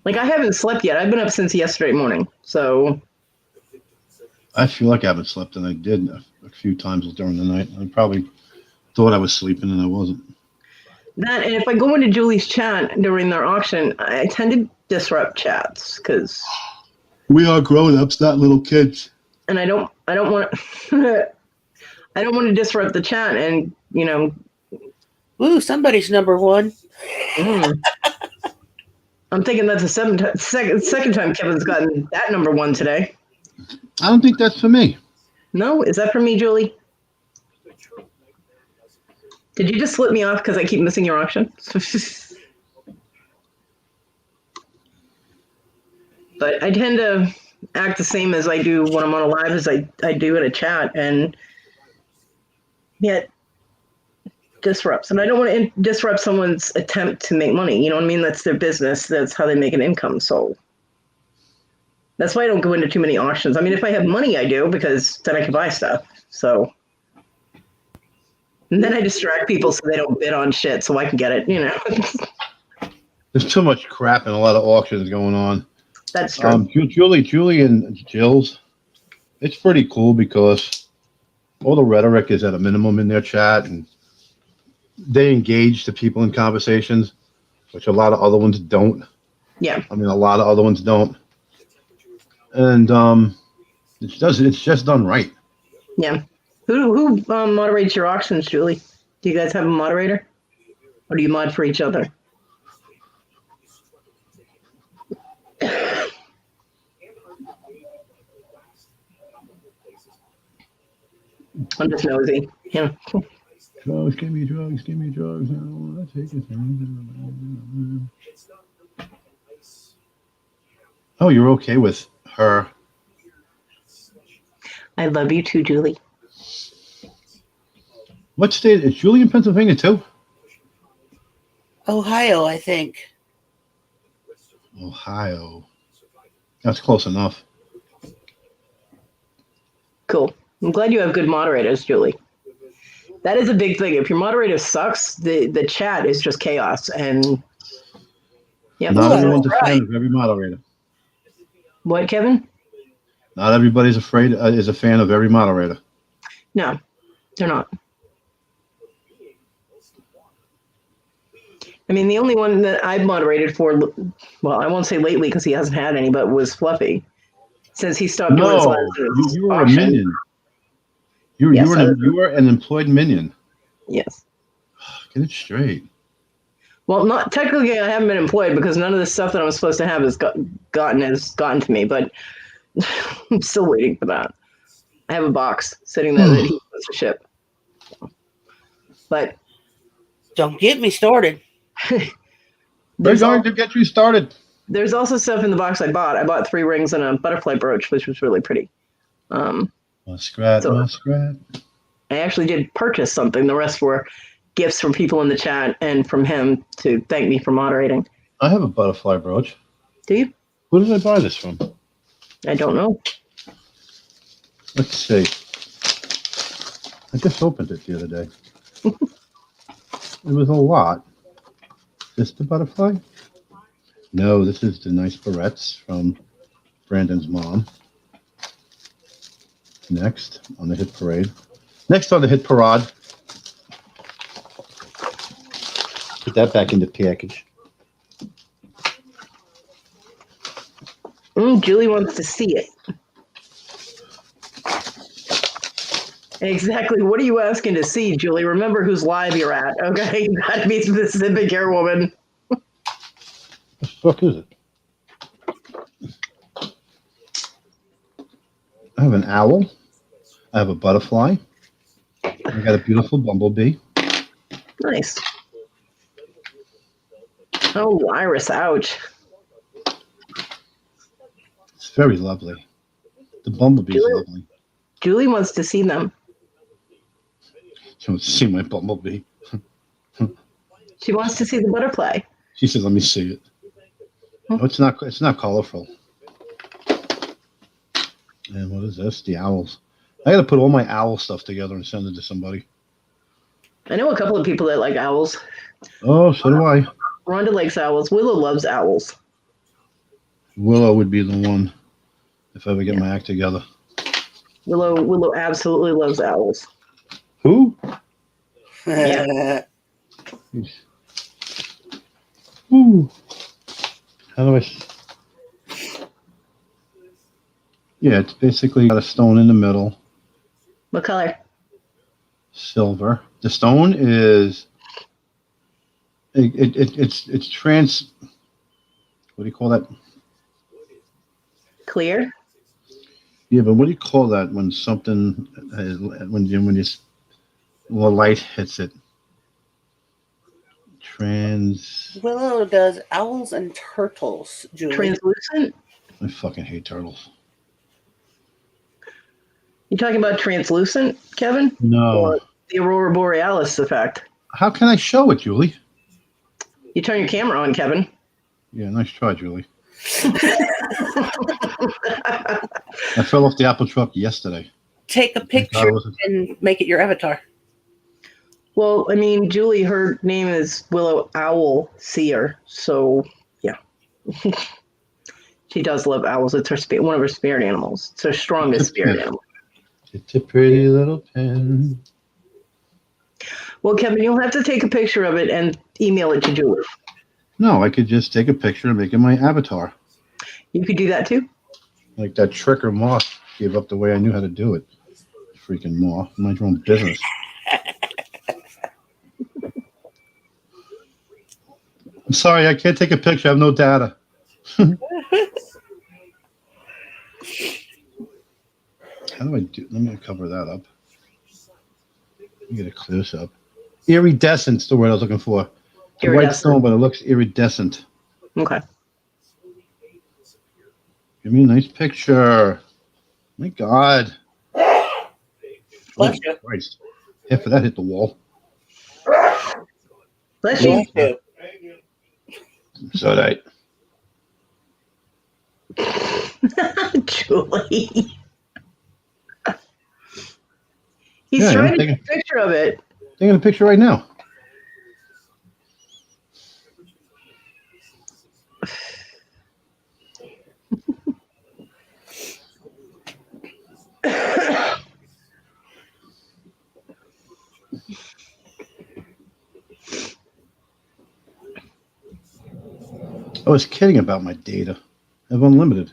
Like, I haven't slept yet. I've been up since yesterday morning, so. I feel like I haven't slept, and I did a few times during the night. I probably thought I was sleeping, and I wasn't. That, and if I go into Julie's chat during their auction, I tend to disrupt chats, because. We are grown-ups, not little kids. And I don't want I don't want to disrupt the chat, and Ooh, somebody's number one. I'm thinking that's the second time Kevin's gotten that number one today. I don't think that's for me. No, is that for me, Julie? Did you just slip me off because I keep missing your auction? But I tend to act the same as I do when I'm on a live as I do in a chat, and yet disrupts. And I don't want to disrupt someone's attempt to make money. You know what I mean? That's their business. That's how they make an income. So that's why I don't go into too many auctions. I mean, if I have money, I do, because then I can buy stuff. So, and then I distract people so they don't bid on shit so I can get it, There's too much crap and a lot of auctions going on. That's true. Julie and Jill's, it's pretty cool because all the rhetoric is at a minimum in their chat, and they engage the people in conversations, which a lot of other ones don't. Yeah. I mean, a lot of other ones don't. And it's just done right. Yeah. Who moderates your auctions, Julie? Do you guys have a moderator? Or do you mod for each other? I'm just nosy. Yeah. Drugs, give me drugs. No, I take it. Oh, you're okay with her? I love you too, Julie. What state? Is Julie in Pennsylvania too? Ohio, I think. Ohio. That's close enough. Cool. I'm glad you have good moderators, Julie. That is a big thing. If your moderator sucks, the chat is just chaos. And yeah, not everyone's a fan of every moderator. What, Kevin? Not everybody's is a fan of every moderator. No, they're not. I mean, the only one that I've moderated for, well, I won't say lately because he hasn't had any, but was Fluffy. Since he stopped doing his lives. You were a minion. You were an employed minion. Yes. Get it straight. Well, not technically, I haven't been employed because none of the stuff that I'm supposed to have has gotten to me, but I'm still waiting for that. I have a box sitting there that he's supposed to ship. But don't get me started. We're going to get you started. There's also stuff in the box I bought. I bought 3 rings and a butterfly brooch, which was really pretty. Muskrat. I actually did purchase something. The rest were gifts from people in the chat and from him to thank me for moderating. I have a butterfly brooch. Do you? Who did I buy this from? I don't know. Let's see. I just opened it the other day. It was a lot. Is this the butterfly? No, this is the nice barrettes from Brandon's mom. Next on the hit parade. Next on the hit parade. Put that back in the package. Julie wants to see it. Exactly. What are you asking to see, Julie? Remember whose live you're at, okay? You gotta be specific here, woman. What the fuck is it? I have an owl. I have a butterfly. I got a beautiful bumblebee. Nice. Oh, Iris, ouch. It's very lovely. The bumblebee's lovely. Julie wants to see them. She wants to see my bumblebee. She wants to see the butterfly. She said, "Let me see it." No, it's not. It's not colorful. And what is this? The owls. I got to put all my owl stuff together and send it to somebody. I know a couple of people that like owls. Oh, so do I. Rhonda likes owls. Willow loves owls. Willow would be the one if I ever get my act together. Willow absolutely loves owls. Who? Yeah. Ooh. How do I? Yeah, it's basically got a stone in the middle. What color? Silver. The stone is. It's trans. What do you call that? Clear. Yeah, but what do you call that when something when more light hits it? Willow does owls and turtles, Julie. Translucent? I fucking hate turtles. You talking about translucent, Kevin? No. Or the Aurora Borealis effect? How can I show it, Julie? You turn your camera on, Kevin. Yeah, nice try, Julie. I fell off the Apple truck yesterday. Take a picture and make it your avatar. Well, I mean, Julie, her name is Willow Owl Seer, so yeah. She does love owls. It's her one of her spirit animals. It's her strongest spirit animal. It's a pretty little pen. Well, Kevin, you'll have to take a picture of it and email it to Julie. No, I could just take a picture and make it my avatar. You could do that too. Like that Tricker Moth gave up the way I knew how to do it. Freaking moth. Mind your own business. I'm sorry, I can't take a picture. I have no data. How do I do? Let me cover that up. Let me get a close up. Iridescent's the word I was looking for. The white stone, but it looks iridescent. Okay. Give me a nice picture. My God. Bless you. Christ. Half of that hit the wall. Bless you. So that. Julie. He's trying to take a picture of it. Taking a picture right now. I was kidding about my data. I have unlimited.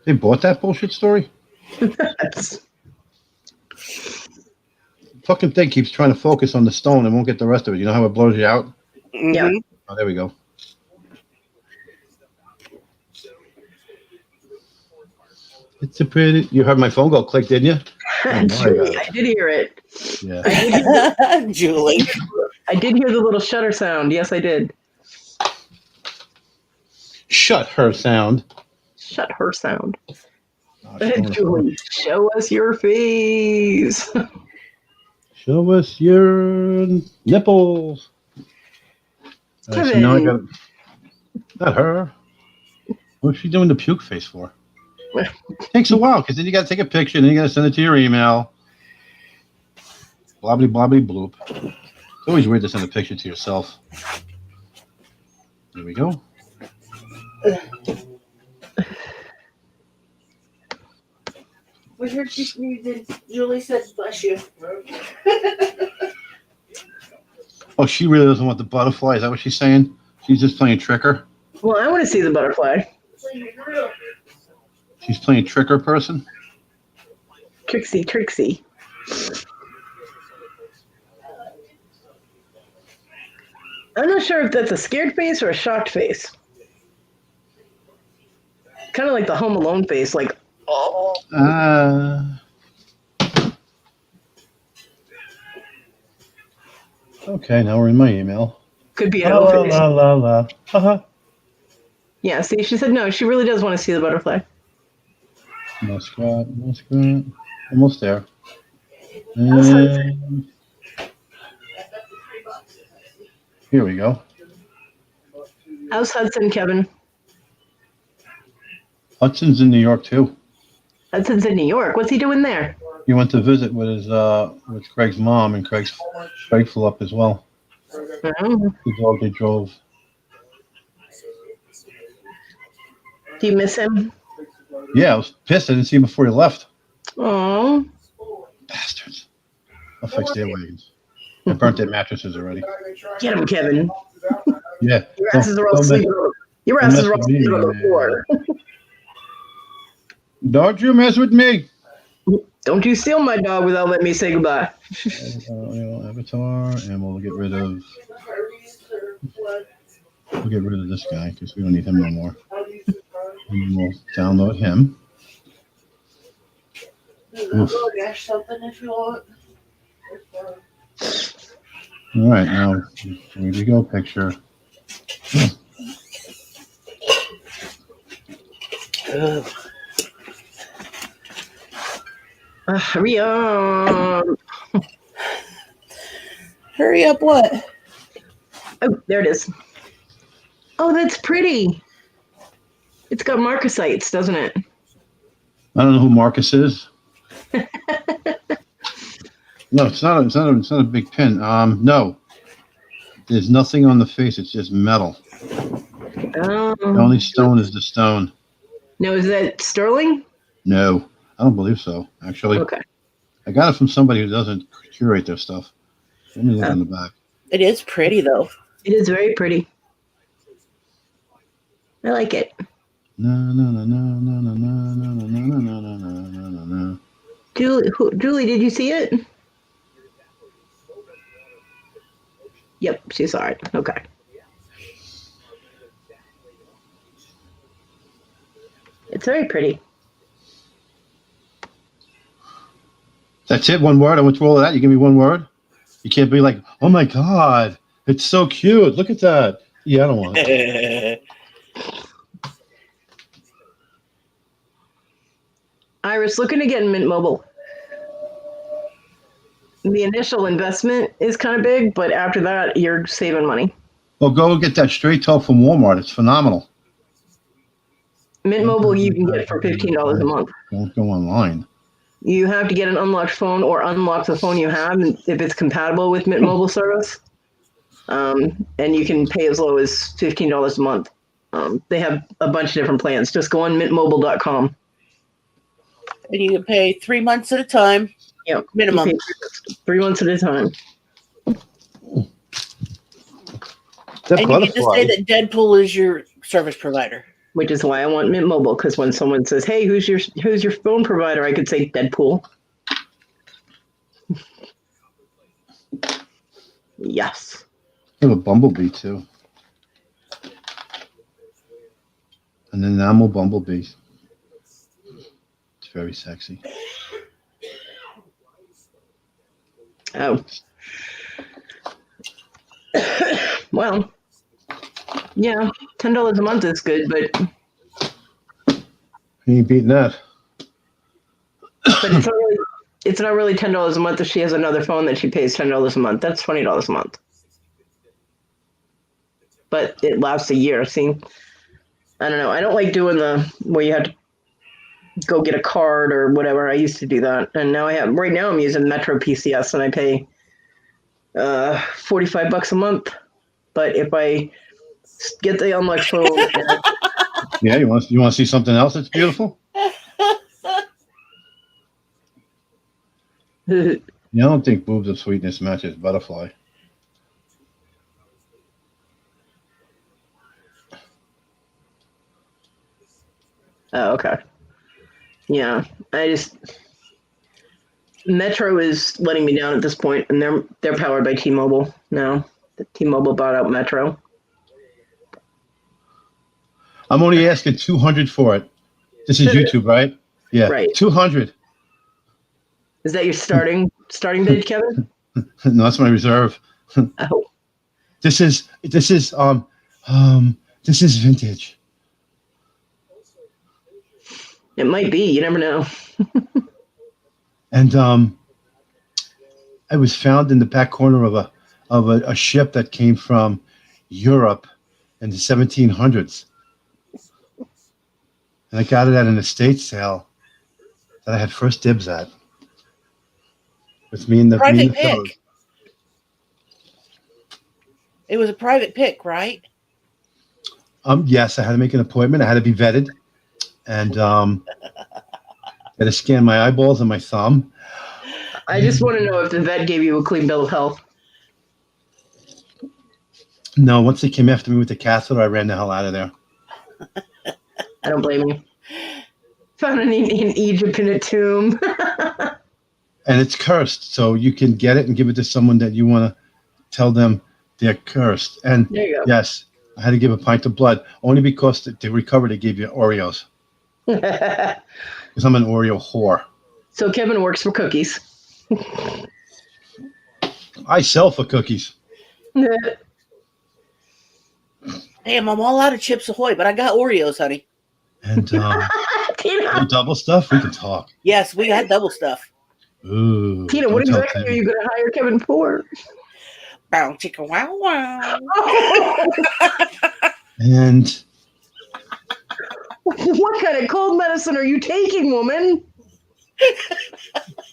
They bought that bullshit story? Fucking thing keeps trying to focus on the stone and won't get the rest of it. You know how it blows you out? Mm-hmm. Yeah. Oh, there we go. It's a pretty. You heard my phone go click, didn't you? Oh, Julie, I did hear it. Yeah. Julie. I did hear the little shutter sound. Yes, I did. Shut her sound. Shut her sound. Oh, Julie, show us your face. Show us your nipples. Right, so now I got. Not her. What's she doing the puke face for? Takes a while because then you got to take a picture and then you got to send it to your email. Blobbly blobbly bloop. It's always weird to send a picture to yourself. There we go. We heard Julie said, bless you. Oh, she really doesn't want the butterfly. Is that what she's saying? She's just playing tricker? Well, I want to see the butterfly. She's playing tricker person? Trixie. I'm not sure if that's a scared face or a shocked face. Kind of like the Home Alone face, like, oh. Okay, now we're in my email. Could be a face. La. Uh-huh. Yeah, see, she said no, she really does want to see the butterfly. Muskrat. Almost there. And here we go. How's Hudson, Kevin? Hudson's in New York too. Hudson's in New York. What's he doing there? He went to visit with his with Craig's mom, and Craig flew up as well. Oh. The dog they drove. Do you miss him? Yeah, I was pissed. I didn't see him before he left. Oh. Bastards. I'll fix their wagons. I burnt their mattresses already. Get him, Kevin. Yeah. Your asses are all sleeping on the floor. Don't you mess with me. Don't you steal my dog without letting me say goodbye. Avatar, and we'll get rid of this guy because we don't need him no more. And we'll download him. Something if you want. All right, now here we go. Picture. Hurry up. Hurry up, what? Oh, there it is. Oh, that's pretty. It's got marcasites, doesn't it? I don't know who Marcus is. No, it's not a big pin. No. There's nothing on the face. It's just metal. The only stone is the stone. No, is that sterling? No, I don't believe so, actually. Okay. I got it from somebody who doesn't curate their stuff. Let me look on the back. It is pretty, though. It is very pretty. I like it. No. Julie, did you see it? Yep, she saw it. Okay. It's very pretty. That's it, one word. I went through all of that. You give me one word? You can't be like, oh my God, it's so cute. Look at that. Yeah, I don't want it. Iris, looking again, Mint Mobile. The initial investment is kind of big, but after that, you're saving money. Well, go get that straight toe from Walmart. It's phenomenal. Mint Mobile, you can get it for $15 a month. Don't go online. You have to get an unlocked phone or unlock the phone you have if it's compatible with Mint Mobile service. And you can pay as low as $15 a month. They have a bunch of different plans. Just go on mintmobile.com. And you can pay 3 months at a time. Yep. Minimum. 3 months at a time. And you can just say that Deadpool is your service provider. Which is why I want Mint Mobile, because when someone says, "Hey, who's your phone provider?" I could say Deadpool. Yes. I have a bumblebee too. An enamel bumblebee. It's very sexy. Oh. Well, yeah, $10 a month is good, but You ain't beating that. but it's not really $10 a month if she has another phone that she pays $10 a month. That's $20 a month. But it lasts a year. See, I don't know. I don't like doing the where you have to go get a card or whatever. I used to do that, and now right now I'm using Metro PCS, and I pay $45 a month. But if I get the unlocked phone, Yeah, you want to see something else that's beautiful? I don't think boobs of sweetness matches butterfly. Oh, okay. Yeah, Metro is letting me down at this point, and they're powered by T-Mobile now. T-Mobile bought out Metro. I'm only asking $200 for it. This is YouTube, right? Yeah, right. $200. Is that your starting bid, Kevin? No, that's my reserve. Oh, This is vintage. it might be. You never know. And I was found in the back corner of a ship that came from Europe in the 1700s. And I got it at an estate sale that I had first dibs at. With me and the Private fellows. pick. It was a private pick, right? Yes, I had to make an appointment. I had to be vetted. And I had to scan my eyeballs and my thumb. I just want to know if the vet gave you a clean bill of health. No, once they came after me with the catheter, I ran the hell out of there. I don't blame you. Found it in Egypt in a tomb. And it's cursed, so you can get it and give it to someone that you want to tell them they're cursed. And there you go. Yes, I had to give a pint of blood, only because to recover they gave you Oreos. Because I'm an Oreo whore. So Kevin works for cookies. I sell for cookies. Damn, I'm all out of Chips Ahoy, but I got Oreos, honey. And Tina, double stuff, we can talk. Yes, we got double stuff. Ooh, Tina, what exactly are you going to hire Kevin for? Bow chicka wow wow. And what kind of cold medicine are you taking, woman?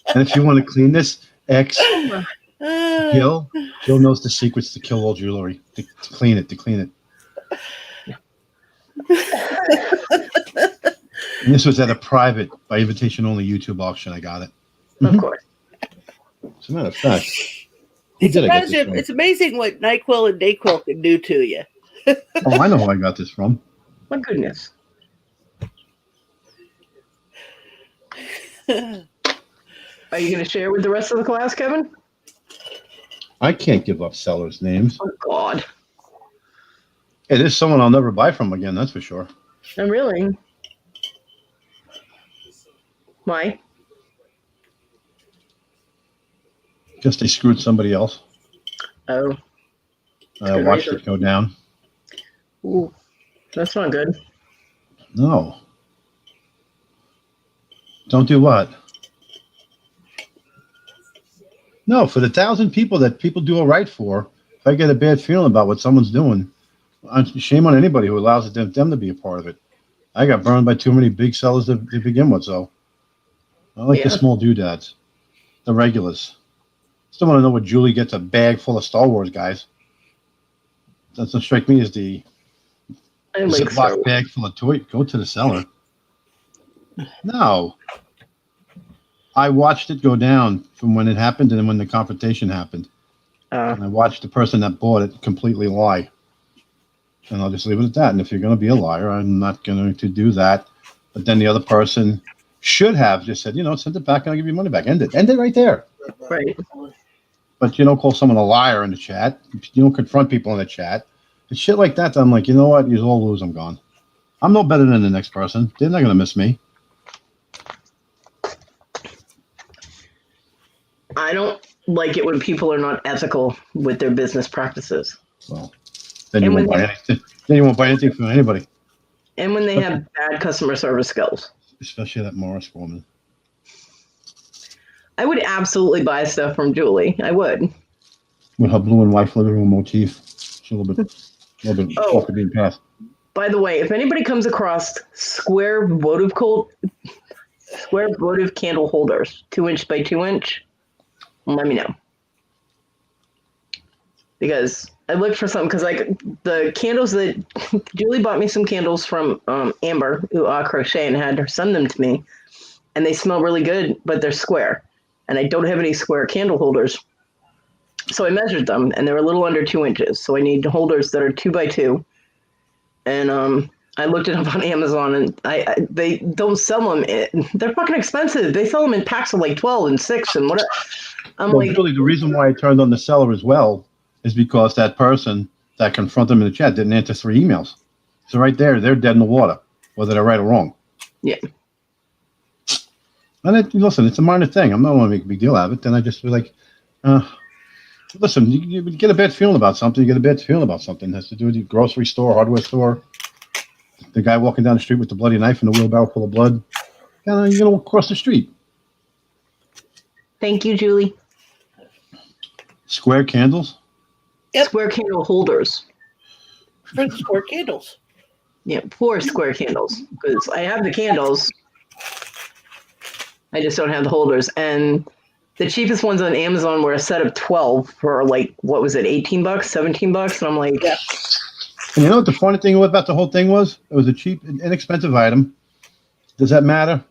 And if you want to clean this, Jill knows the secrets to kill all jewelry. To clean it. And this was at a private, by invitation only YouTube auction. I got it. Of course. As a matter of fact, It's amazing what NyQuil and DayQuil can do to you. Oh, I know who I got this from. My goodness. Are you going to share with the rest of the class, Kevin? I can't give up sellers' names. Oh, God. It is someone I'll never buy from again, that's for sure. Oh, really? Why? Guess they screwed somebody else. Oh. I watched it go down. Ooh, that's not good. No. Don't do what? No, for the 1,000 people that people do all right for, if I get a bad feeling about what someone's doing, shame on anybody who allows them to be a part of it. I got burned by too many big sellers to begin with, so I like the small doodads, the regulars. Still want to know what Julie gets a bag full of Star Wars guys. Doesn't strike me as the Ziploc bag full of toy. Go to the seller. No. I watched it go down from when it happened and then when the confrontation happened. And I watched the person that bought it completely lie. And I'll just leave it at that. And if you're going to be a liar, I'm not going to do that. But then the other person should have just said, send it back and I'll give you money back. End it. End it right there. Right. But you don't call someone a liar in the chat. You don't confront people in the chat. And shit like that, I'm like, you know what? You all lose. I'm gone. I'm no better than the next person. They're not going to miss me. I don't like it when people are not ethical with their business practices. Well, then you won't buy anything. Then you won't buy anything from anybody. And when they have bad customer service skills. Especially that Morris woman. I would absolutely buy stuff from Julie. I would. With her blue and white living room motif. It's a little bit off the beaten path. By the way, if anybody comes across square votive candle holders, 2-inch by 2-inch, let me know. Because I looked for something, because the candles that Julie bought me some candles from Amber, who crochet, and had her send them to me, and they smell really good, but they're square, and I don't have any square candle holders. So I measured them, and they're a little under 2 inches. So I need holders that are 2 by 2, and I looked it up on Amazon, and they don't sell them. They're fucking expensive. They sell them in packs of like 12 and 6 and whatever. Really, the reason why I turned on the seller as well is because that person that confronted them in the chat didn't answer 3 emails. So right there, they're dead in the water, whether they're right or wrong. Yeah. And listen, it's a minor thing. I'm not going to make a big deal out of it. Then I just be like, listen, you get a bad feeling about something. You get a bad feeling about something. It has to do with the grocery store, hardware store. The guy walking down the street with the bloody knife and the wheelbarrow full of blood. You're going to walk across the street. Thank you, Julie. Square candles? Yep. Square candle holders. For the square candles. Yeah, 4 square candles. Because I have the candles. I just don't have the holders. And the cheapest ones on Amazon were a set of 12 for like, what was it, $18, $17? And I'm like, yeah. And you know what the funny thing about the whole thing was? It was a cheap, inexpensive item. Does that matter?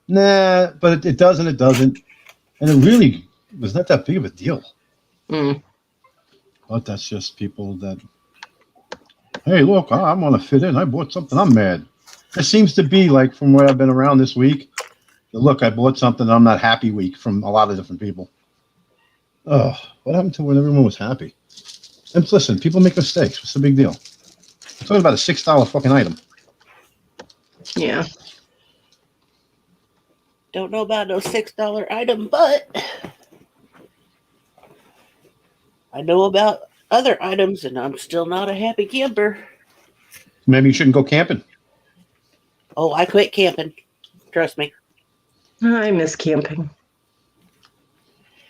Nah, but it does and it doesn't. And it really was not that big of a deal. Mm. But that's just people that, hey, look, I want to fit in. I bought something. I'm mad. It seems to be like from where I've been around this week. Look, I bought something I'm not happy week from a lot of different people. Oh, what happened to when everyone was happy? And listen, people make mistakes. What's the big deal? I'm talking about a $6 fucking item. Yeah. Don't know about no $6 item, but I know about other items, and I'm still not a happy camper. Maybe you shouldn't go camping. Oh, I quit camping. Trust me. I miss camping.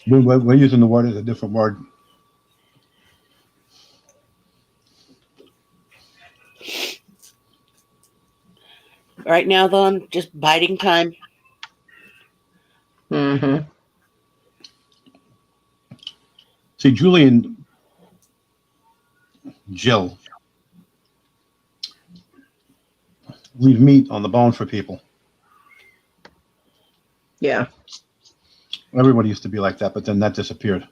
We're using the word as a different word. Right now, though, just biding time. Mm-hmm. See, Julie and Jill leave meat on the bone for people. Yeah. Everybody used to be like that, but then that disappeared.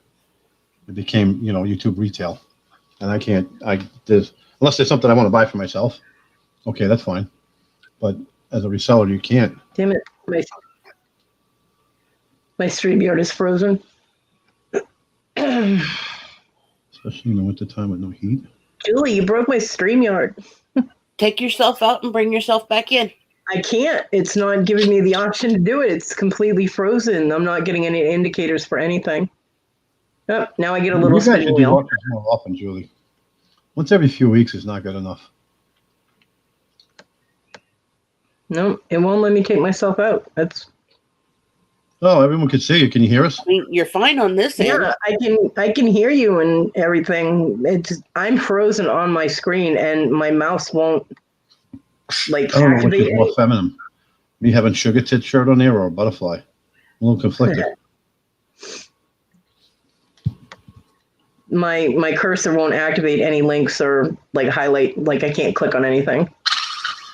It became, YouTube retail. And unless there's something I want to buy for myself, okay, that's fine. But as a reseller, you can't. Damn it. My StreamYard is frozen. Especially in the wintertime with no heat. Julie, you broke my StreamYard. Take yourself out and bring yourself back in. I can't. It's not giving me the option to do it. It's completely frozen. I'm not getting any indicators for anything. Oh, now I get a little spinning wheel. You guys should do more often, Julie. Once every few weeks is not good enough. No, it won't let me take myself out. Oh, everyone can see you. Can you hear us? I mean, you're fine on this end. Yeah, I can hear you and everything. I'm frozen on my screen and my mouse won't like I don't know which activate. is more feminine. Me having sugar tit shirt on there or a butterfly. A little conflicted. My cursor won't activate any links or like highlight. Like I can't click on anything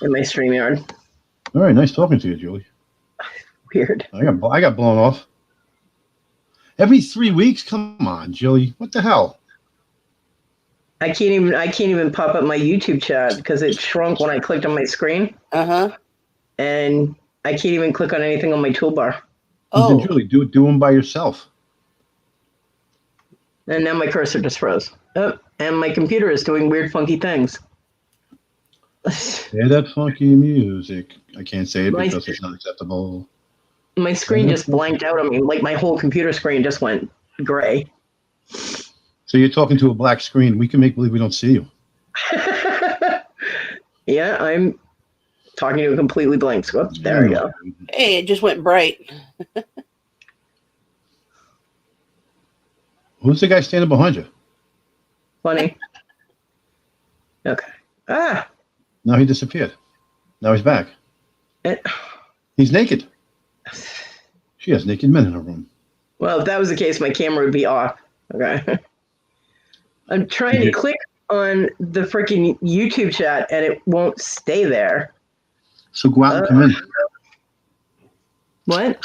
in my StreamYard. All right, nice talking to you, Julie. Weird. I got blown off. Every 3 weeks? Come on, Julie. What the hell? I can't even pop up my YouTube chat because it shrunk when I clicked on my screen. And I can't even click on anything on my toolbar. Oh, then Julie, do them by yourself. And now my cursor just froze. Oh, and my computer is doing weird, funky things. Hear that funky music? I can't say it because it's not acceptable. My screen just blanked out on me. Like my whole computer screen just went gray. So you're talking to a black screen. We can make believe we don't see you. Yeah, I'm talking to a completely blank screen. Oh, there we go. Hey, it just went bright. Who's the guy standing behind you? Funny. Okay. Ah. Now he disappeared. Now he's back. He's naked. She has naked men in her room. Well, if that was the case, my camera would be off. Okay. I'm trying to click on the freaking YouTube chat and it won't stay there. So go out and come in. What?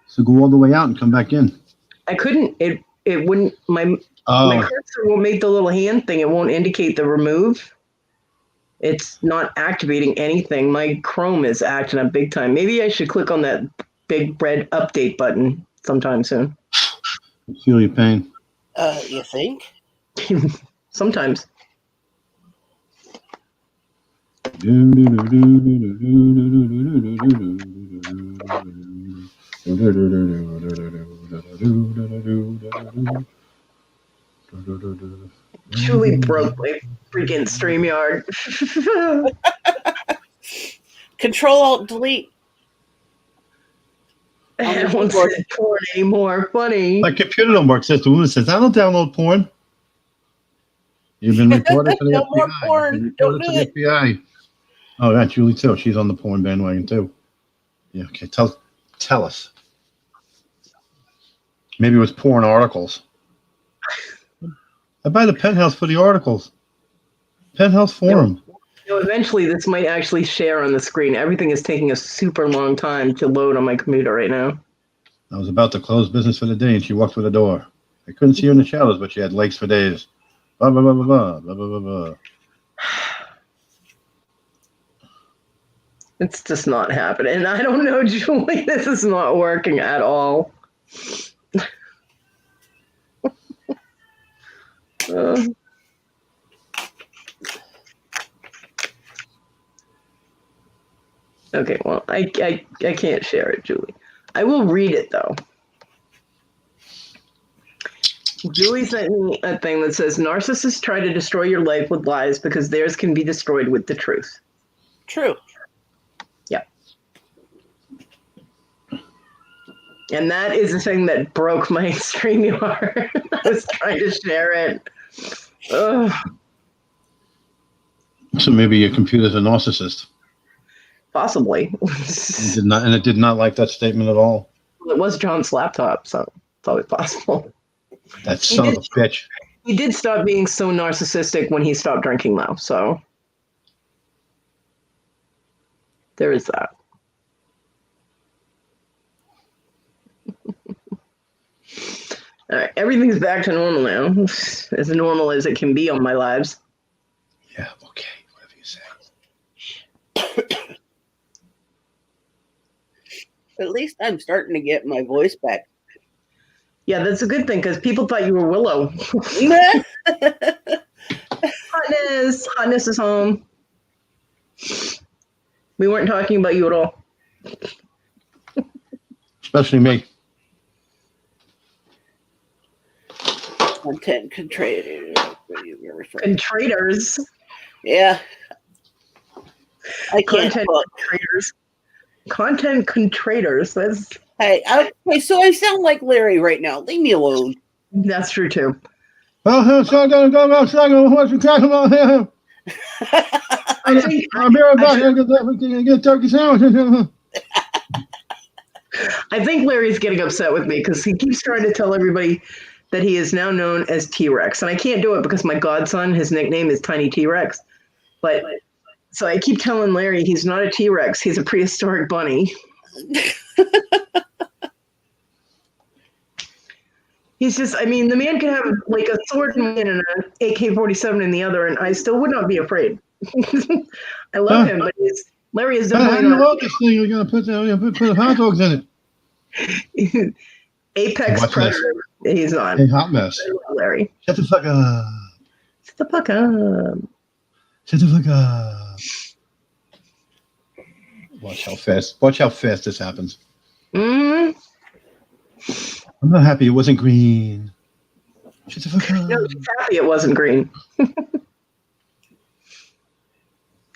So go all the way out and come back in. I couldn't. It wouldn't. My cursor won't make the little hand thing. It won't indicate the remove. It's not activating anything. My Chrome is acting up big time. Maybe I should click on that big red update button sometime soon. I feel your pain. You think? Sometimes. Julie broke my freaking StreamYard. Control-Alt-Delete. I won't say porn anymore. Funny. My computer don't work. Says the woman says, I don't download porn. You've been reported to the No FBI. more porn. Don't do it. FBI. Oh, yeah, Julie too. She's on the porn bandwagon too. Yeah, okay. Tell us. Maybe it was porn articles. I buy the Penthouse for the articles. Penthouse forum. Eventually, this might actually share on the screen. Everything is taking a super long time to load on my computer right now. I was about to close business for the day, and she walked through the door. I couldn't see her in the shadows, but she had legs for days. Blah, blah, blah, blah, blah, blah, blah, blah. It's just not happening. I don't know, Julie. This is not working at all. Okay, well, I can't share it, Julie. I will read it, though. Julie sent me a thing that says, narcissists try to destroy your life with lies because theirs can be destroyed with the truth. True. Yeah. And that is the thing that broke my StreamYard. I was trying to share it. Ugh. So maybe your computer's a narcissist. Possibly. It did not like that statement at all. Well, it was John's laptop, so it's always possible. That son of a bitch. He did stop being so narcissistic when he stopped drinking, though, so there is that. All right, everything's back to normal now, as normal as it can be on my lives. Yeah, okay, whatever you say. At least I'm starting to get my voice back. Yeah, that's a good thing, because people thought you were Willow. Hotness is home. We weren't talking about you at all. Especially me. Content contrators. Contrators? Yeah. I can't Content contrators. Content contrators. Hey, okay, so I sound like Larry right now. Leave me alone. That's true too. Oh, shotgun, what you talking about here? I'll be right back. I get a turkey sandwich. I think Larry's getting upset with me because he keeps trying to tell everybody that he is now known as T-Rex. And I can't do it because my godson, his nickname is Tiny T-Rex. But so I keep telling Larry he's not a T-Rex, he's a prehistoric bunny. He's just, I mean, the man could have like a sword in one and an AK-47 in the other, and I still would not be afraid. I love him, but Larry is definitely not. Love this thing. We're gonna put hot dogs in it. Apex predator. He's on. Hey, hot mess. Larry. Shut the fuck up. Shut the fuck up. Shut the fuck up. Watch how fast this happens. Mm-hmm. I'm not happy it wasn't green. Shut the fuck up. No, he's happy it wasn't green.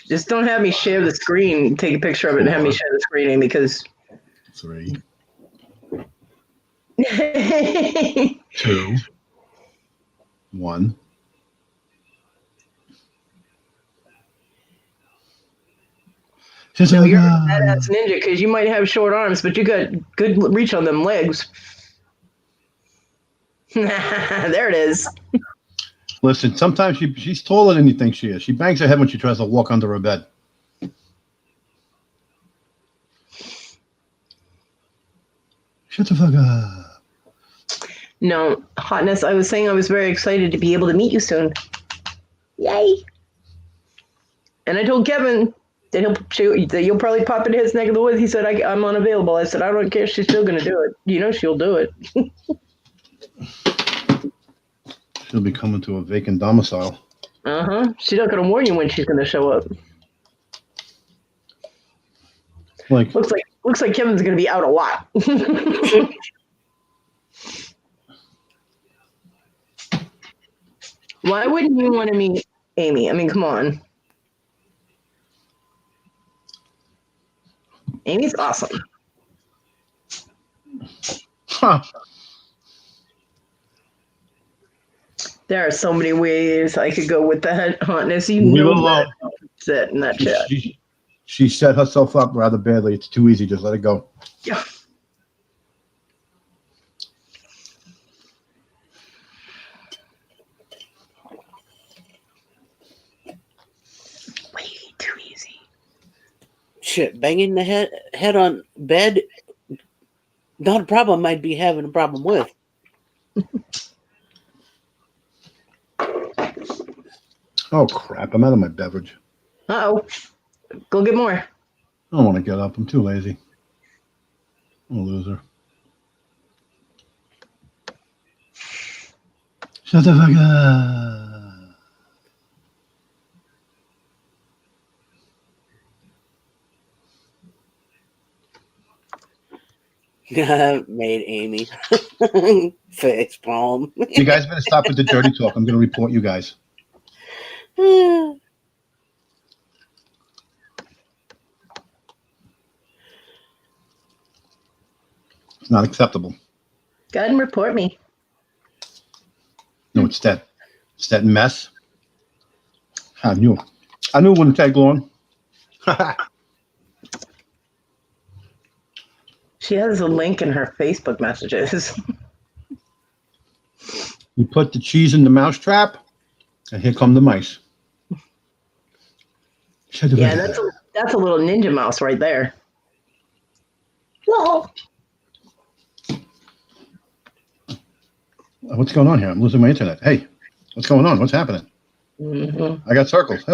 Just don't have me share the screen, take a picture of it, and have me share the screen, Amy, because 3, 2, 1. No, you're a badass ninja because you might have short arms, but you got good reach on them legs. There it is. Listen, sometimes she's taller than you think she is. She bangs her head when she tries to walk under her bed. Shut the fuck up. No, hotness. I was saying I was very excited to be able to meet you soon. Yay. And I told Kevin that you'll probably pop into his neck of the woods. He said, I'm unavailable. I said, I don't care. She's still going to do it. You know she'll do it. She'll be coming to a vacant domicile. Uh-huh. She's not going to warn you when she's going to show up. Like looks like Kevin's going to be out a lot. Why wouldn't you want to meet Amy? I mean, come on. Amy's awesome. Huh. There are so many ways I could go with that, hotness. You Leave know it alone. That in that chat. She set herself up rather badly. It's too easy. Just let it go. Yeah. Way too easy. Shit, banging the head on bed, not a problem I'd be having a problem with. Oh, crap. I'm out of my beverage. Uh-oh. Go get more. I don't want to get up. I'm too lazy. I'm a loser. Shut the fuck up. Made Amy face palm. You guys better stop with the dirty talk. I'm going to report you guys. It's not acceptable. Go ahead and report me. No, it's that mess. I knew it wouldn't take long. She has a link in her Facebook messages. You put the cheese in the mousetrap, and here come the mice. Yeah, that's a little ninja mouse right there. Well, what's going on here? I'm losing my internet. Hey, what's going on? What's happening? Mm-hmm. I got circles.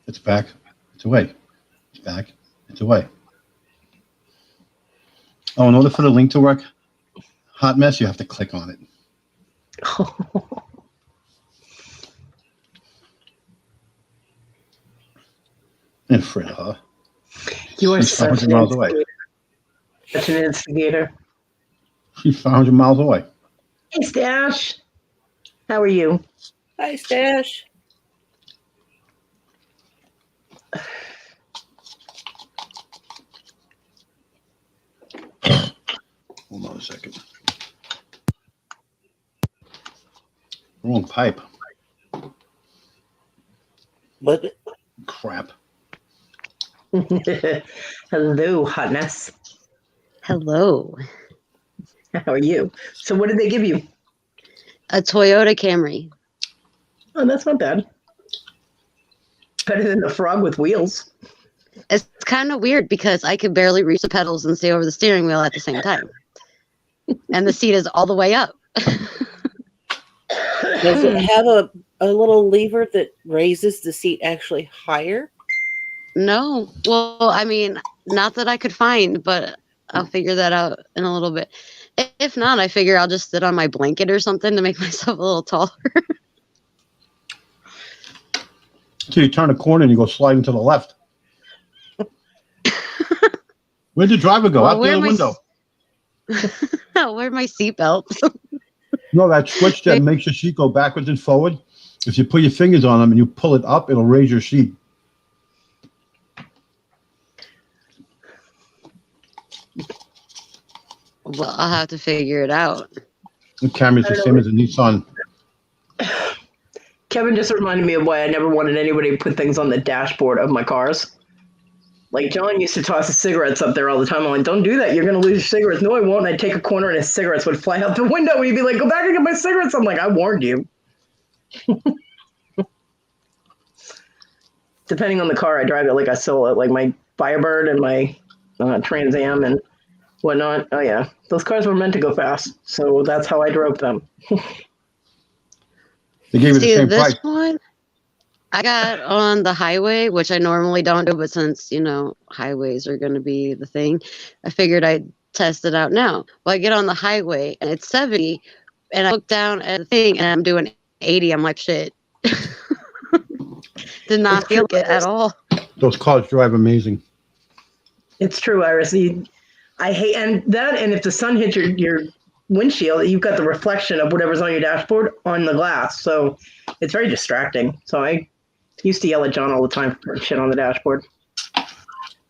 It's back. It's away. It's back. It's away. Oh, in order for the link to work, hot mess, you have to click on it. And Fred, huh? You are such an miles away. Such an instigator. She's 500 miles away. Hey, Stash. How are you? Hi, Stash. on a second. Wrong pipe. What? Crap. Hello, hotness. Hello. How are you? So what did they give you? A Toyota Camry. Oh, that's not bad. Better than the frog with wheels. It's kind of weird because I could barely reach the pedals and stay over the steering wheel at the same time. And the seat is all the way up. Does it have a little lever that raises the seat actually higher? No. Well, I mean, not that I could find, but I'll figure that out in a little bit. If not, I figure I'll just sit on my blanket or something to make myself a little taller. So you turn a corner and you go sliding to the left. Where'd the driver go? Well, Out the other window. Where's my seatbelt? No, that switch that makes your seat go backwards and forward. If you put your fingers on them and you pull it up, it'll raise your seat. Well, I'll have to figure it out. The Camry's the same as a Nissan. Kevin just reminded me of why I never wanted anybody to put things on the dashboard of my cars. Like, John used to toss his cigarettes up there all the time. I'm like, don't do that. You're going to lose your cigarettes. No, I won't. And I'd take a corner and his cigarettes would fly out the window. And he'd be like, go back and get my cigarettes. I'm like, I warned you. Depending on the car, I drive it like I sell it. Like my Firebird and my Trans Am and whatnot. Oh, yeah. Those cars were meant to go fast. So that's how I drove them. They gave you the same this price. one, I got on the highway, which I normally don't do, but since, highways are going to be the thing, I figured I'd test it out now. Well, I get on the highway and it's 70, and I look down at the thing and I'm doing 80. I'm like, shit. Did not feel it at all. Those cars drive amazing. It's true, Iris. I hate, and if the sun hits your windshield, you've got the reflection of whatever's on your dashboard on the glass. So it's very distracting. So I used to yell at John all the time for shit on the dashboard.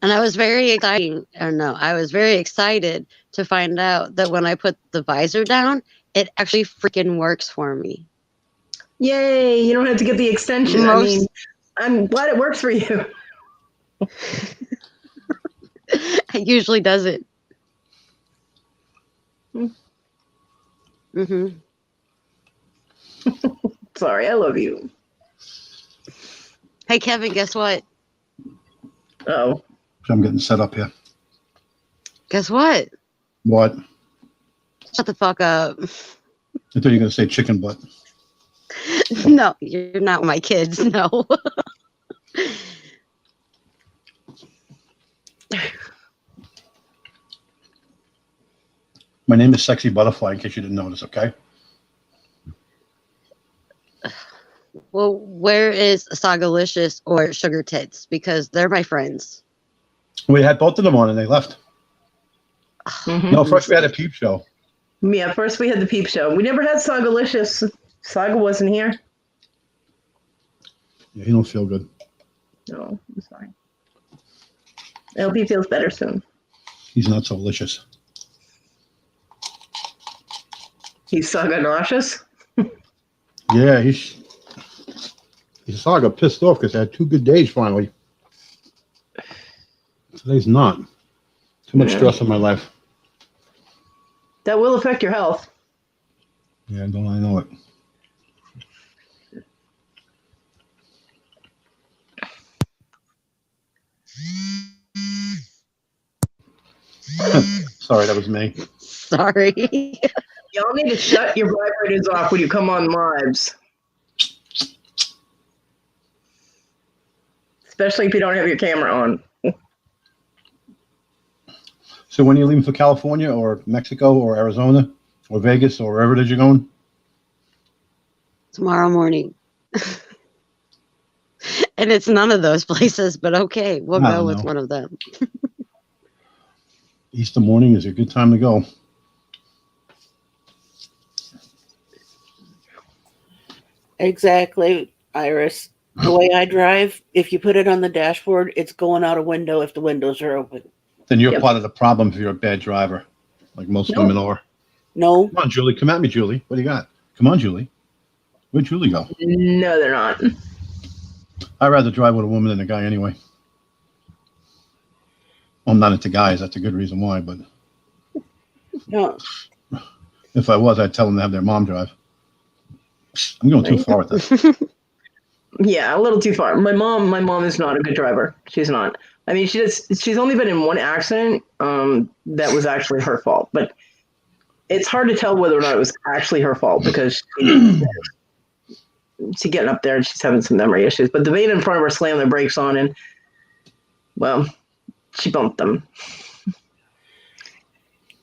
And I was very excited to find out that when I put the visor down, it actually freaking works for me. Yay! You don't have to get the extension. I'm glad it works for you. It usually doesn't. Mm-hmm. Sorry, I love you. Hey, Kevin, guess what? Oh. I'm getting set up here. Guess what? What? Shut the fuck up. I thought you were going to say chicken butt. No, you're not my kids. No. My name is Sexy Butterfly, in case you didn't notice, okay? Well, where is Sagalicious or Sugar Tits? Because they're my friends. We had both of them on and they left. Mm-hmm. No, first we had a peep show. Yeah, first we had the peep show. We never had Sagalicious. Saga wasn't here. Yeah, he don't feel good. No, I'm sorry. I hope he feels better soon. He's not so licious. He's Saga nauseous? Yeah, he's Saga pissed off because I had 2 good days finally. Today's not. Too much stress in my life. That will affect your health. Yeah, don't I know it. Sorry, that was me. Sorry. Y'all need to shut your vibrators off when you come on lives. Especially if you don't have your camera on. So when are you leaving for California or Mexico or Arizona or Vegas or wherever it is you're going? Tomorrow morning. And it's none of those places, but okay, we'll go with one of them. Easter morning is a good time to go. Exactly, Iris. The way I drive, if you put it on the dashboard, it's going out a window if the windows are open. Then you're part of the problem if you're a bad driver. like most women are. No. Come on, Julie. Come at me, Julie. What do you got? Come on, Julie. Where'd Julie go? No, they're not. I'd rather drive with a woman than a guy anyway. I'm not into guys. That's a good reason why, but No. if I was, I'd tell them to have their mom drive. I'm going too far with this. Yeah, a little too far. My mom is not a good driver. She's not. I mean, she's only been in one accident that was actually her fault, but it's hard to tell whether or not it was actually her fault because she's getting up there and she's having some memory issues. But the van in front of her slammed their brakes on and, well, she bumped them.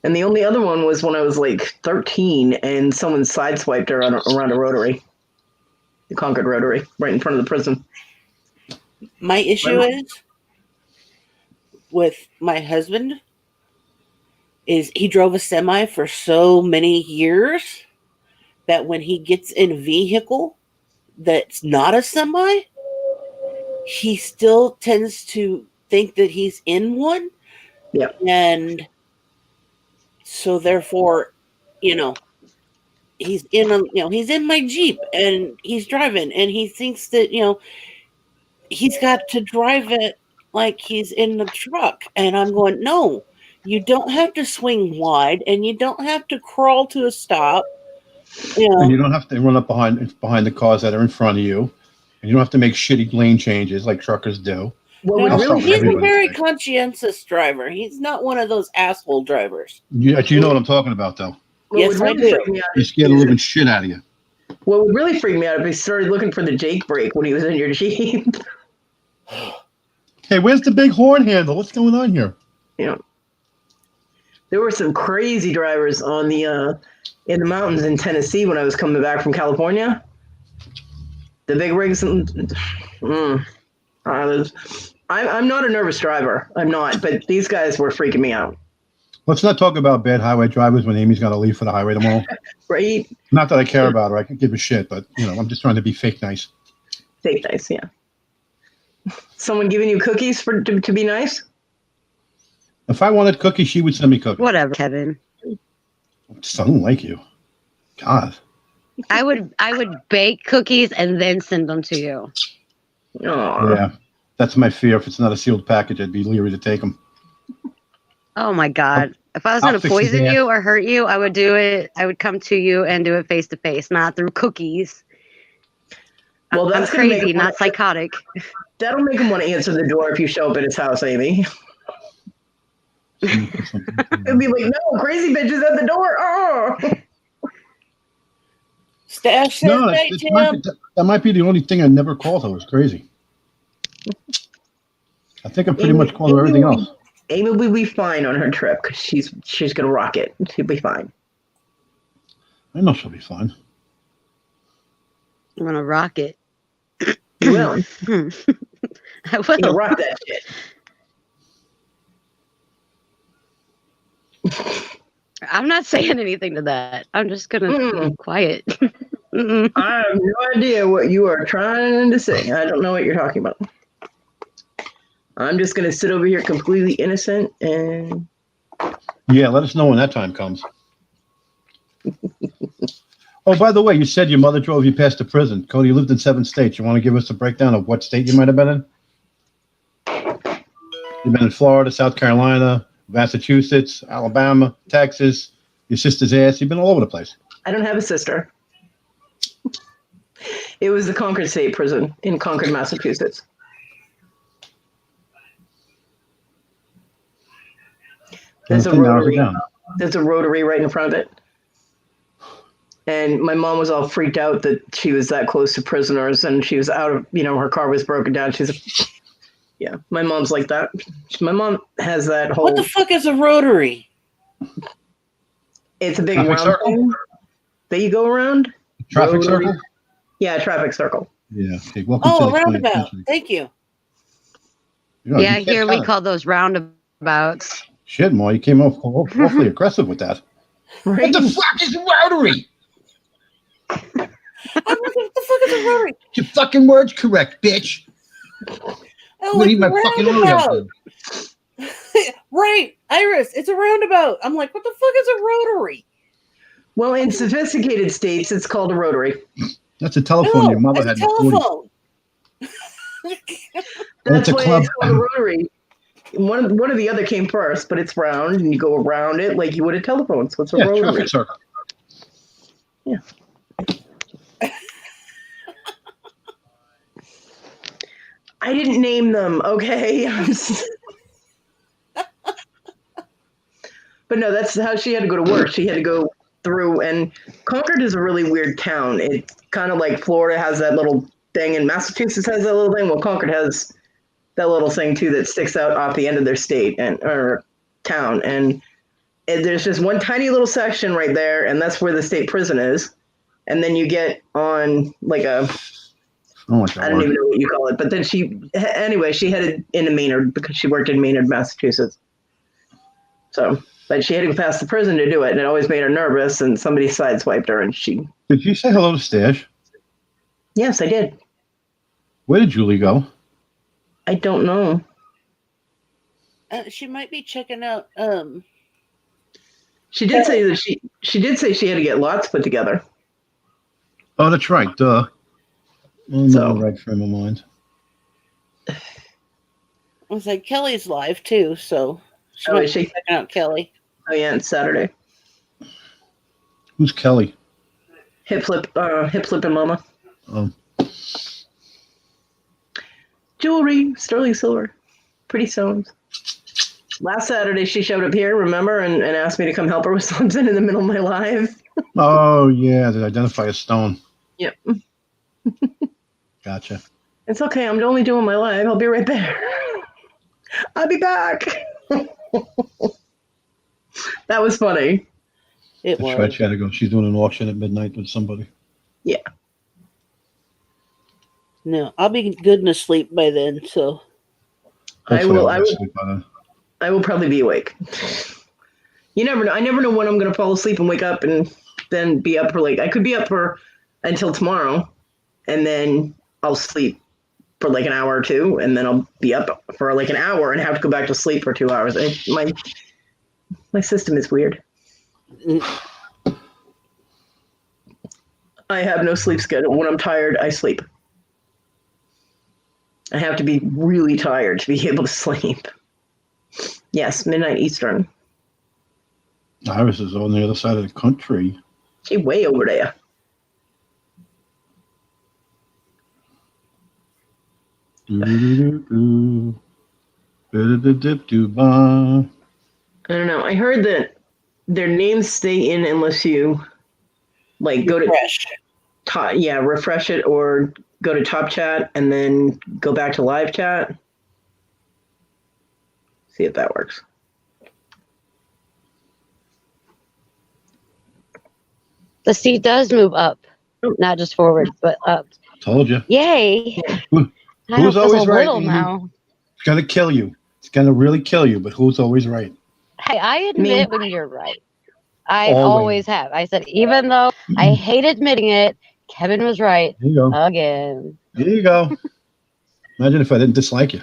And the only other one was when I was like 13 and someone sideswiped her around a rotary, the Concord Rotary, right in front of the prison. My issue is with my husband is he drove a semi for so many years that when he gets in a vehicle that's not a semi, he still tends to think that he's in one. Yeah. And so therefore, he's he's in my Jeep and he's driving and he thinks that, he's got to drive it like he's in the truck. And I'm going, no, you don't have to swing wide and you don't have to crawl to a stop. And you don't have to run up behind the cars that are in front of you. And you don't have to make shitty lane changes like truckers do. Well, he's a very conscientious driver. He's not one of those asshole drivers. You know what I'm talking about, though. Yes, I do. He's scared the living shit out of you. What would really freak me out if he started looking for the Jake brake when he was in your Jeep. Hey, where's the big horn handle? What's going on here? Yeah. There were some crazy drivers on the in the mountains in Tennessee when I was coming back from California. The big rigs. I'm not a nervous driver. I'm not, but these guys were freaking me out. Let's not talk about bad highway drivers when Amy's got to leave for the highway tomorrow. Right. Not that I care about her. I could give a shit, but I'm just trying to be fake nice. Fake nice, yeah. Someone giving you cookies to be nice? If I wanted cookies, she would send me cookies. Whatever, Kevin. I don't like you. God. I would bake cookies and then send them to you. Aww. Yeah, that's my fear. If it's not a sealed package, I'd be leery to take them. Oh my God. If I was going to poison you or hurt you, I would do it. I would come to you and do it face to face, not through cookies. Well, that's I'm crazy, not psychotic. That'll make him want to answer the door if you show up at his house, Amy. He'll be like, no, crazy bitch is at the door. Oh. Stash no, that might be the only thing I never called her. Was crazy. I think I pretty much called her everything else. Amy will be fine on her trip because she's gonna rock it. She'll be fine. I know she'll be fine. I'm gonna rock it. You will. I will. You'll rock that shit. I'm not saying anything to that. I'm just gonna be quiet. I have no idea what you are trying to say. I don't know what you're talking about. I'm just going to sit over here completely innocent and... Yeah, let us know when that time comes. Oh, by the way, you said your mother drove you past the prison. Kodi, you lived in 7 states. You want to give us a breakdown of what state you might have been in? You've been in Florida, South Carolina, Massachusetts, Alabama, Texas, your sister's ass. You've been all over the place. I don't have a sister. It was the Concord State Prison in Concord, Massachusetts. There's a rotary. There's a rotary right in front of it. And my mom was all freaked out that she was that close to prisoners and she was out of, her car was broken down. Yeah, my mom's like that. My mom has that whole... What the fuck is a rotary? It's a big round thing that you go around. Traffic circle? Yeah, traffic circle. Yeah. Okay, welcome to the roundabout. Thank you. Yeah, here we call those roundabouts. Shit, Ma, you came off awfully aggressive with that. Right? What the fuck is a rotary? What the fuck is a rotary? Your fucking words correct, bitch. Oh, it's my fucking Right, Iris, it's a roundabout. I'm like, what the fuck is a rotary? Well, in sophisticated states, it's called a rotary. That's a telephone your mother had it's a in the 40s. telephone. That's a why club. it's called a rotary. One or the other came first, but it's round, and you go around it like you would a telephone. So it's a rotary. Traffic circle. Yeah. I didn't name them, okay? But no, that's how she had to go to work. She had to go through, and Concord is a really weird town. It's kind of like Florida has that little thing, and Massachusetts has that little thing. Well, Concord has that little thing too that sticks out off the end of their state or town, and there's just one tiny little section right there, and that's where the state prison is. And then you get on like a, I don't even know what you call it. But then she headed into Maynard because she worked in Maynard, Massachusetts. So, but she had to go past the prison to do it, and it always made her nervous. And somebody sideswiped her, and she. Did you say hello to Stash? Yes, I did. Where did Julie go? I don't know. She might be checking out. She did say that she did say she had to get lots put together. Oh, that's right. Duh. No right frame of mind. I was like, Kelly's live too, so she might be checking out Kelly. Oh yeah, it's Saturday. Who's Kelly? Hip flip and mama. Oh. Jewelry, sterling silver, pretty stones. Last Saturday, she showed up here, remember, and asked me to come help her with something in the middle of my live. Oh, yeah, to identify a stone. Yep. Gotcha. It's okay, I'm only doing my live. I'll be right there. I'll be back. That was funny. That's right, she had to go. She's doing an auction at midnight with somebody. Yeah. No, I'll be good and asleep by then, so. I will probably be awake. You never know. I never know when I'm going to fall asleep and wake up and then be up for I could be up for until tomorrow, and then I'll sleep for like an hour or two, and then I'll be up for like an hour and have to go back to sleep for 2 hours. My system is weird. I have no sleep schedule. When I'm tired, I sleep. I have to be really tired to be able to sleep. Yes, midnight Eastern. Iris is on the other side of the country. She's way over there. I don't know. I heard that their names stay in unless you go refresh. Refresh it or go to top chat and then go back to live chat. See if that works. The seat does move up, not just forward, but up. Told you. Yay! Who's always right? Now. It's gonna kill you. It's gonna really kill you. But who's always right? Hey, I admit when you're right. I always have. I said, even though I hate admitting it, Kevin was right again. There you go. Imagine if I didn't dislike you.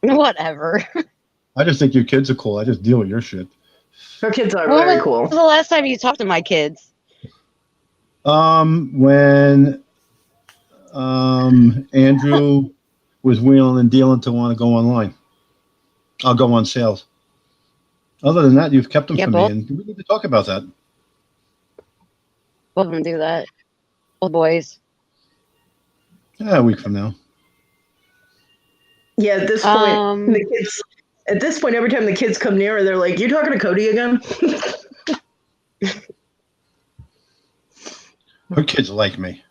Whatever. I just think your kids are cool. I just deal with your shit. Her kids are very cool. When was the last time you talked to my kids? When Andrew was wheeling and dealing to want to go online. I'll go on sales. Other than that, you've kept them from me, and we need to talk about that. Both of them do that. Old boys. Yeah, a week from now. Yeah, at this point, the kids. At this point, every time the kids come near, they're like, "You talking to Kodi again?" Her kids like me.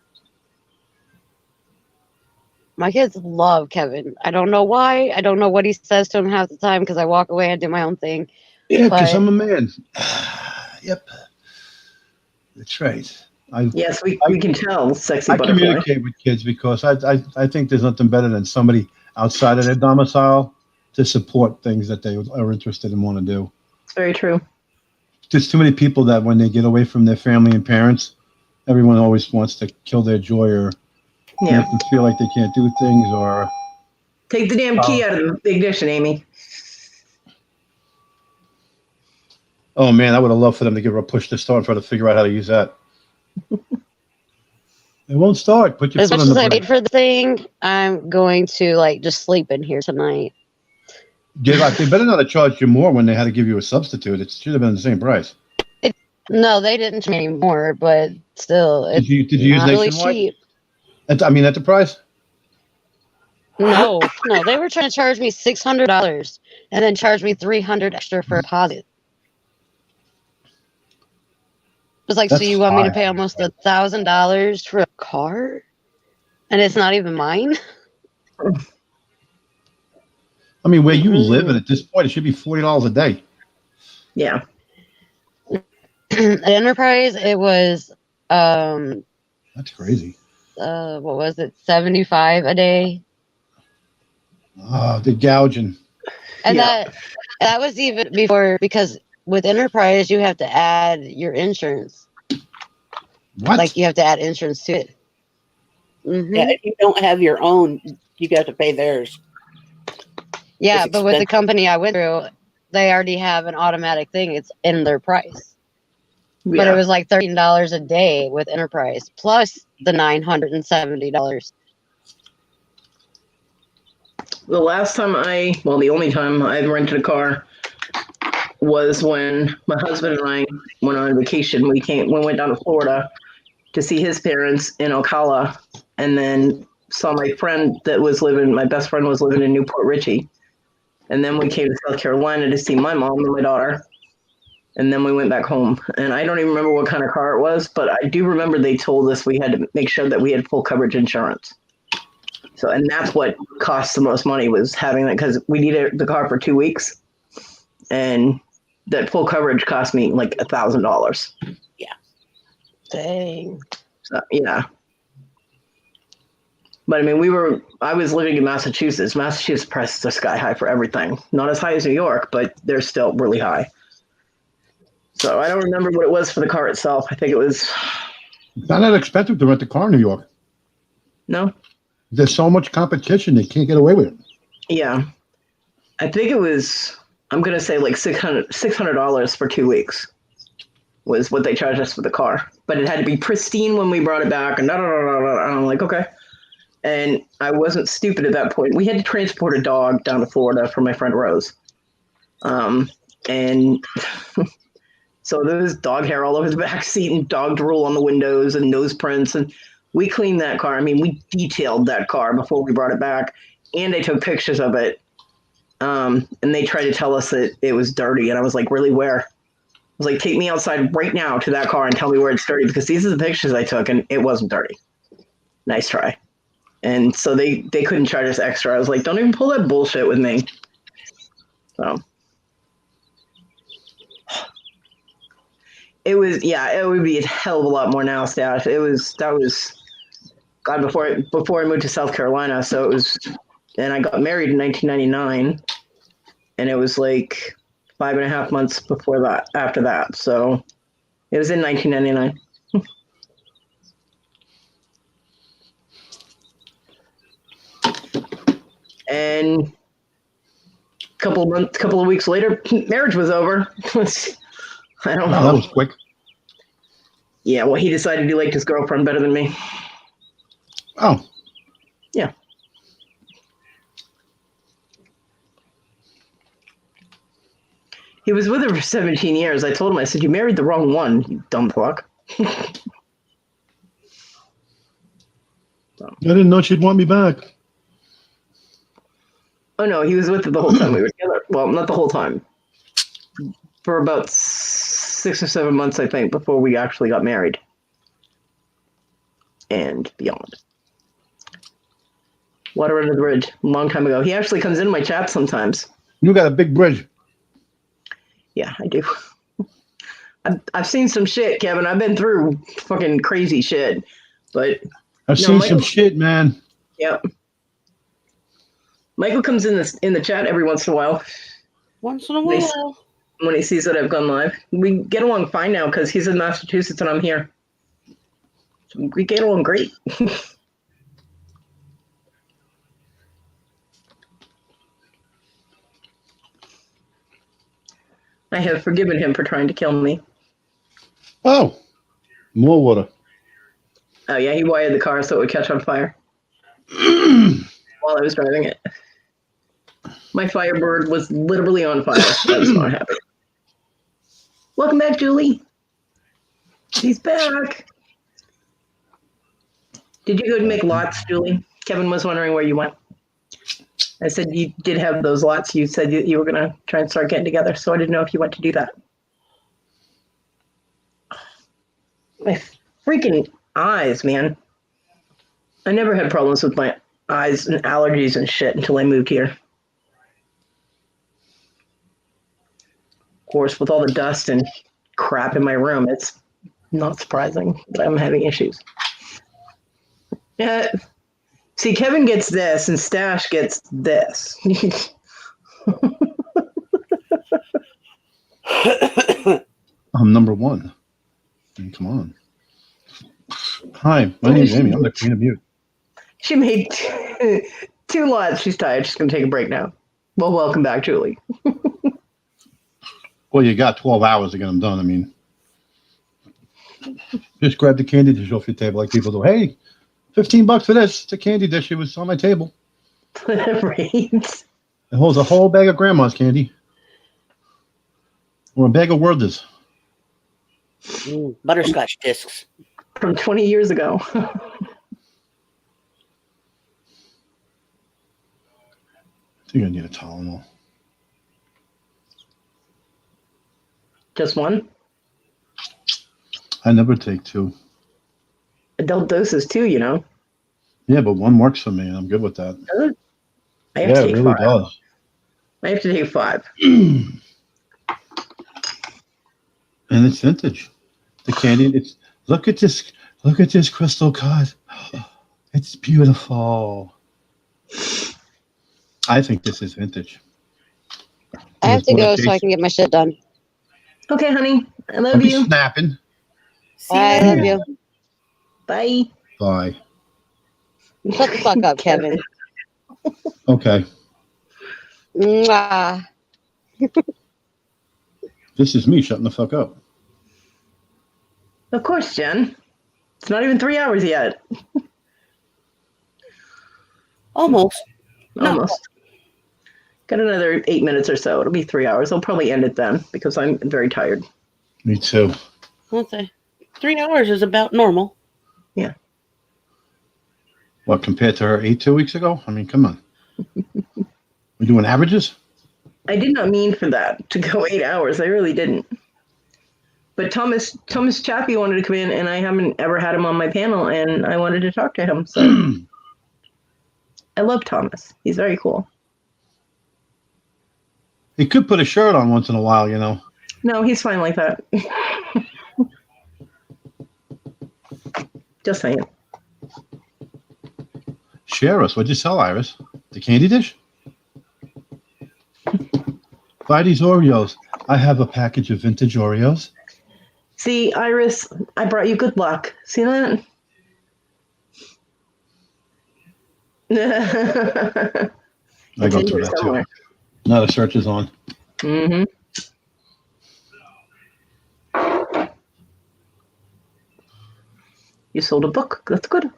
My kids love Kevin. I don't know why. I don't know what he says to him half the time because I walk away and do my own thing. Yeah, because I'm a man. Yep. That's right. Yes, we can tell, sexy I butterfly. communicate with kids because I think there's nothing better than somebody outside of their domicile to support things that they are interested in want to do. It's very true. There's too many people that when they get away from their family and parents, everyone always wants to kill their joy or make them feel like they can't do things or take the damn key out of the ignition, Amy. Oh man, I would have loved for them to give her a push to start and try to figure out how to use that. It won't start. Put your As foot much on the as I brake. paid for the thing, I'm going to like just sleep in here tonight. They better not have charged you more when they had to give you a substitute. It should have been the same price. No, they didn't charge me more, but still, it's Did you use not really Nationwide? cheap. Enterprise? No, they were trying to charge me $600 and then charge me $300 extra for a deposit. It was like, so That's you want me to high. pay almost $1,000 for a car, and it's not even mine? I mean, where you live, and at this point, it should be $40 a day. Yeah. At Enterprise, it was That's crazy. what was it, 75 a day? Oh, they're gouging. And Yeah. that was even before, because with Enterprise you have to add your insurance. What? Like, you have to add insurance to it. Mm-hmm. Yeah, if you don't have your own, you got to pay theirs. Yeah, It's but with the expensive. company I went through, they already have an automatic thing. It's in their price. But it was like $13 a day with Enterprise, plus the $970. The last time the only time I rented a car was when my husband and I went on vacation. We went down to Florida to see his parents in Ocala, and then saw my best friend was living in Newport Richey. And then we came to South Carolina to see my mom and my daughter. And then we went back home. And I don't even remember what kind of car it was, but I do remember they told us we had to make sure that we had full coverage insurance. So, and that's what cost the most money, was having that, because we needed the car for 2 weeks. And that full coverage cost me like $1,000. Dang. So, yeah. But I mean, I was living in Massachusetts. Massachusetts prices are sky high for everything. Not as high as New York, but they're still really high. So I don't remember what it was for the car itself. I think it was... It's not that expensive to rent a car in New York. No? There's so much competition, they can't get away with it. Yeah. I think it was, I'm going to say like $600 for 2 weeks was what they charged us for the car. But it had to be pristine when we brought it back. And I'm like, okay. And I wasn't stupid at that point. We had to transport a dog down to Florida for my friend Rose. And so there was dog hair all over the back seat and dog drool on the windows and nose prints. And we cleaned that car. I mean, we detailed that car before we brought it back. And I took pictures of it. And they tried to tell us that it was dirty. And I was like, really, where? I was like, take me outside right now to that car and tell me where it's dirty, because these are the pictures I took and it wasn't dirty. Nice try. And so they couldn't charge us extra. I was like, don't even pull that bullshit with me. So it was, it would be a hell of a lot more now, Stash. That was God, before I moved to South Carolina. So it was, and I got married in 1999, and it was like 5.5 months after that. So it was in 1999. And couple of weeks later, marriage was over. I don't know. That was quick. Yeah, well, he decided he liked his girlfriend better than me. Oh. Yeah. He was with her for 17 years. I told him, I said, you married the wrong one, you dumb fuck. I didn't know she'd want me back. Oh, no, he was with her the whole time we were together. Well, not the whole time. For about 6 or 7 months, I think, before we actually got married. And beyond. Water under the bridge, a long time ago. He actually comes into my chat sometimes. You got a big bridge. Yeah, I do. I've seen some shit, Kevin. I've been through fucking crazy shit. But I've seen some shit, man. Yep. Michael comes in the chat every once in a while. Once in a while. When he sees that I've gone live. We get along fine now because he's in Massachusetts and I'm here. So we get along great. I have forgiven him for trying to kill me. Oh, more water. Oh, yeah, he wired the car so it would catch on fire while I was driving it. My Firebird was literally on fire. I was not happy. Welcome back, Julie. She's back. Did you go to make lots, Julie? Kevin was wondering where you went. I said you did have those lots. You said you were going to try and start getting together, so I didn't know if you went to do that. My freaking eyes, man. I never had problems with my eyes and allergies and shit until I moved here. Of course, with all the dust and crap in my room, it's not surprising that I'm having issues. Yeah. See, Kevin gets this, and Stash gets this. I'm number one. Come on. Hi, my name's Amy. I'm the Queen of Mute. She made two lots. She's tired. She's going to take a break now. Well, welcome back, Julie. Well, you got 12 hours to get them done. I mean, just grab the candy dish off your table like people do. Hey, $15 for this. It's a candy dish. It was on my table. Right. It holds a whole bag of grandma's candy. Or a bag of Werther's. Butterscotch discs. From 20 years ago. I think I need a Tylenol. Just one? I never take two. Adult doses too, you know. Yeah, but one works for me, and I'm good with that. I have to take it really 5. does. I have to take 5. And it's vintage. The candy. It's look at this crystal card. It's beautiful. I think this is vintage. I have to go so I can get my shit done. Okay, honey. I love Don't be you. snapping. I love you. Bye. Bye. Shut the fuck up, Kevin. Okay. Mwah. This is me shutting the fuck up. Of course, Jen. It's not even 3 hours yet. Almost. Almost. Got another 8 minutes or so. It'll be 3 hours. I'll probably end it then because I'm very tired. Me too. I'll say 3 hours is about normal. Yeah. What, compared to her 8 2 weeks ago? I mean, come on. We're doing averages? I did not mean for that to go 8 hours. I really didn't. But Thomas Chappie wanted to come in, and I haven't ever had him on my panel, and I wanted to talk to him. So I love Thomas. He's very cool. He could put a shirt on once in a while, you know. No, he's fine like that. Just saying. Share us. What'd you sell, Iris? The candy dish? Buy these Oreos. I have a package of vintage Oreos. See, Iris, I brought you good luck. See that? I go through that too. Now the search is on. Mm-hmm. You sold a book. That's good.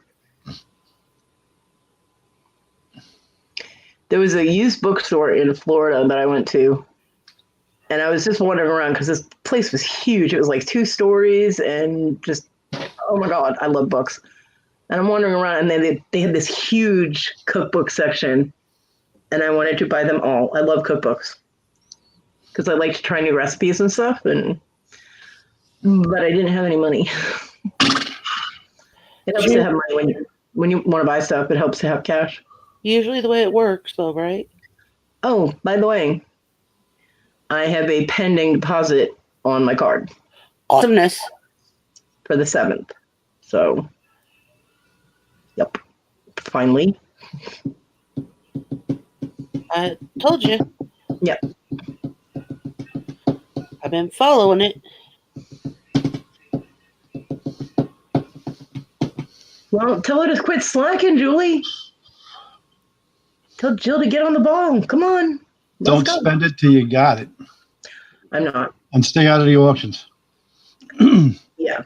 There was a used bookstore in Florida that I went to, and I was just wandering around because this place was huge. It was like 2 stories and just, oh my God, I love books. And I'm wandering around, and they had this huge cookbook section, and I wanted to buy them all. I love cookbooks because I like to try new recipes and stuff, but I didn't have any money. It helps to have money when you want to buy stuff. It helps to have cash. Usually the way it works, though, right? Oh, by the way, I have a pending deposit on my card. Awesomeness. For the 7th. So, yep. Finally. I told you. Yep. I've been following it. Well, tell her to quit slacking, Julie. Tell Jill to get on the ball. Come on. Don't spend it till you got it. I'm not. And stay out of the auctions. Yeah.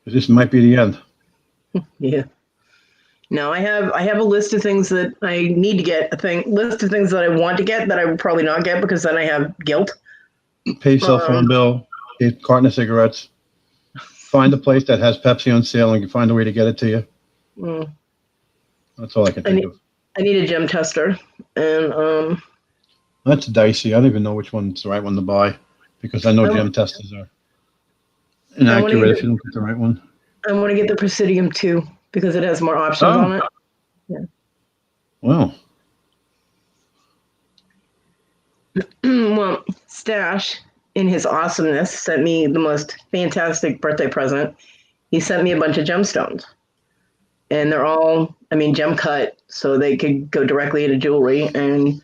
This might be the end. Yeah. No, I have a list of things that I need to get. List of things that I want to get that I will probably not get because then I have guilt. Pay cell phone bill, get a carton of cigarettes, find a place that has Pepsi on sale and you find a way to get it to you. That's all I can think of. I need a gem tester, and that's dicey. I don't even know which one's the right one to buy because I know gem testers are inaccurate if you don't get the right one. I want to get the Presidium 2 because it has more options on it. Yeah. Wow. Well, Stash, in his awesomeness, sent me the most fantastic birthday present. He sent me a bunch of gemstones. And they're all, gem cut, so they could go directly into jewelry. And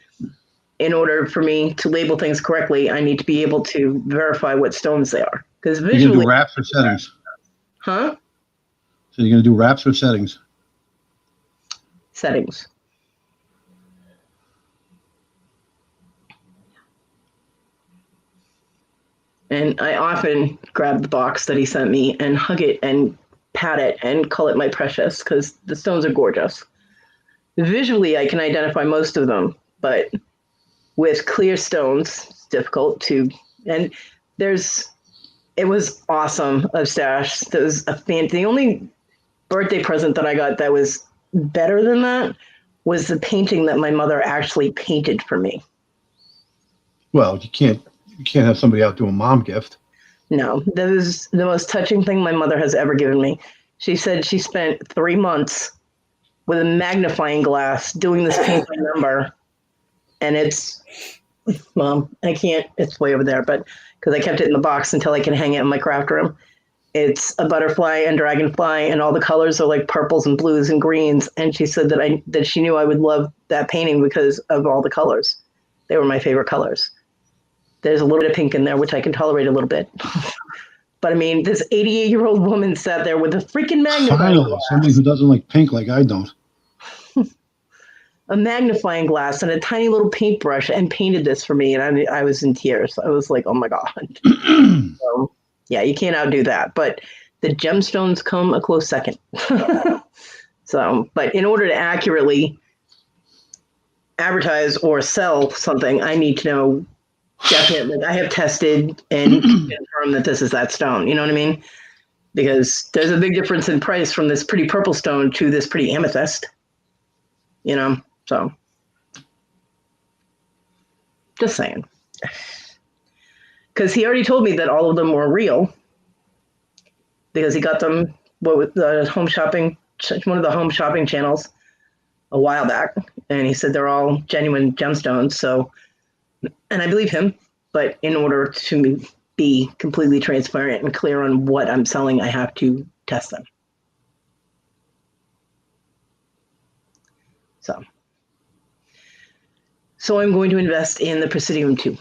in order for me to label things correctly, I need to be able to verify what stones they are. Because visually, you can do wraps or settings. Huh? So you're going to do wraps or settings? Settings. And I often grab the box that he sent me and hug it and pat it and call it my precious because the stones are gorgeous. Visually, I can identify most of them, but with clear stones, it's difficult to. And it was awesome of Stash. That was the only birthday present that I got that was better than that was the painting that my mother actually painted for me. Well, you can't have somebody out do a mom gift. No, that was the most touching thing my mother has ever given me. She said she spent 3 months with a magnifying glass doing this painting number. And it's, Mom, I can't, it's way over there, but because I kept it in the box until I can hang it in my craft room. It's a butterfly and dragonfly, and all the colors are like purples and blues and greens. And she said that she knew I would love that painting because of all the colors. They were my favorite colors. There's a little bit of pink in there, which I can tolerate a little bit. But this 88-year-old woman sat there with a freaking magnifying glass. Somebody who doesn't like pink like I don't. A magnifying glass and a tiny little paintbrush and painted this for me. And I was in tears. I was like, oh my God. So, yeah, you can't outdo that. But the gemstones come a close second. But in order to accurately advertise or sell something, I need to know definitely. I have tested and confirmed that this is that stone. You know what I mean? Because there's a big difference in price from this pretty purple stone to this pretty amethyst. So just saying. Because he already told me that all of them were real. Because he got them with the one of the home shopping channels a while back, and he said they're all genuine gemstones. So. And I believe him, but in order to be completely transparent and clear on what I'm selling, I have to test them. So I'm going to invest in the Presidium 2,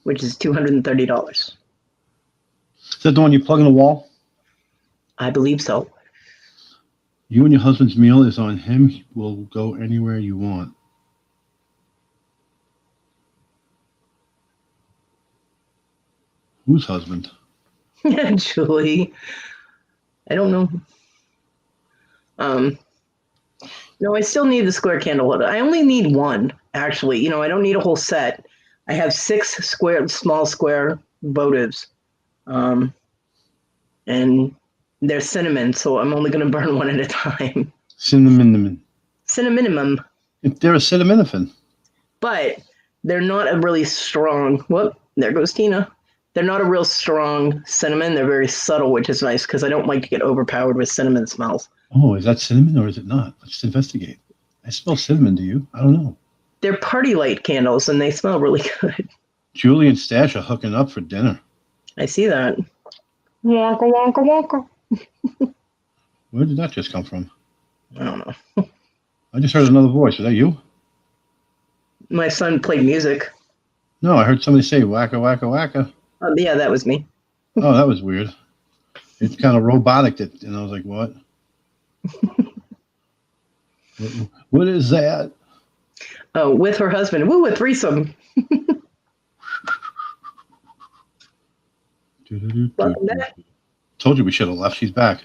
which is $230. Is that the one you plug in the wall? I believe so. You and your husband's meal is on him. He will go anywhere you want. Whose husband? Julie. I don't know. No, I still need the square candle holder. I only need one, actually. I don't need a whole set. I have 6 small square votives. And they're cinnamon, so I'm only going to burn one at a time. Cinnamon. They're a acetaminophen. But they're not a really strong, whoop, there goes Tina. They're not a real strong cinnamon. They're very subtle, which is nice because I don't like to get overpowered with cinnamon smells. Oh, is that cinnamon or is it not? Let's investigate. I smell cinnamon. Do you? I don't know. They're party light candles and they smell really good. Julie and Stash are hooking up for dinner. I see that. Wonka, wonka, wonka. Where did that just come from? I don't know. I just heard another voice. Is that you? My son played music. No, I heard somebody say wacka, wacka, wacka. Yeah, that was me. Oh, that was weird. It's kind of robotic, and I was like, what? What is that? Oh, with her husband. Woo, a threesome. Welcome back. Told you we should have left. She's back.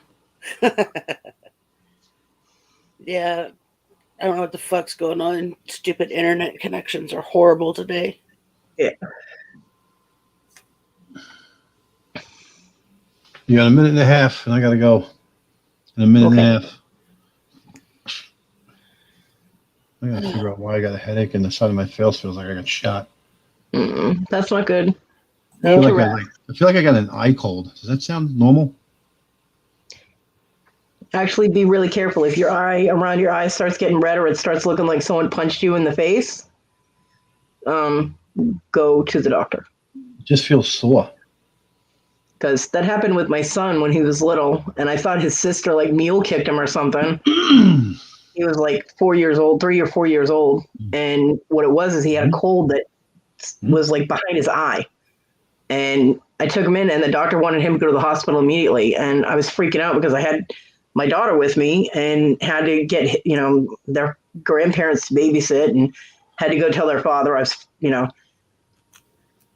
Yeah. I don't know what the fuck's going on. Stupid internet connections are horrible today. Yeah. You got a minute and a half, and I got to go in a minute and a half. I got to figure out why I got a headache and the side of my face feels like I got shot. That's not good. I feel like I got an eye cold. Does that sound normal? Actually, be really careful. If your eye around your eye starts getting red or it starts looking like someone punched you in the face, go to the doctor. It just feels sore. Because that happened with my son when he was little, and I thought his sister like mule kicked him or something. He was like 4 years old, 3 or 4 years old, and what it was is he had a cold that was like behind his eye. And I took him in, and the doctor wanted him to go to the hospital immediately. And I was freaking out because I had my daughter with me and had to get, their grandparents to babysit and had to go tell their father I was,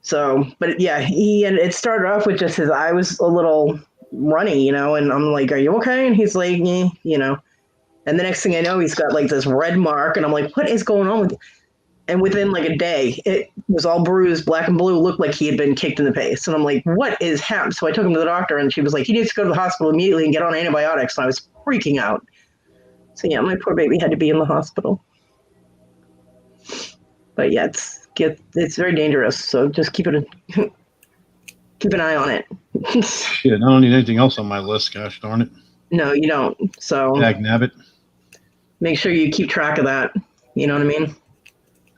So, but yeah, and it started off with just his eye was a little runny, and I'm like, are you okay? And he's like, and the next thing I know, he's got like this red mark, and I'm like, what is going on with you? And within like a day, it was all bruised, black and blue, looked like he had been kicked in the face. And I'm like, what is happening? So I took him to the doctor, and she was like, he needs to go to the hospital immediately and get on antibiotics. And I was freaking out. So yeah, my poor baby had to be in the hospital. But yeah, it's very dangerous. So just keep an eye on it. Shit, I don't need anything else on my list. Gosh darn it. No, you don't. So Nabbit. Make sure you keep track of that. You know what I mean?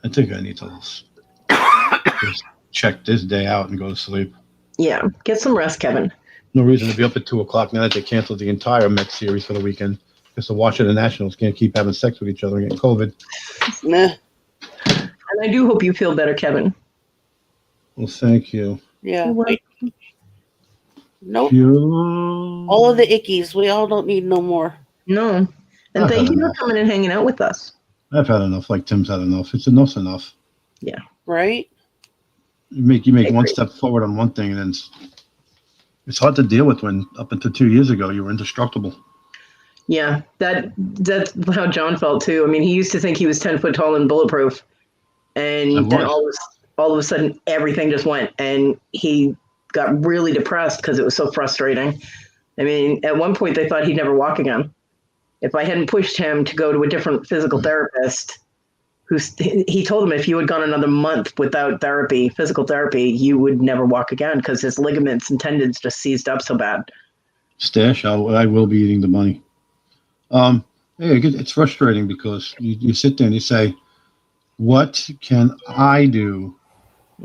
I think I need to just check this day out and go to sleep. Yeah, get some rest, Kevin. No reason to be up at 2:00 now that they canceled the entire Mets series for the weekend because the Washington Nationals can't keep having sex with each other and getting COVID. Nah. And I do hope you feel better, Kevin. Well, thank you. Yeah. Nope. You... All of the ickies. We all don't need no more. No. And thank you for coming and hanging out with us. I've had enough, like Tim's had enough. It's enough's enough. Yeah. Right? You make one step forward on one thing, and then it's hard to deal with when up until 2 years ago you were indestructible. Yeah, that's how John felt too. I mean, he used to think he was 10 foot tall and bulletproof, and then all of a sudden everything just went, and he got really depressed because it was so frustrating. I mean, at one point they thought he'd never walk again. If I hadn't pushed him to go to a different physical therapist, he told him if you had gone another month without physical therapy, you would never walk again because his ligaments and tendons just seized up so bad. Stash, I will be eating the money. It's frustrating because you sit there and you say, what can I do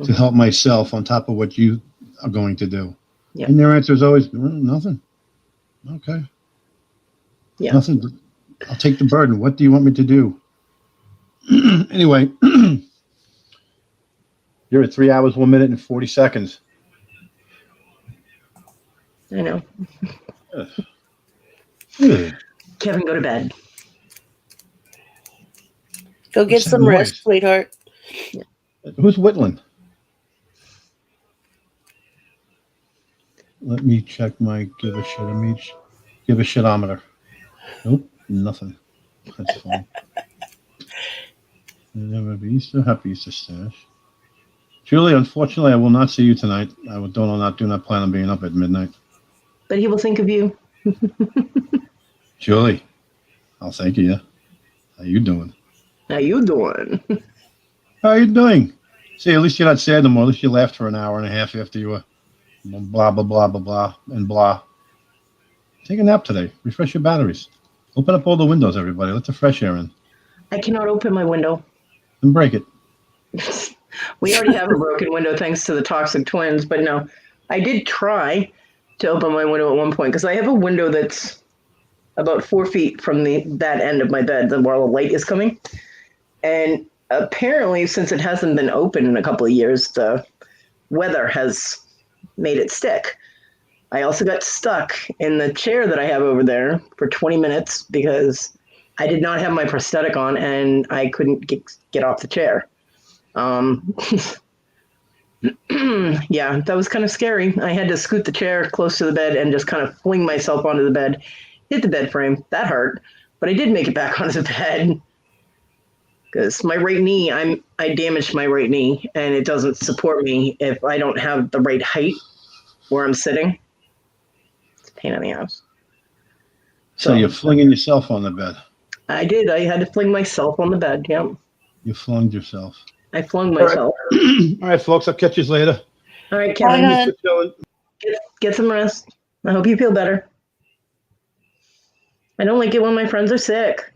to help myself on top of what you are going to do? Yeah. And their answer is always, nothing. Okay. Yeah. Nothing. I'll take the burden. What do you want me to do? Anyway, you're at 3 hours, 1 minute, and 40 seconds. I know. Kevin, go to bed. Go get some rest, sweetheart. Yeah. Who's Whitland? Let me check my give a shitometer. Nope, nothing. That's fine. Easter, happy Easter, Stash. Julie, unfortunately, I will not see you tonight. I do not plan on being up at midnight. But he will think of you. Julie, I'll thank you. How you doing? How you doing? How you doing? See, at least you're not sad no more. At least you laughed for an hour and a half after you were blah, blah, blah, blah, blah, and blah. Take a nap today. Refresh your batteries. Open up all the windows, everybody. Let the fresh air in. I cannot open my window. And break it. We already have a broken window thanks to the toxic twins, but no. I did try to open my window at one point because I have a window that's about 4 feet from that end of my bed where all the light is coming. And apparently, since it hasn't been open in a couple of years, the weather has made it stick. I also got stuck in the chair that I have over there for 20 minutes because I did not have my prosthetic on, and I couldn't get off the chair. Yeah, that was kind of scary. I had to scoot the chair close to the bed and just kind of fling myself onto the bed, hit the bed frame. That hurt, but I did make it back onto the bed because my right knee, I damaged my right knee, and it doesn't support me if I don't have the right height where I'm sitting. It's a pain in the ass. So you're flinging yourself on the bed. I did. I had to fling myself on the bed. Yep. You flung yourself. I flung myself. All right, folks. I'll catch you later. All right, Kevin. Bye, Get some rest. I hope you feel better. I don't like it when my friends are sick.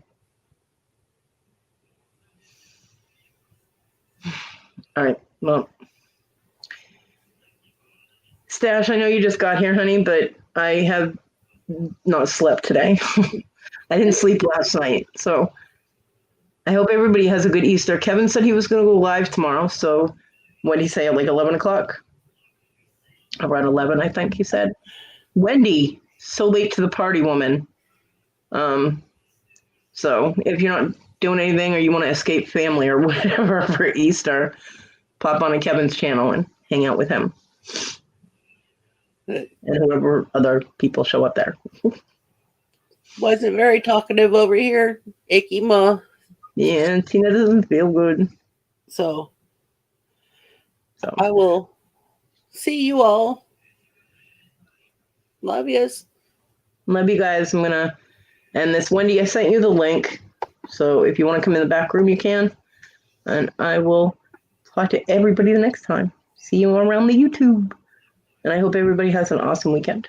All right. Well, Stash, I know you just got here, honey, but I have not slept today. I didn't sleep last night, so I hope everybody has a good Easter. Kevin said he was going to go live tomorrow, so what did he say, like 11 o'clock? Around 11, I think he said. Wendy, so late to the party, woman. So if you're not doing anything or you want to escape family or whatever for Easter, pop on to Kevin's channel and hang out with him. And whoever other people show up there. Wasn't very talkative over here. Icky ma. Yeah, Tina doesn't feel good. So I will see you all. Love yous. Love you guys. I'm going to end this. Wendy, I sent you the link. So if you want to come in the back room, you can. And I will talk to everybody the next time. See you around the YouTube. And I hope everybody has an awesome weekend.